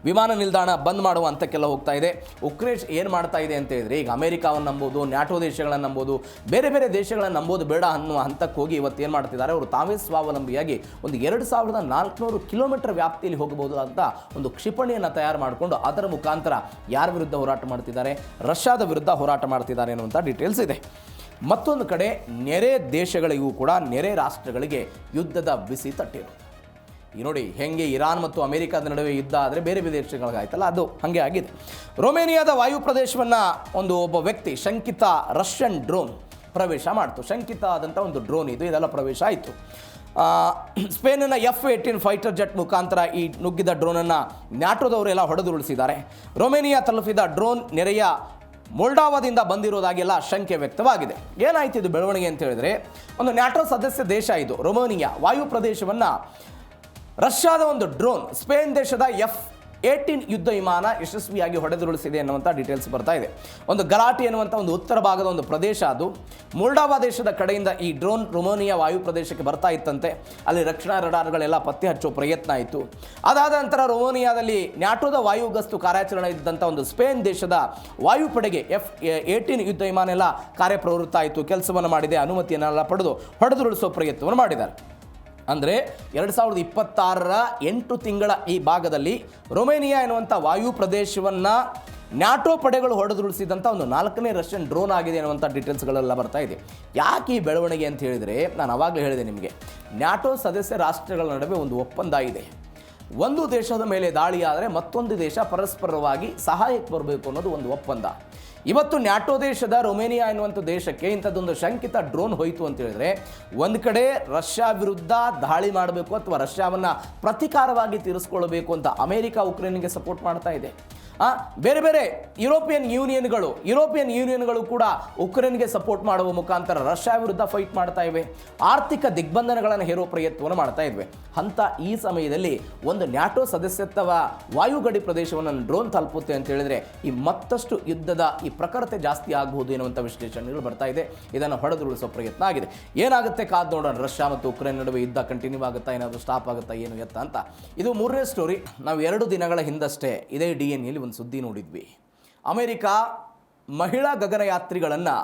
ವಿಮಾನ ನಿಲ್ದಾಣ ಬಂದ್ ಮಾಡುವ ಹಂತಕ್ಕೆಲ್ಲ ಹೋಗ್ತಾ ಇದೆ. ಉಕ್ರೇನ್ ಏನು ಮಾಡ್ತಾ ಇದೆ ಅಂತ ಹೇಳಿದ್ರೆ, ಈಗ ಅಮೆರಿಕಾವನ್ನು ನಂಬೋದು, ನ್ಯಾಟೋ ದೇಶಗಳನ್ನು ನಂಬೋದು, ಬೇರೆ ಬೇರೆ ದೇಶಗಳನ್ನು ನಂಬೋದು ಬೇಡ ಅನ್ನುವ ಹಂತಕ್ಕೆ ಹೋಗಿ ಇವತ್ತು ಏನು ಮಾಡ್ತಿದ್ದಾರೆ, ಅವರು ತಾವೇ ಸ್ವಾವಲಂಬಿಯಾಗಿ ಒಂದು 2400 ಕಿಲೋಮೀಟರ್ ವ್ಯಾಪ್ತಿಯಲ್ಲಿ ಹೋಗಬಹುದು ಅಂತ ಒಂದು ಕ್ಷಿಪಣಿಯನ್ನು ತಯಾರು ಮಾಡಿಕೊಂಡು ಅದರ ಮುಖಾಂತರ ಯಾರ ವಿರುದ್ಧ ಹೋರಾಟ ಮಾಡ್ತಿದ್ದಾರೆ? ರಷ್ಯಾದ ವಿರುದ್ಧ ಹೋರಾಟ ಮಾಡ್ತಿದ್ದಾರೆ ಅನ್ನುವಂಥ ಡೀಟೇಲ್ಸ್ ಇದೆ. ಮತ್ತೊಂದು ಕಡೆ ನೆರೆ ದೇಶಗಳಿಗೂ ಕೂಡ, ನೆರೆ ರಾಷ್ಟ್ರಗಳಿಗೆ ಯುದ್ಧದ ಬಿಸಿ ತಟ್ಟಿರೋದು. ಈ ನೋಡಿ ಹೆಂಗೆ ಇರಾನ್ ಮತ್ತು ಅಮೆರಿಕದ ನಡುವೆ ಯುದ್ಧ ಆದರೆ ಬೇರೆ ಬೇರೆ ದೇಶಗಳಿಗಾಯ್ತಲ್ಲ, ಅದು ಹಾಗೆ ಆಗಿದೆ. ರೊಮೇನಿಯಾದ ವಾಯು ಪ್ರದೇಶವನ್ನು ಒಬ್ಬ ವ್ಯಕ್ತಿ ಶಂಕಿತ ರಷ್ಯನ್ ಡ್ರೋನ್ ಪ್ರವೇಶ ಮಾಡ್ತು. ಶಂಕಿತ ಆದಂಥ ಒಂದು ಡ್ರೋನ್ ಇದೆಲ್ಲ ಪ್ರವೇಶ ಆಯಿತು. ಸ್ಪೇನಿನ F-18 ಫೈಟರ್ ಜೆಟ್ ಮುಖಾಂತರ ಈ ನುಗ್ಗಿದ ಡ್ರೋನನ್ನು ನ್ಯಾಟೋದವರೆಲ್ಲ ಹೊಡೆದುರುಳಿಸಿದ್ದಾರೆ. ರೊಮೇನಿಯಾ ತಲುಪಿದ ಡ್ರೋನ್ ನೆರೆಯ ಮೊಲ್ಡಾವಾದಿಂದ ಬಂದಿರೋದಾಗೆಲ್ಲ ಶಂಕೆ ವ್ಯಕ್ತವಾಗಿದೆ. ಏನಾಯ್ತು ಇದು ಬೆಳವಣಿಗೆ ಅಂತ ಹೇಳಿದ್ರೆ, ಒಂದು ನ್ಯಾಟೋ ಸದಸ್ಯ ದೇಶ ಇದು ರೊಮೇನಿಯಾ ವಾಯು ಪ್ರದೇಶವನ್ನು ರಷ್ಯಾದ ಒಂದು ಡ್ರೋನ್ ಸ್ಪೇನ್ ದೇಶದ F-18 ಯುದ್ಧ ವಿಮಾನ ಯಶಸ್ವಿಯಾಗಿ ಹೊಡೆದುರುಳಿಸಿದೆ ಅನ್ನುವಂಥ ಡೀಟೇಲ್ಸ್ ಬರ್ತಾ ಇದೆ. ಒಂದು ಗಲಾಟೆ ಎನ್ನುವಂಥ ಒಂದು ಉತ್ತರ ಭಾಗದ ಒಂದು ಪ್ರದೇಶ ಅದು. ಮೊಲ್ಡಾವಾ ದೇಶದ ಕಡೆಯಿಂದ ಈ ಡ್ರೋನ್ ರೊಮೇನಿಯಾ ವಾಯು ಪ್ರದೇಶಕ್ಕೆ ಬರ್ತಾ ಇತ್ತಂತೆ. ಅಲ್ಲಿ ರಕ್ಷಣಾ ರಡಾರ್ಗಳೆಲ್ಲ ಪತ್ತೆ ಹಚ್ಚೋ ಪ್ರಯತ್ನ ಆಯಿತು. ಅದಾದ ನಂತರ ರೊಮೇನಿಯಾದಲ್ಲಿ ನ್ಯಾಟೋದ ವಾಯು ಗಸ್ತು ಕಾರ್ಯಾಚರಣೆ ಇದ್ದಂಥ ಒಂದು ಸ್ಪೇನ್ ದೇಶದ ವಾಯುಪಡೆಗೆ F-18 ಯುದ್ಧ ವಿಮಾನ ಎಲ್ಲ ಕಾರ್ಯಪ್ರವೃತ್ತ ಆಯಿತು, ಕೆಲಸವನ್ನು ಮಾಡಿದೆ, ಅನುಮತಿಯನ್ನೆಲ್ಲ ಪಡೆದು ಹೊಡೆದುರುಳಿಸೋ ಪ್ರಯತ್ನವನ್ನು ಮಾಡಿದ್ದಾರೆ. ಅಂದರೆ 2026ರ 8 ತಿಂಗಳ ಈ ಭಾಗದಲ್ಲಿ ರೊಮೇನಿಯಾ ಎನ್ನುವಂಥ ವಾಯು ಪ್ರದೇಶವನ್ನು ನ್ಯಾಟೋ ಪಡೆಗಳು ಹೊಡೆದುರುಳಿಸಿದಂಥ ಒಂದು 4ನೇ ರಷ್ಯನ್ ಡ್ರೋನ್ ಆಗಿದೆ ಅನ್ನುವಂಥ ಡೀಟೇಲ್ಸ್ಗಳೆಲ್ಲ ಬರ್ತಾ ಇದೆ. ಯಾಕೆ ಈ ಬೆಳವಣಿಗೆ ಅಂತ ಹೇಳಿದರೆ, ನಾನು ಆವಾಗಲೇ ಹೇಳಿದೆ ನಿಮಗೆ, ನ್ಯಾಟೋ ಸದಸ್ಯ ರಾಷ್ಟ್ರಗಳ ನಡುವೆ ಒಂದು ಒಪ್ಪಂದ ಇದೆ. ಒಂದು ದೇಶದ ಮೇಲೆ ದಾಳಿ ಆದರೆ ಮತ್ತೊಂದು ದೇಶ ಪರಸ್ಪರವಾಗಿ ಸಹಾಯಕ್ಕೆ ಬರಬೇಕು ಅನ್ನೋದು ಒಂದು ಒಪ್ಪಂದ. ಇವತ್ತು ನ್ಯಾಟೋ ದೇಶದ ರೊಮೇನಿಯಾ ಎನ್ನುವಂಥ ದೇಶಕ್ಕೆ ಇಂಥದ್ದೊಂದು ಶಂಕಿತ ಡ್ರೋನ್ ಹೋಯಿತು ಅಂತ ಹೇಳಿದ್ರೆ, ಒಂದು ಕಡೆ ರಷ್ಯಾ ವಿರುದ್ಧ ದಾಳಿ ಮಾಡಬೇಕು ಅಥವಾ ರಷ್ಯಾವನ್ನು ಪ್ರತೀಕಾರವಾಗಿ ತೀರಿಸ್ಕೊಳ್ಬೇಕು ಅಂತ ಅಮೆರಿಕ ಉಕ್ರೇನ್ಗೆ ಸಪೋರ್ಟ್ ಮಾಡ್ತಾ ಇದೆ. ಬೇರೆ ಬೇರೆ ಯುರೋಪಿಯನ್ ಯೂನಿಯನ್ಗಳು ಕೂಡ ಉಕ್ರೇನ್ಗೆ ಸಪೋರ್ಟ್ ಮಾಡುವ ಮುಖಾಂತರ ರಷ್ಯಾ ವಿರುದ್ಧ ಫೈಟ್ ಮಾಡ್ತಾ ಇವೆ. ಆರ್ಥಿಕ ದಿಗ್ಬಂಧನಗಳನ್ನು ಹೇರೋ ಪ್ರಯತ್ನವನ್ನು ಮಾಡ್ತಾ ಇವೆ. ಅಂತ ಈ ಸಮಯದಲ್ಲಿ ಒಂದು ನ್ಯಾಟೋ ಸದಸ್ಯತ್ವ ವಾಯುಗಡಿ ಪ್ರದೇಶವನ್ನು ಡ್ರೋನ್ ತಲುಪುತ್ತೆ ಅಂತ ಹೇಳಿದ್ರೆ ಈ ಮತ್ತಷ್ಟು ಯುದ್ಧದ ಈ ಪ್ರಖರತೆ ಜಾಸ್ತಿ ಆಗಬಹುದು ಎನ್ನುವಂಥ ವಿಶ್ಲೇಷಣೆಗಳು ಬರ್ತಾ ಇದೆ. ಇದನ್ನು ಹೊಡೆದುರುಳಿಸೋ ಪ್ರಯತ್ನ ಆಗಿದೆ. ಏನಾಗುತ್ತೆ ಕಾದು ನೋಡೋಣ. ರಷ್ಯಾ ಮತ್ತು ಉಕ್ರೇನ್ ನಡುವೆ ಯುದ್ಧ ಕಂಟಿನ್ಯೂ ಆಗುತ್ತಾ, ಏನಾದರೂ ಸ್ಟಾಪ್ ಆಗುತ್ತಾ, ಏನು ಎತ್ತ ಅಂತ. ಇದು ಮೂರನೇ ಸ್ಟೋರಿ. ನಾವು 2 ದಿನಗಳ ಹಿಂದಷ್ಟೇ ಇದೇ DNA ಒಂದು ಸುದ್ದಿ ನೋಡಿದ್ವಿ. ಅಮೆರಿಕ ಮಹಿಳಾ ಗಗನಯಾತ್ರಿಗಳನ್ನು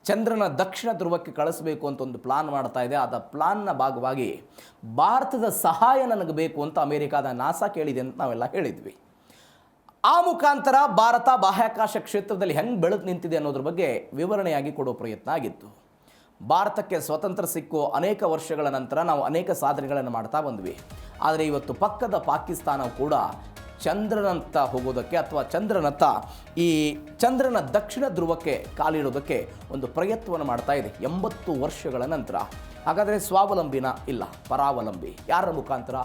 ಚಂದ್ರನ ದಕ್ಷಿಣ ಧ್ರುವಕ್ಕೆ ಕಳಿಸಬೇಕು ಅಂತ ಒಂದು ಪ್ಲಾನ್ ಮಾಡ್ತಾ ಇದೆ. ಅದ ಪ್ಲಾನ್ನ ಭಾಗವಾಗಿ ಭಾರತದ ಸಹಾಯ ನನಗೆ ಬೇಕು ಅಂತ ಅಮೆರಿಕಾದ ನಾಸಾ ಕೇಳಿದೆ ಅಂತ ನಾವೆಲ್ಲ ಹೇಳಿದ್ವಿ. ಆ ಮುಖಾಂತರ ಭಾರತ ಬಾಹ್ಯಾಕಾಶ ಕ್ಷೇತ್ರದಲ್ಲಿ ಹೆಂಗೆ ಬೆಳೆದು ನಿಂತಿದೆ ಅನ್ನೋದ್ರ ಬಗ್ಗೆ ವಿವರಣೆಯಾಗಿ ಕೊಡೋ ಪ್ರಯತ್ನ ಆಗಿತ್ತು. ಭಾರತಕ್ಕೆ ಸ್ವತಂತ್ರ ಸಿಕ್ಕು ಅನೇಕ ವರ್ಷಗಳ ನಂತರ ನಾವು ಅನೇಕ ಸಾಧನೆಗಳನ್ನು ಮಾಡ್ತಾ ಬಂದ್ವಿ. ಆದರೆ ಇವತ್ತು ಪಕ್ಕದ ಪಾಕಿಸ್ತಾನ ಕೂಡ ಚಂದ್ರನಂತ ಹೋಗೋದಕ್ಕೆ ಅಥವಾ ಈ ಚಂದ್ರನ ದಕ್ಷಿಣ ಧ್ರುವಕ್ಕೆ ಕಾಲಿಡೋದಕ್ಕೆ ಒಂದು ಪ್ರಯತ್ನವನ್ನು ಮಾಡ್ತಾ ಇದೆ 80 ವರ್ಷಗಳ ನಂತರ. ಹಾಗಾದರೆ ಸ್ವಾವಲಂಬಿನ? ಇಲ್ಲ, ಪರಾವಲಂಬಿ. ಯಾರ ಮುಖಾಂತರ?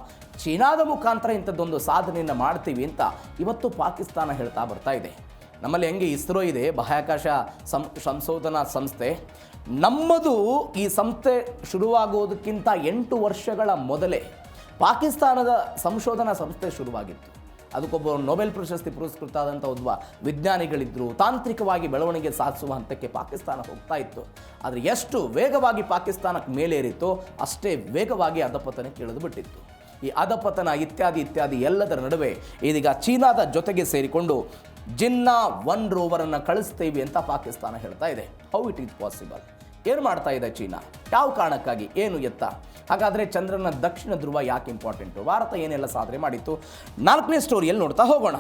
ಚೀನಾದ ಮುಖಾಂತರ ಇಂಥದ್ದೊಂದು ಸಾಧನೆಯನ್ನು ಮಾಡ್ತೀವಿ ಅಂತ ಇವತ್ತು ಪಾಕಿಸ್ತಾನ ಹೇಳ್ತಾ ಬರ್ತಾ ಇದೆ. ನಮ್ಮಲ್ಲಿ ಹೆಂಗೆ ಇಸ್ರೋ ಇದೆ, ಬಾಹ್ಯಾಕಾಶ ಸಂಶೋಧನಾ ಸಂಸ್ಥೆ. ನಮ್ಮದು ಈ ಸಂಸ್ಥೆ ಶುರುವಾಗುವುದಕ್ಕಿಂತ 8 ವರ್ಷಗಳ ಮೊದಲೇ ಪಾಕಿಸ್ತಾನದ ಸಂಶೋಧನಾ ಸಂಸ್ಥೆ ಶುರುವಾಗಿತ್ತು. ಅದಕ್ಕೊಬ್ಬ ನೊಬೆಲ್ ಪ್ರಶಸ್ತಿ ಪುರಸ್ಕೃತ ಆದಂಥ ಒಬ್ಬ ವಿಜ್ಞಾನಿಗಳಿದ್ದರು. ತಾಂತ್ರಿಕವಾಗಿ ಬೆಳವಣಿಗೆ ಸಾಧಿಸುವ ಹಂತಕ್ಕೆ ಪಾಕಿಸ್ತಾನ ಹೋಗ್ತಾ ಇತ್ತು. ಆದರೆ ಎಷ್ಟು ವೇಗವಾಗಿ ಪಾಕಿಸ್ತಾನಕ್ಕೆ ಮೇಲೇರಿತ್ತೋ ಅಷ್ಟೇ ವೇಗವಾಗಿ ಅಧಪತನಕ್ಕೆ ಇಳಿದು ಬಿಟ್ಟಿತ್ತು. ಈ ಅಧಪತನ ಇತ್ಯಾದಿ ಎಲ್ಲದರ ನಡುವೆ ಇದೀಗ ಚೀನಾದ ಜೊತೆಗೆ ಸೇರಿಕೊಂಡು ಜಿನ್ನಾ-1 ರೋವರನ್ನು ಕಳಿಸ್ತೀವಿ ಅಂತ ಪಾಕಿಸ್ತಾನ ಹೇಳ್ತಾ ಇದೆ. How it is possible? ಏನು ಮಾಡ್ತಾ ಇದೆ ಚೀನಾ? ಯಾವ ಕಾರಣಕ್ಕಾಗಿ? ಏನು ಎತ್ತ? ಹಾಗಾದರೆ ಚಂದ್ರನ ದಕ್ಷಿಣ ಧ್ರುವ ಯಾಕೆ ಇಂಪಾರ್ಟೆಂಟು? ಭಾರತ ಏನೆಲ್ಲ ಸಾಧನೆ ಮಾಡಿತ್ತು? 4ನೇ ಸ್ಟೋರಿಯಲ್ಲಿ ನೋಡ್ತಾ ಹೋಗೋಣ.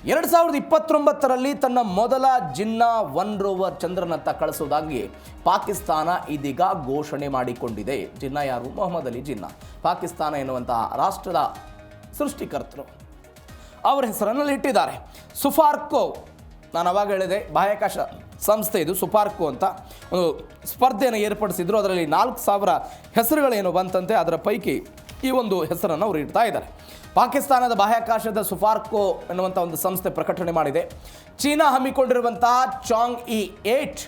2029ರಲ್ಲಿ ತನ್ನ ಮೊದಲ ಜಿನ್ನಾ-1 ರೋವರ್ ಚಂದ್ರನತ್ತ ಕಳಿಸೋದಾಗಿ ಪಾಕಿಸ್ತಾನ ಇದೀಗ ಘೋಷಣೆ ಮಾಡಿಕೊಂಡಿದೆ. ಜಿನ್ನಾ ಯಾರು? ಮೊಹಮ್ಮದ್ ಅಲಿ ಜಿನ್ನಾ. ಪಾಕಿಸ್ತಾನ ಎನ್ನುವಂತಹ ರಾಷ್ಟ್ರದ ಸೃಷ್ಟಿಕರ್ತರು. ಅವರ ಹೆಸರನ್ನು ಇಟ್ಟಿದ್ದಾರೆ. ಸುಫಾರ್ಕೋ, ನಾನು ಅವಾಗ ಹೇಳಿದೆ ಬಾಹ್ಯಾಕಾಶ ಸಂಸ್ಥೆ ಇದು. ಸುಫಾರ್ಕೋ ಅಂತ ಒಂದು ಸ್ಪರ್ಧೆಯನ್ನು ಏರ್ಪಡಿಸಿದ್ರು. ಅದರಲ್ಲಿ 4000 ಹೆಸರುಗಳೇನು ಬಂತಂತೆ. ಅದರ ಪೈಕಿ ಈ ಒಂದು ಹೆಸರನ್ನು ಅವರು ಇಡ್ತಾ ಇದ್ದಾರೆ. ಪಾಕಿಸ್ತಾನದ ಬಾಹ್ಯಾಕಾಶದ ಸುಫಾರ್ಕೋ ಎನ್ನುವಂಥ ಒಂದು ಸಂಸ್ಥೆ ಪ್ರಕಟಣೆ ಮಾಡಿದೆ. ಚೀನಾ ಹಮ್ಮಿಕೊಂಡಿರುವಂತಹ ಚಾಂಗ್-E-8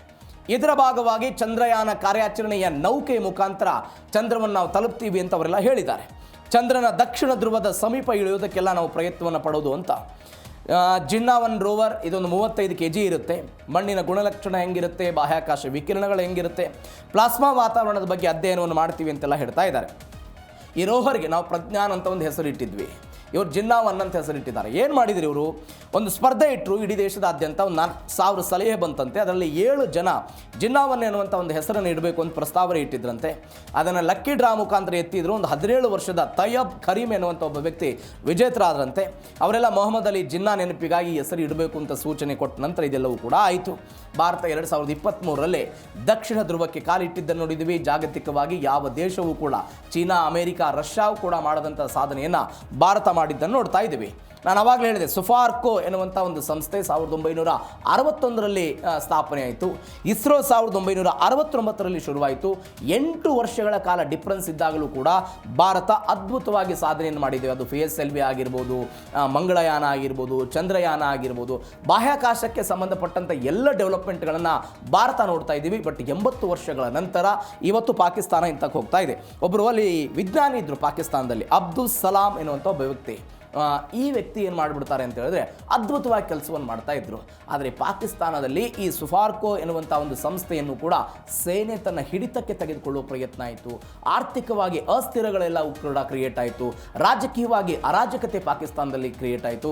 ಇದರ ಭಾಗವಾಗಿ ಚಂದ್ರಯಾನ ಕಾರ್ಯಾಚರಣೆಯ ನೌಕೆಯ ಮುಖಾಂತರ ಚಂದ್ರವನ್ನು ನಾವು ತಲುಪ್ತೀವಿ ಅಂತ ಅವರೆಲ್ಲ ಹೇಳಿದ್ದಾರೆ. ಚಂದ್ರನ ದಕ್ಷಿಣ ಧ್ರುವದ ಸಮೀಪ ಇಳಿಯೋದಕ್ಕೆಲ್ಲ ನಾವು ಪ್ರಯತ್ನವನ್ನು ಪಡೋದು ಅಂತ. ಜಿನ್ನಾ-1 ರೋವರ್ ಇದೊಂದು 35 kg ಇರುತ್ತೆ. ಮಣ್ಣಿನ ಗುಣಲಕ್ಷಣ ಹೆಂಗಿರುತ್ತೆ, ಬಾಹ್ಯಾಕಾಶ ವಿಕಿರಣಗಳು ಹೆಂಗಿರುತ್ತೆ, ಪ್ಲಾಸ್ಮಾ ವಾತಾವರಣದ ಬಗ್ಗೆ ಅಧ್ಯಯನವನ್ನು ಮಾಡ್ತೀವಿ ಅಂತೆಲ್ಲ ಹೇಳ್ತಾ ಇದ್ದಾರೆ. ಈ ರೋವರ್ಗೆ ನಾವು ಪ್ರಜ್ಞಾನ್ ಅಂತ ಒಂದು ಹೆಸರು ಇಟ್ಟಿದ್ವಿ. ಇವರು ಜಿನ್ನಾ-1 ಅಂತ ಹೆಸರಿಟ್ಟಿದ್ದಾರೆ. ಏನು ಮಾಡಿದ್ರು ಇವರು? ಒಂದು ಸ್ಪರ್ಧೆ ಇಟ್ಟರು. ಇಡೀ ದೇಶದಾದ್ಯಂತ ಒಂದು 4000 ಸಲಹೆ ಬಂತಂತೆ. ಅದರಲ್ಲಿ 7 ಜನ ಜಿನ್ನಾ-1 ಎನ್ನುವಂಥ ಒಂದು ಹೆಸರನ್ನು ಇಡಬೇಕು ಅಂತ ಪ್ರಸ್ತಾವನೆ ಇಟ್ಟಿದ್ರಂತೆ. ಅದನ್ನು ಲಕ್ಕಿ ಡ್ರಾ ಮುಖಾಂತರ ಎತ್ತಿದ್ರು. ಒಂದು 17 ವರ್ಷದ ತಯ್ಯಬ್ ಕರೀಮ್ ಎನ್ನುವಂಥ ಒಬ್ಬ ವ್ಯಕ್ತಿ ವಿಜೇತರಾದ್ರಂತೆ. ಅವರೆಲ್ಲ ಮೊಹಮ್ಮದ್ ಅಲಿ ಜಿನ್ನಾ ನೆನಪಿಗಾಗಿ ಹೆಸರು ಇಡಬೇಕು ಅಂತ ಸೂಚನೆ ಕೊಟ್ಟ ನಂತರ ಇದೆಲ್ಲವೂ ಕೂಡ ಆಯಿತು. ಭಾರತ 2023ರಲ್ಲಿ ದಕ್ಷಿಣ ಧ್ರುವಕ್ಕೆ ಕಾಲಿಟ್ಟಿದ್ದನ್ನು ನೋಡಿದ್ವಿ. ಜಾಗತಿಕವಾಗಿ ಯಾವ ದೇಶವೂ ಕೂಡ, ಚೀನಾ, ಅಮೆರಿಕ, ರಷ್ಯಾವು ಕೂಡ ಮಾಡದಂಥ ಸಾಧನೆಯನ್ನು ಭಾರತ ಮಾಡಿದ್ದನ್ನು ನೋಡ್ತಾ ಇದ್ದೀವಿ. ನಾನು ಆವಾಗಲೇ ಹೇಳಿದೆ, ಸುಫಾರ್ಕೋ ಎನ್ನುವಂಥ ಒಂದು ಸಂಸ್ಥೆ 1961ರಲ್ಲಿ ಸ್ಥಾಪನೆ ಆಯಿತು. ಇಸ್ರೋ 1969ರಲ್ಲಿ ಶುರುವಾಯಿತು. 8 ವರ್ಷಗಳ ಕಾಲ ಡಿಫ್ರೆನ್ಸ್ ಇದ್ದಾಗಲೂ ಕೂಡ ಭಾರತ ಅದ್ಭುತವಾಗಿ ಸಾಧನೆಯನ್ನು ಮಾಡಿದ್ದೇವೆ. ಅದು PSLV ಆಗಿರ್ಬೋದು, ಮಂಗಳಯಾನ ಆಗಿರ್ಬೋದು, ಚಂದ್ರಯಾನ ಆಗಿರ್ಬೋದು, ಬಾಹ್ಯಾಕಾಶಕ್ಕೆ ಸಂಬಂಧಪಟ್ಟಂಥ ಎಲ್ಲ ಡೆವಲಪ್ಮೆಂಟ್ಗಳನ್ನು ಭಾರತ ನೋಡ್ತಾ ಇದ್ದೀವಿ. ಬಟ್ 80 ವರ್ಷಗಳ ನಂತರ ಇವತ್ತು ಪಾಕಿಸ್ತಾನ ಇಂತಕ್ಕೆ ಹೋಗ್ತಾ ಇದೆ. ಒಬ್ಬರು ಅಲ್ಲಿ ವಿಜ್ಞಾನಿ ಇದ್ದರು ಪಾಕಿಸ್ತಾನದಲ್ಲಿ, ಅಬ್ದುಲ್ ಸಲಾಂ ಎನ್ನುವಂಥ ಒಬ್ಬ ವ್ಯಕ್ತಿ. ಈ ವ್ಯಕ್ತಿ ಏನು ಮಾಡಿಬಿಡ್ತಾರೆ ಅಂತ ಹೇಳಿದ್ರೆ ಅದ್ಭುತವಾಗಿ ಕೆಲಸವನ್ನು ಮಾಡ್ತಾ ಇದ್ರು. ಆದರೆ ಪಾಕಿಸ್ತಾನದಲ್ಲಿ ಈ ಸುಫಾರ್ಕೋ ಎನ್ನುವಂಥ ಒಂದು ಸಂಸ್ಥೆಯನ್ನು ಕೂಡ ಸೇನೆ ತನ್ನ ಹಿಡಿತಕ್ಕೆ ತೆಗೆದುಕೊಳ್ಳುವ ಪ್ರಯತ್ನ ಆಯಿತು. ಆರ್ಥಿಕವಾಗಿ ಅಸ್ಥಿರಗಳೆಲ್ಲ ಕೂಡ ಕ್ರಿಯೇಟ್ ಆಯಿತು. ರಾಜಕೀಯವಾಗಿ ಅರಾಜಕತೆ ಪಾಕಿಸ್ತಾನದಲ್ಲಿ ಕ್ರಿಯೇಟ್ ಆಯಿತು.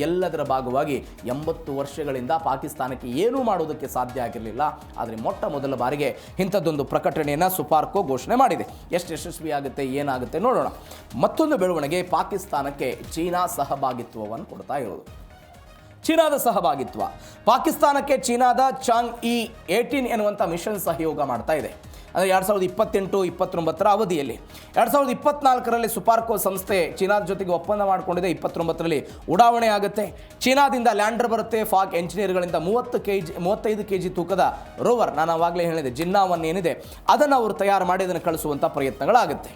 ಎಲ್ಲದರ ಭಾಗವಾಗಿ 80 ವರ್ಷಗಳಿಂದ ಪಾಕಿಸ್ತಾನಕ್ಕೆ ಏನೂ ಮಾಡೋದಕ್ಕೆ ಸಾಧ್ಯ ಆಗಿರಲಿಲ್ಲ. ಆದರೆ ಮೊಟ್ಟ ಮೊದಲ ಬಾರಿಗೆ ಇಂಥದ್ದೊಂದು ಪ್ರಕಟಣೆಯನ್ನು ಸುಫಾರ್ಕೋ ಘೋಷಣೆ ಮಾಡಿದೆ. ಎಷ್ಟು ಯಶಸ್ವಿಯಾಗುತ್ತೆ, ಏನಾಗುತ್ತೆ ನೋಡೋಣ. ಮತ್ತೊಂದು ಬೆಳವಣಿಗೆ, ಪಾಕಿಸ್ತಾನಕ್ಕೆ ಚೀನಾ ಸಹಭಾಗಿತ್ವವನ್ನು ಕೊಡ್ತಾ ಇರೋದು. ಚೀನಾದ ಸಹಭಾಗಿತ್ವ, ಪಾಕಿಸ್ತಾನಕ್ಕೆ ಚೀನಾದ ಚಾಂಗ್-E-18 ಎನ್ನುವಂಥ ಮಿಷನ್ ಸಹಯೋಗ ಮಾಡ್ತಾ ಇದೆ. ಅಂದರೆ 2028-29 ಅವಧಿಯಲ್ಲಿ 2024ರಲ್ಲಿ ಸುಫಾರ್ಕೋ ಸಂಸ್ಥೆ ಚೀನಾದ ಜೊತೆಗೆ ಒಪ್ಪಂದ ಮಾಡಿಕೊಂಡಿದೆ. 29ರಲ್ಲಿ ಉಡಾವಣೆ ಆಗುತ್ತೆ. ಚೀನಾದಿಂದ ಲ್ಯಾಂಡರ್ ಬರುತ್ತೆ. ಫಾಕ್ ಎಂಜಿನಿಯರ್ಗಳಿಂದ 35 kg ತೂಕದ ರೋವರ್, ನಾನು ಆವಾಗಲೇ ಹೇಳಿದೆ ಜಿನ್ನಾ-1 ಏನಿದೆ ಅದನ್ನು ಅವರು ತಯಾರು ಮಾಡಿ ಅದನ್ನು ಕಳಿಸುವಂಥ ಪ್ರಯತ್ನಗಳಾಗುತ್ತೆ.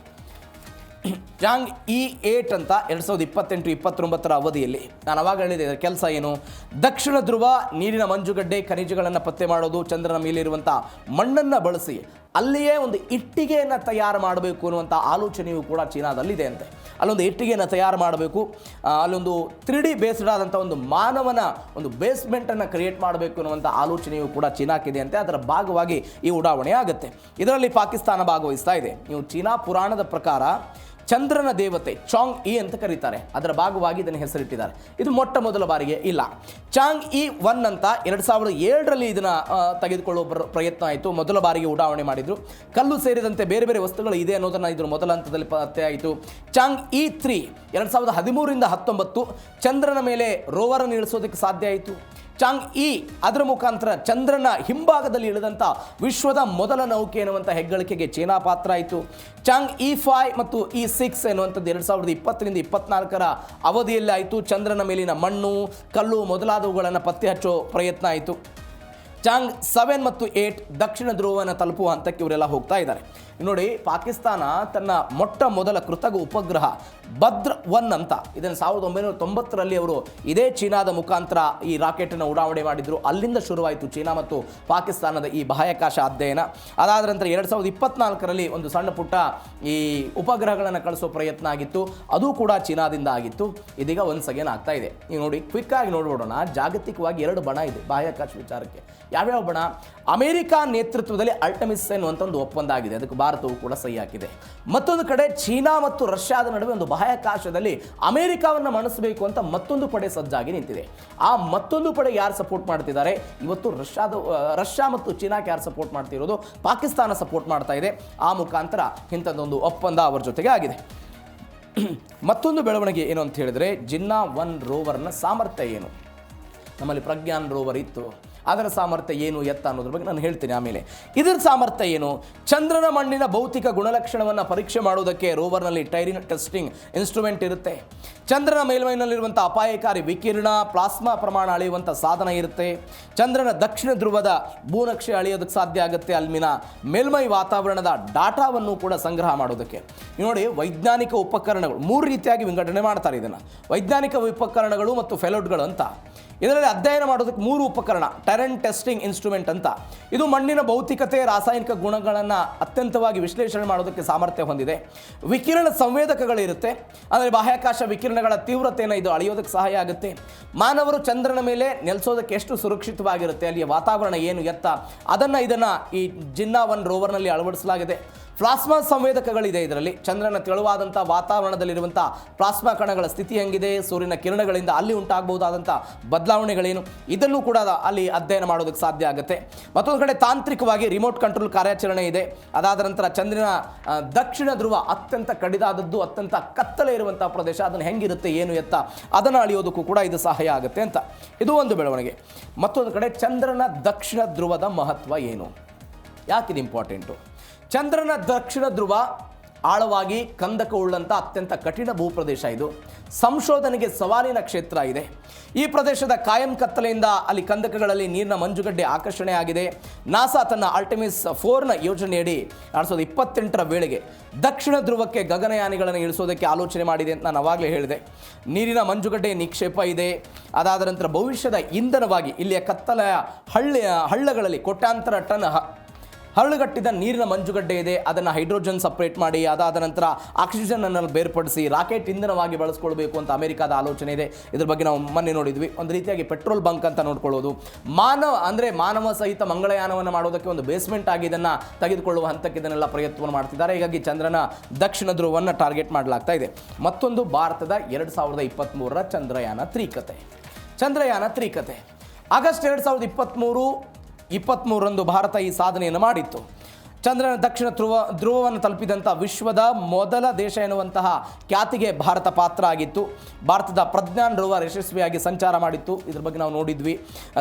ಚಾಂಗ್-E-8 ಅಂತ 2028-29 ಅವಧಿಯಲ್ಲಿ ನಾನು ಅವಾಗ ಹೇಳಿದೆ ಇದರ ಕೆಲಸ ಏನು? ದಕ್ಷಿಣ ಧ್ರುವ, ನೀರಿನ ಮಂಜುಗಡ್ಡೆ, ಖನಿಜಗಳನ್ನು ಪತ್ತೆ ಮಾಡೋದು, ಚಂದ್ರನ ಮೇಲಿರುವಂಥ ಮಣ್ಣನ್ನು ಬಳಸಿ ಅಲ್ಲಿಯೇ ಒಂದು ಇಟ್ಟಿಗೆಯನ್ನು ತಯಾರು ಮಾಡಬೇಕು ಅನ್ನುವಂಥ ಆಲೋಚನೆಯು ಕೂಡ ಚೀನಾದಲ್ಲಿದೆ ಅಂತೆ. ಅಲ್ಲೊಂದು ಇಟ್ಟಿಗೆಯನ್ನು ತಯಾರು ಮಾಡಬೇಕು, ಅಲ್ಲೊಂದು 3D ಬೇಸ್ಡ್ ಆದಂಥ ಒಂದು ಮಾನವನ ಒಂದು ಬೇಸ್ಮೆಂಟನ್ನು ಕ್ರಿಯೇಟ್ ಮಾಡಬೇಕು ಅನ್ನುವಂಥ ಆಲೋಚನೆಯು ಕೂಡ ಚೀನಾಕ್ಕಿದೆ ಅಂತೆ. ಅದರ ಭಾಗವಾಗಿ ಈ ಉಡಾವಣೆ ಆಗುತ್ತೆ. ಇದರಲ್ಲಿ ಪಾಕಿಸ್ತಾನ ಭಾಗವಹಿಸ್ತಾ ಇದೆ. ನೀವು ಚೀನಾ ಪುರಾಣದ ಪ್ರಕಾರ ಚಂದ್ರನ ದೇವತೆ ಚಾಂಗ್ ಇ ಅಂತ ಕರೀತಾರೆ. ಅದರ ಭಾಗವಾಗಿ ಇದನ್ನು ಹೆಸರಿಟ್ಟಿದ್ದಾರೆ. ಇದು ಮೊಟ್ಟ ಮೊದಲ ಬಾರಿಗೆ ಇಲ್ಲ. ಚಾಂಗ್ ಇ 1 ಅಂತ 2007ರಲ್ಲಿ ಇದನ್ನು ತೆಗೆದುಕೊಳ್ಳುವ ಪ್ರಯತ್ನ ಆಯಿತು. ಮೊದಲ ಬಾರಿಗೆ ಉಡಾವಣೆ ಮಾಡಿದರು. ಕಲ್ಲು ಸೇರಿದಂತೆ ಬೇರೆ ಬೇರೆ ವಸ್ತುಗಳು ಇದೆ ಅನ್ನೋದನ್ನು ಇದರ ಮೊದಲ ಹಂತದಲ್ಲಿ ಪತ್ತೆ ಆಯಿತು. ಚಾಂಗ್ ಇ 3 2013ರಿಂದ 19 ಚಂದ್ರನ ಮೇಲೆ ರೋವರನ್ನು ಇಳಿಸೋದಕ್ಕೆ ಸಾಧ್ಯ ಆಯಿತು. ಚಾಂಗ್ ಇ ಅದರ ಮುಖಾಂತರ ಚಂದ್ರನ ಹಿಂಭಾಗದಲ್ಲಿ ಇಳಿದಂಥ ವಿಶ್ವದ ಮೊದಲ ನೌಕೆ ಎನ್ನುವಂಥ ಹೆಗ್ಗಳಿಕೆಗೆ ಚೀನಾ ಪಾತ್ರ ಆಯಿತು. ಚಾಂಗ್ ಇ 5 ಮತ್ತು ಇ 6 ಎನ್ನುವಂಥದ್ದು 2020ರಿಂದ 24ರ ಅವಧಿಯಲ್ಲಿ ಆಯಿತು. ಚಂದ್ರನ ಮೇಲಿನ ಮಣ್ಣು, ಕಲ್ಲು ಮೊದಲಾದವುಗಳನ್ನು ಪತ್ತೆ ಹಚ್ಚೋ ಪ್ರಯತ್ನ ಆಯಿತು. ಚಾಂಗ್ 7 ಮತ್ತು 8 ದಕ್ಷಿಣ ಧ್ರುವವನ್ನು ತಲುಪುವ ಹಂತಕ್ಕೆ ಇವರೆಲ್ಲ ಹೋಗ್ತಾ ಇದ್ದಾರೆ. ನೋಡಿ, ಪಾಕಿಸ್ತಾನ ತನ್ನ ಮೊಟ್ಟ ಮೊದಲ ಕೃತಕ ಉಪಗ್ರಹ ಭದ್ರ 1 ಅಂತ ಇದನ್ನು 1990ರಲ್ಲಿ ಅವರು ಇದೇ ಚೀನಾದ ಮುಖಾಂತರ ಈ ರಾಕೆಟನ್ನು ಉಡಾವಣೆ ಮಾಡಿದರು. ಅಲ್ಲಿಂದ ಶುರುವಾಯಿತು ಚೀನಾ ಮತ್ತು ಪಾಕಿಸ್ತಾನದ ಈ ಬಾಹ್ಯಾಕಾಶ ಅಧ್ಯಯನ. ಅದಾದ ನಂತರ 2024ರಲ್ಲಿ ಒಂದು ಸಣ್ಣ ಪುಟ್ಟ ಈ ಉಪಗ್ರಹಗಳನ್ನು ಕಳಿಸೋ ಪ್ರಯತ್ನ ಆಗಿತ್ತು. ಅದು ಕೂಡ ಚೀನಾದಿಂದ ಆಗಿತ್ತು. ಇದೀಗ ಒನ್ಸ್ ಅಗೇನ್ ಆಗ್ತಾ ಇದೆ. ನೀವು ನೋಡಿ, ಕ್ವಿಕ್ ಆಗಿ ನೋಡ್ಬಿಡೋಣ. ಜಾಗತಿಕವಾಗಿ 2 ಬಣ ಇದೆ ಬಾಹ್ಯಾಕಾಶ ವಿಚಾರಕ್ಕೆ. ಯಾವ್ಯಾವ ಬಣ? ಅಮೆರಿಕ ನೇತೃತ್ವದಲ್ಲಿ ಅಲ್ಟಮಿಸ್ ಎನ್ನುವಂಥ ಒಂದು ಒಪ್ಪಂದ ಆಗಿದೆ. ಅದಕ್ಕೆ ಭಾರತವು ಕೂಡ ಸಹಿ ಹಾಕಿದೆ. ಮತ್ತೊಂದು ಕಡೆ ಚೀನಾ ಮತ್ತು ರಷ್ಯಾದ ನಡುವೆ ಒಂದು ಬಾಹ್ಯಾಕಾಶದಲ್ಲಿ ಅಮೆರಿಕವನ್ನು ಮಣಿಸಬೇಕು ಅಂತ ಮತ್ತೊಂದು ಪಡೆ ಸಜ್ಜಾಗಿ ನಿಂತಿದೆ. ಆ ಮತ್ತೊಂದು ಪಡೆ ಯಾರು ಸಪೋರ್ಟ್ ಮಾಡ್ತಿದ್ದಾರೆ? ಇವತ್ತು ರಷ್ಯಾ ಮತ್ತು ಚೀನಾಕ್ಕೆ ಯಾರು ಸಪೋರ್ಟ್ ಮಾಡ್ತಿರೋದು? ಪಾಕಿಸ್ತಾನ ಸಪೋರ್ಟ್ ಮಾಡ್ತಾ ಇದೆ. ಆ ಮುಖಾಂತರ ಇಂಥದ್ದೊಂದು ಒಪ್ಪಂದ ಅವರ ಜೊತೆಗೆ ಆಗಿದೆ. ಮತ್ತೊಂದು ಬೆಳವಣಿಗೆ ಏನು ಅಂತ ಹೇಳಿದ್ರೆ, ಜಿನ್ನಾ 1 ರೋವರ್ನ ಸಾಮರ್ಥ್ಯ ಏನು? ನಮ್ಮಲ್ಲಿ ಪ್ರಜ್ಞಾನ್ ರೋವರ್ ಇತ್ತು, ಅದರ ಸಾಮರ್ಥ್ಯ ಏನು ಎತ್ತ ಅನ್ನೋದ್ರ ಬಗ್ಗೆ ನಾನು ಹೇಳ್ತೀನಿ ಆಮೇಲೆ. ಇದರ ಸಾಮರ್ಥ್ಯ ಏನು? ಚಂದ್ರನ ಮಣ್ಣಿನ ಭೌತಿಕ ಗುಣಲಕ್ಷಣವನ್ನು ಪರೀಕ್ಷೆ ಮಾಡುವುದಕ್ಕೆ ರೋವರ್ನಲ್ಲಿ ಟೈರಿನ್ ಟೆಸ್ಟಿಂಗ್ ಇನ್ಸ್ಟ್ರೂಮೆಂಟ್ ಇರುತ್ತೆ. ಚಂದ್ರನ ಮೇಲ್ಮೈನಲ್ಲಿರುವಂಥ ಅಪಾಯಕಾರಿ ವಿಕಿರಣ, ಪ್ಲಾಸ್ಮಾ ಪ್ರಮಾಣ ಅಳೆಯುವಂಥ ಸಾಧನ ಇರುತ್ತೆ. ಚಂದ್ರನ ದಕ್ಷಿಣ ಧ್ರುವದ ಭೂನಕ್ಷೆ ಅಳೆಯೋದಕ್ಕೆ ಸಾಧ್ಯ ಆಗುತ್ತೆ. ಅಲ್ಲಿನ ಮೇಲ್ಮೈ ವಾತಾವರಣದ ಡಾಟಾವನ್ನು ಕೂಡ ಸಂಗ್ರಹ ಮಾಡೋದಕ್ಕೆ. ನೋಡಿ, ವೈಜ್ಞಾನಿಕ ಉಪಕರಣಗಳು 3 ರೀತಿಯಾಗಿ ವಿಂಗಡಣೆ ಮಾಡ್ತಾರೆ ಇದನ್ನು. ವೈಜ್ಞಾನಿಕ ಉಪಕರಣಗಳು ಮತ್ತು ಫೆಲೋಡ್ಗಳು ಅಂತ. ಇದರಲ್ಲಿ ಅಧ್ಯಯನ ಮಾಡೋದಕ್ಕೆ 3 ಉಪಕರಣ. ಟೈರಿನ್ ಟೆಸ್ಟಿಂಗ್ ಇನ್ಸ್ಟ್ರೂಮೆಂಟ್ ಅಂತ. ಇದು ಮಣ್ಣಿನ ಭೌತಿಕತೆ, ರಾಸಾಯನಿಕ ಗುಣಗಳನ್ನು ಅತ್ಯಂತವಾಗಿ ವಿಶ್ಲೇಷಣೆ ಮಾಡೋದಕ್ಕೆ ಸಾಮರ್ಥ್ಯ ಹೊಂದಿದೆ. ವಿಕಿರಣ ಸಂವೇದಕಗಳಿರುತ್ತೆ. ಅಂದರೆ ಬಾಹ್ಯಾಕಾಶ ವಿಕಿರಣಗಳ ತೀವ್ರತೆಯನ್ನು ಇದು ಅಳೆಯೋದಕ್ಕೆ ಸಹಾಯ ಆಗುತ್ತೆ. ಮಾನವರು ಚಂದ್ರನ ಮೇಲೆ ನೆಲೆಸೋದಕ್ಕೆ ಎಷ್ಟು ಸುರಕ್ಷಿತವಾಗಿರುತ್ತೆ, ಅಲ್ಲಿಯ ವಾತಾವರಣ ಏನು ಎತ್ತ, ಇದನ್ನು ಈ ಜಿನ್ನಾ 1 ರೋವರ್ನಲ್ಲಿ ಅಳವಡಿಸಲಾಗಿದೆ. ಪ್ಲಾಸ್ಮಾ ಸಂವೇದಕಗಳಿದೆ ಇದರಲ್ಲಿ. ಚಂದ್ರನ ತೆಳುವಾದಂಥ ವಾತಾವರಣದಲ್ಲಿರುವಂಥ ಪ್ಲಾಸ್ಮಾ ಕಣಗಳ ಸ್ಥಿತಿ ಹೆಂಗಿದೆ, ಸೂರ್ಯನ ಕಿರಣಗಳಿಂದ ಅಲ್ಲಿ ಉಂಟಾಗಬಹುದಾದಂಥ ಬದಲಾವಣೆಗಳೇನು, ಇದನ್ನು ಕೂಡ ಅಲ್ಲಿ ಅಧ್ಯಯನ ಮಾಡೋದಕ್ಕೆ ಸಾಧ್ಯ ಆಗುತ್ತೆ. ಮತ್ತೊಂದು ಕಡೆ ತಾಂತ್ರಿಕವಾಗಿ ರಿಮೋಟ್ ಕಂಟ್ರೋಲ್ ಕಾರ್ಯಾಚರಣೆ ಇದೆ. ಅದಾದ ನಂತರ ಚಂದ್ರನ ದಕ್ಷಿಣ ಧ್ರುವ ಅತ್ಯಂತ ಕಡಿದಾದದ್ದು, ಅತ್ಯಂತ ಕತ್ತಲೆ ಇರುವಂಥ ಪ್ರದೇಶ, ಅದನ್ನು ಹೆಂಗಿರುತ್ತೆ ಏನು ಎತ್ತ ಅದನ್ನು ಅಳಿಯೋದಕ್ಕೂ ಕೂಡ ಇದು ಸಹಾಯ ಆಗುತ್ತೆ ಅಂತ. ಇದು ಒಂದು ಬೆಳವಣಿಗೆ. ಮತ್ತೊಂದು ಕಡೆ ಚಂದ್ರನ ದಕ್ಷಿಣ ಧ್ರುವದ ಮಹತ್ವ ಏನು, ಯಾಕಿದು ಇಂಪಾರ್ಟೆಂಟು? ಚಂದ್ರನ ದಕ್ಷಿಣ ಧ್ರುವ ಆಳವಾಗಿ ಕಂದಕವುಳ್ಳಂಥ ಅತ್ಯಂತ ಕಠಿಣ ಭೂಪ್ರದೇಶ. ಇದು ಸಂಶೋಧನೆಗೆ ಸವಾಲಿನ ಕ್ಷೇತ್ರ ಇದೆ. ಈ ಪ್ರದೇಶದ ಕಾಯಂ ಕತ್ತಲೆಯಿಂದ ಅಲ್ಲಿ ಕಂದಕಗಳಲ್ಲಿ ನೀರಿನ ಮಂಜುಗಡ್ಡೆ ಆಕರ್ಷಣೆ ಆಗಿದೆ. ನಾಸಾ ತನ್ನ ಆರ್ಟೆಮಿಸ್ 4ನ ಯೋಜನೆಯಡಿ 2028ರ ವೇಳೆಗೆ ದಕ್ಷಿಣ ಧ್ರುವಕ್ಕೆ ಗಗನಯಾನಿಗಳನ್ನು ಇಳಿಸೋದಕ್ಕೆ ಆಲೋಚನೆ ಮಾಡಿದೆ ಅಂತ ನಾನು ಆವಾಗಲೇ ಹೇಳಿದೆ. ನೀರಿನ ಮಂಜುಗಡ್ಡೆ ನಿಕ್ಷೇಪ ಇದೆ. ಅದಾದ ನಂತರ ಭವಿಷ್ಯದ ಇಂಧನವಾಗಿ ಇಲ್ಲಿಯ ಕತ್ತಲೆಯ ಹಳ್ಳಗಳಲ್ಲಿ ಕೋಟ್ಯಾಂತರ ಟನ್ ಹರಳುಗಟ್ಟಿದ ನೀರಿನ ಮಂಜುಗಡ್ಡೆ ಇದೆ. ಅದನ್ನು ಹೈಡ್ರೋಜನ್ ಸಪ್ರೇಟ್ ಮಾಡಿ, ಅದಾದ ನಂತರ ಆಕ್ಸಿಜನ್ ಅನ್ನು ಬೇರ್ಪಡಿಸಿ ರಾಕೆಟ್ ಇಂಧನವಾಗಿ ಬಳಸ್ಕೊಳ್ಬೇಕು ಅಂತ ಅಮೆರಿಕಾದ ಆಲೋಚನೆ ಇದೆ. ಇದ್ರ ಬಗ್ಗೆ ನಾವು ಮೊನ್ನೆ ನೋಡಿದ್ವಿ. ಒಂದು ರೀತಿಯಾಗಿ ಪೆಟ್ರೋಲ್ ಬಂಕ್ ಅಂತ ನೋಡ್ಕೊಳ್ಳೋದು. ಮಾನವ ಸಹಿತ ಮಂಗಳಯಾನವನ್ನು ಮಾಡೋದಕ್ಕೆ ಒಂದು ಬೇಸ್ಮೆಂಟ್ ಆಗಿ ಇದನ್ನು ತೆಗೆದುಕೊಳ್ಳುವ ಹಂತಕ್ಕೆ ಇದನ್ನೆಲ್ಲ ಪ್ರಯತ್ನವನ್ನು ಮಾಡ್ತಿದ್ದಾರೆ. ಹೀಗಾಗಿ ಚಂದ್ರನ ದಕ್ಷಿಣ ಧ್ರುವವನ್ನು ಟಾರ್ಗೆಟ್ ಮಾಡಲಾಗ್ತಾ ಇದೆ. ಮತ್ತೊಂದು ಭಾರತದ 2023ರ ಚಂದ್ರಯಾನ 3 ಕತೆ. ಆಗಸ್ಟ್ 2023ರಂದು ಭಾರತ ಈ ಸಾಧನೆಯನ್ನು ಮಾಡಿತ್ತು. ಚಂದ್ರನ ದಕ್ಷಿಣ ಧ್ರುವವನ್ನು ತಲುಪಿದಂಥ ವಿಶ್ವದ ಮೊದಲ ದೇಶ ಎನ್ನುವಂತಹ ಖ್ಯಾತಿಗೆ ಭಾರತ ಪಾತ್ರ ಆಗಿತ್ತು. ಭಾರತದ ಪ್ರಜ್ಞಾನ್ ರೋವರ್ ಯಶಸ್ವಿಯಾಗಿ ಸಂಚಾರ ಮಾಡಿತ್ತು. ಇದ್ರ ಬಗ್ಗೆ ನಾವು ನೋಡಿದ್ವಿ.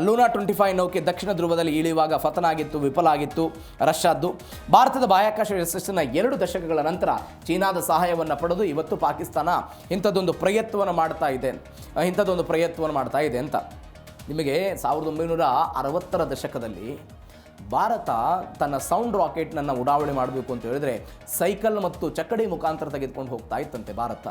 ಲೂನಾ 25 ನೌಕೆ ದಕ್ಷಿಣ ಧ್ರುವದಲ್ಲಿ ಇಳಿಯುವಾಗ ಪತನ ಆಗಿತ್ತು, ವಿಫಲ ಆಗಿತ್ತು ರಷ್ಯಾದ್ದು. ಭಾರತದ ಬಾಹ್ಯಾಕಾಶ ಯಶಸ್ಸಿನ 2 ದಶಕಗಳ ನಂತರ ಚೀನಾದ ಸಹಾಯವನ್ನು ಪಡೆದು ಇವತ್ತು ಪಾಕಿಸ್ತಾನ ಇಂಥದ್ದೊಂದು ಪ್ರಯತ್ನವನ್ನು ಮಾಡ್ತಾ ಇದೆ ಅಂತ. ನಿಮಗೆ 1960ರ ದಶಕದಲ್ಲಿ ಭಾರತ ತನ್ನ ಸೌಂಡ್ ರಾಕೆಟ್ನನ್ನು ಉಡಾವಣೆ ಮಾಡಬೇಕು ಅಂತ ಹೇಳಿದ್ರೆ ಸೈಕಲ್ ಮತ್ತು ಚಕ್ಕಡಿ ಮುಖಾಂತರ ತೆಗೆದುಕೊಂಡು ಹೋಗ್ತಾ ಇತ್ತಂತೆ ಭಾರತ.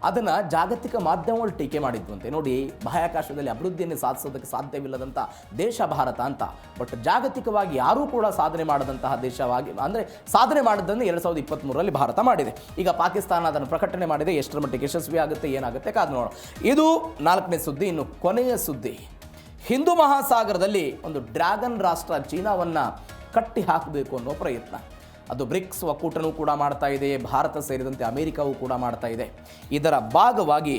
ಅದನ್ನು ಜಾಗತಿಕ ಮಾಧ್ಯಮಗಳು ಟೀಕೆ ಮಾಡಿದ್ವಂತೆ. ನೋಡಿ, ಬಾಹ್ಯಾಕಾಶದಲ್ಲಿ ಅಭಿವೃದ್ಧಿಯನ್ನು ಸಾಧಿಸೋದಕ್ಕೆ ಸಾಧ್ಯವಿಲ್ಲದಂಥ ದೇಶ ಭಾರತ ಅಂತ. ಬಟ್ ಜಾಗತಿಕವಾಗಿ ಯಾರೂ ಕೂಡ ಸಾಧನೆ ಮಾಡದಂತಹ ದೇಶವಾಗಿ, ಅಂದರೆ ಸಾಧನೆ ಮಾಡಿದ್ದನ್ನು 2023ರಲ್ಲಿ ಭಾರತ ಮಾಡಿದೆ. ಈಗ ಪಾಕಿಸ್ತಾನ ಅದನ್ನು ಪ್ರಕಟಣೆ ಮಾಡಿದೆ. ಎಷ್ಟರ ಮಟ್ಟಿಗೆ ಯಶಸ್ವಿ ಆಗುತ್ತೆ, ಏನಾಗುತ್ತೆ ಕಾದು ನೋಡೋಣ. ಇದು 4ನೇ ಸುದ್ದಿ. ಇನ್ನು ಕೊನೆಯ ಸುದ್ದಿ, ಹಿಂದೂ ಮಹಾಸಾಗರದಲ್ಲಿ ಒಂದು ಡ್ರ್ಯಾಗನ್ ರಾಷ್ಟ್ರ ಚೀನಾವನ್ನು ಕಟ್ಟಿ ಹಾಕಬೇಕು ಅನ್ನೋ ಪ್ರಯತ್ನ. ಅದು ಬ್ರಿಕ್ಸ್ ಒಕ್ಕೂಟನೂ ಕೂಡ ಮಾಡ್ತಾ ಇದೆ, ಭಾರತ ಸೇರಿದಂತೆ ಅಮೆರಿಕವೂ ಕೂಡ ಮಾಡ್ತಾ ಇದೆ. ಇದರ ಭಾಗವಾಗಿ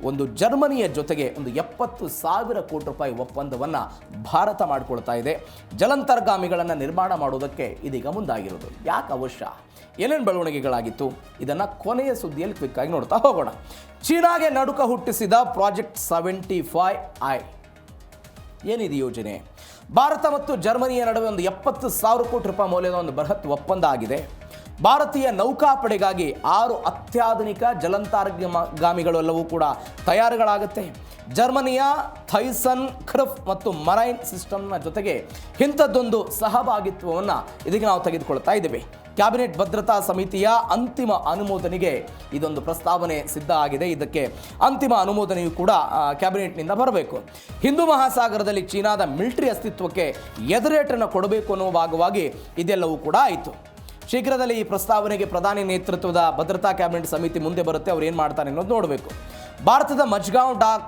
ಒಂದು ಜರ್ಮನಿಯ ಜೊತೆಗೆ ಒಂದು 70,000 ಕೋಟಿ ರೂಪಾಯಿ ಒಪ್ಪಂದವನ್ನು ಭಾರತ ಮಾಡಿಕೊಳ್ತಾ ಇದೆ. ಜಲಾಂತರ್ಗಾಮಿಗಳನ್ನು ನಿರ್ಮಾಣ ಮಾಡುವುದಕ್ಕೆ ಇದೀಗ ಮುಂದಾಗಿರೋದು. ಯಾಕೆ ಅವಶ್ಯ, ಏನೇನು ಬೆಳವಣಿಗೆಗಳಾಗಿತ್ತು, ಇದನ್ನು ಕೊನೆಯ ಸುದ್ದಿಯಲ್ಲಿ ಕ್ವಿಕ್ಕಾಗಿ ನೋಡ್ತಾ ಹೋಗೋಣ. ಚೀನಾಗೆ ನಡುಕ ಹುಟ್ಟಿಸಿದ ಪ್ರಾಜೆಕ್ಟ್ 75I ಏನಿದೆ ಯೋಜನೆ? ಭಾರತ ಮತ್ತು ಜರ್ಮನಿಯ ನಡುವೆ ಒಂದು 70,000 ಕೋಟಿ ರೂಪಾಯಿ ಮೌಲ್ಯದ ಒಂದು ಬೃಹತ್ ಒಪ್ಪಂದ ಆಗಿದೆ. ಭಾರತೀಯ ನೌಕಾಪಡೆಗಾಗಿ 6 ಅತ್ಯಾಧುನಿಕ ಜಲಾಂತರ್ಗಾಮಿಗಳೆಲ್ಲವೂ ಕೂಡ ತಯಾರುಗಳಾಗುತ್ತೆ. ಜರ್ಮನಿಯ ಥೈಸನ್ ಕ್ರಫ್ ಮತ್ತು ಮರೈನ್ ಸಿಸ್ಟಮ್ನ ಜೊತೆಗೆ ಇಂಥದ್ದೊಂದು ಸಹಭಾಗಿತ್ವವನ್ನು ಇದಕ್ಕೆ ನಾವು ತೆಗೆದುಕೊಳ್ತಾ ಇದ್ದೇವೆ. ಕ್ಯಾಬಿನೆಟ್ ಭದ್ರತಾ ಸಮಿತಿಯ ಅಂತಿಮ ಅನುಮೋದನೆಗೆ ಇದೊಂದು ಪ್ರಸ್ತಾವನೆ ಸಿದ್ಧ ಆಗಿದೆ. ಇದಕ್ಕೆ ಅಂತಿಮ ಅನುಮೋದನೆಯೂ ಕೂಡ ಕ್ಯಾಬಿನೆಟ್ನಿಂದ ಬರಬೇಕು. ಹಿಂದೂ ಮಹಾಸಾಗರದಲ್ಲಿ ಚೀನಾದ ಮಿಲಿಟರಿ ಅಸ್ತಿತ್ವಕ್ಕೆ ಎದುರೇಟನ್ನು ಕೊಡಬೇಕು ಅನ್ನುವ ಭಾಗವಾಗಿ ಇದೆಲ್ಲವೂ ಕೂಡ ಆಯಿತು. ಶೀಘ್ರದಲ್ಲಿ ಈ ಪ್ರಸ್ತಾವನೆಗೆ ಪ್ರಧಾನಿ ನೇತೃತ್ವದ ಭದ್ರತಾ ಕ್ಯಾಬಿನೆಟ್ ಸಮಿತಿ ಮುಂದೆ ಬರುತ್ತೆ. ಅವ್ರು ಏನು ಮಾಡ್ತಾರೆ ಅನ್ನೋದು ನೋಡಬೇಕು. ಭಾರತದ Mazagon dock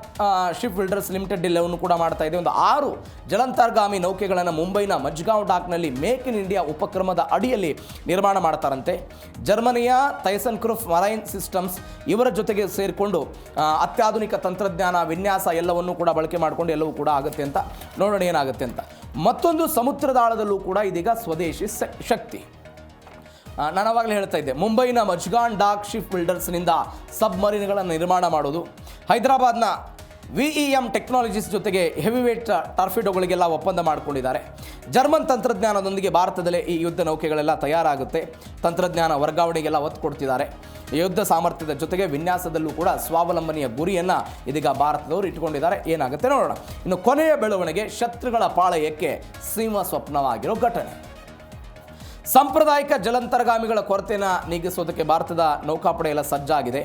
ship builders limited ಇಲ್ಲವನ್ನು ಕೂಡ ಮಾಡ್ತಾ ಇದೆ. ಒಂದು 6 ಜಲಾಂತರ್ಗಾಮಿ ನೌಕೆಗಳನ್ನು ಮುಂಬೈನ ಮಜ್ಗಾಂವ್ ಡಾಕ್ನಲ್ಲಿ ಮೇಕ್ ಇನ್ ಇಂಡಿಯಾ ಉಪಕ್ರಮದ ಅಡಿಯಲ್ಲಿ ನಿರ್ಮಾಣ ಮಾಡ್ತಾರಂತೆ. ಜರ್ಮನಿಯ ಥೈಸನ್ ಕ್ರಫ್ ಮರೈನ್ ಸಿಸ್ಟಮ್ಸ್ ಇವರ ಜೊತೆಗೆ ಸೇರಿಕೊಂಡು ಅತ್ಯಾಧುನಿಕ ತಂತ್ರಜ್ಞಾನ, ವಿನ್ಯಾಸ ಎಲ್ಲವನ್ನೂ ಕೂಡ ಬಳಕೆ ಮಾಡಿಕೊಂಡು ಎಲ್ಲವೂ ಕೂಡ ಆಗುತ್ತೆ ಅಂತ ನೋಡೋಣ ಏನಾಗುತ್ತೆ ಅಂತ. ಮತ್ತೊಂದು ಸಮುದ್ರದಾಳದಲ್ಲೂ ಕೂಡ ಇದೀಗ ಸ್ವದೇಶಿ ಶಕ್ತಿ. ನಾನು ಆವಾಗಲೇ ಹೇಳ್ತಾ ಇದ್ದೆ, ಮುಂಬೈನ ಮಜ್ಗಾನ್ ಡಾಕ್ ಶಿಪ್ ಬಿಲ್ಡರ್ಸ್ನಿಂದ ಸಬ್ಮರೀನ್ಗಳನ್ನು ನಿರ್ಮಾಣ ಮಾಡೋದು. ಹೈದರಾಬಾದ್ನ VEM ಟೆಕ್ನಾಲಜೀಸ್ ಜೊತೆಗೆ ಹೆವಿವೇಟ್ ಟಾರ್ಫಿಡೋಗಳಿಗೆಲ್ಲ ಒಪ್ಪಂದ ಮಾಡಿಕೊಂಡಿದ್ದಾರೆ. ಜರ್ಮನ್ ತಂತ್ರಜ್ಞಾನದೊಂದಿಗೆ ಭಾರತದಲ್ಲೇ ಈ ಯುದ್ಧ ನೌಕೆಗಳೆಲ್ಲ ತಯಾರಾಗುತ್ತೆ. ತಂತ್ರಜ್ಞಾನ ವರ್ಗಾವಣೆಗೆಲ್ಲ ಒತ್ತು ಕೊಡ್ತಿದ್ದಾರೆ. ಯುದ್ಧ ಸಾಮರ್ಥ್ಯದ ಜೊತೆಗೆ ವಿನ್ಯಾಸದಲ್ಲೂ ಕೂಡ ಸ್ವಾವಲಂಬನೆಯ ಗುರಿಯನ್ನು ಇದೀಗ ಭಾರತದವರು ಇಟ್ಟುಕೊಂಡಿದ್ದಾರೆ. ಏನಾಗುತ್ತೆ ನೋಡೋಣ. ಇನ್ನು ಕೊನೆಯ ಬೆಳವಣಿಗೆ, ಶತ್ರುಗಳ ಪಾಳಯಕ್ಕೆ ಸೀಮಾ ಸ್ವಪ್ನವಾಗಿರೋ ಘಟನೆ. ಸಾಂಪ್ರದಾಯಿಕ ಜಲಾಂತರ್ಗಾಮಿಗಳ ಕೊರತೆಯನ್ನು ನೀಗಿಸೋದಕ್ಕೆ ಭಾರತದ ನೌಕಾಪಡೆ ಎಲ್ಲ ಸಜ್ಜಾಗಿದೆ.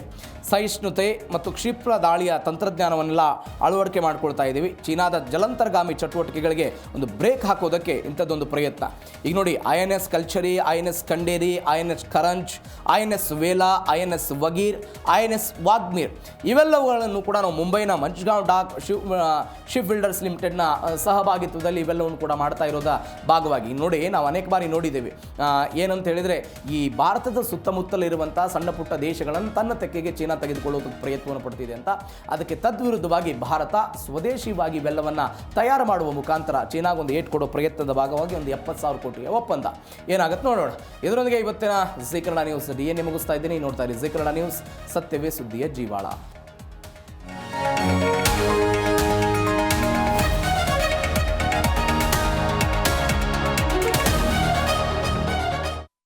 ಸಹಿಷ್ಣುತೆ ಮತ್ತು ಕ್ಷಿಪ್ರ ದಾಳಿಯ ತಂತ್ರಜ್ಞಾನವನ್ನೆಲ್ಲ ಅಳವಡಿಕೆ ಮಾಡ್ಕೊಳ್ತಾ ಇದ್ದೀವಿ. ಚೀನಾದ ಜಲಾಂತರ್ಗಾಮಿ ಚಟುವಟಿಕೆಗಳಿಗೆ ಒಂದು ಬ್ರೇಕ್ ಹಾಕೋದಕ್ಕೆ ಇಂಥದ್ದೊಂದು ಪ್ರಯತ್ನ. ಈಗ ನೋಡಿ, INS ಕಲ್ಚರಿ, INS Khanderi, INS ಕರಂಚ್, INS Vela, INS ವಗೀರ್, INS ವಾಗ್ಮೀರ್ ಇವೆಲ್ಲವುಗಳನ್ನು ಕೂಡ ನಾವು ಮುಂಬೈನ ಮಜ್ಗಾಂವ್ ಡಾಕ್ ಶಿಪ್ ಬಿಲ್ಡರ್ಸ್ ಲಿಮಿಟೆಡ್ನ ಸಹಭಾಗಿತ್ವದಲ್ಲಿ ಇವೆಲ್ಲವನ್ನು ಕೂಡ ಮಾಡ್ತಾ ಇರೋದ ಭಾಗವಾಗಿ. ನೋಡಿ, ನಾವು ಅನೇಕ ಬಾರಿ ನೋಡಿದ್ದೇವೆ. ಏನಂತ ಹೇಳಿದರೆ, ಈ ಭಾರತದ ಸುತ್ತಮುತ್ತಲಿರುವಂಥ ಸಣ್ಣ ಪುಟ್ಟ ದೇಶಗಳನ್ನು ತನ್ನ ತೆಕ್ಕೆಗೆ ಚೀನಾ ತೆಗೆದುಕೊಳ್ಳೋದಕ್ಕೆ ಪ್ರಯತ್ನವನ್ನು ಪಡ್ತಿದೆ ಅಂತ. ಅದಕ್ಕೆ ತದ್ವಿರುದ್ಧವಾಗಿ ಭಾರತ ಸ್ವದೇಶಿಯಾಗಿ ಇವೆಲ್ಲವನ್ನು ತಯಾರು ಮಾಡುವ ಮುಖಾಂತರ ಚೀನಾಗೊಂದು ಏಟ್ ಕೊಡೋ ಪ್ರಯತ್ನದ ಭಾಗವಾಗಿ ಒಂದು 70,000 ಕೋಟಿಯ ಒಪ್ಪಂದ. ಏನಾಗುತ್ತೆ ನೋಡೋಣ. ಇದರೊಂದಿಗೆ ಇವತ್ತಿನ ಜೀ ಕನ್ನಡ ನ್ಯೂಸ್ DNA ಮುಗಿಸ್ತಾ ಇದ್ದೀನಿ. ನೋಡ್ತಾ ಇರಿ ಜೀ ಕನ್ನಡ ನ್ಯೂಸ್, ಸತ್ಯವೇ ಸುದ್ದಿಯ ಜೀವಾಳ.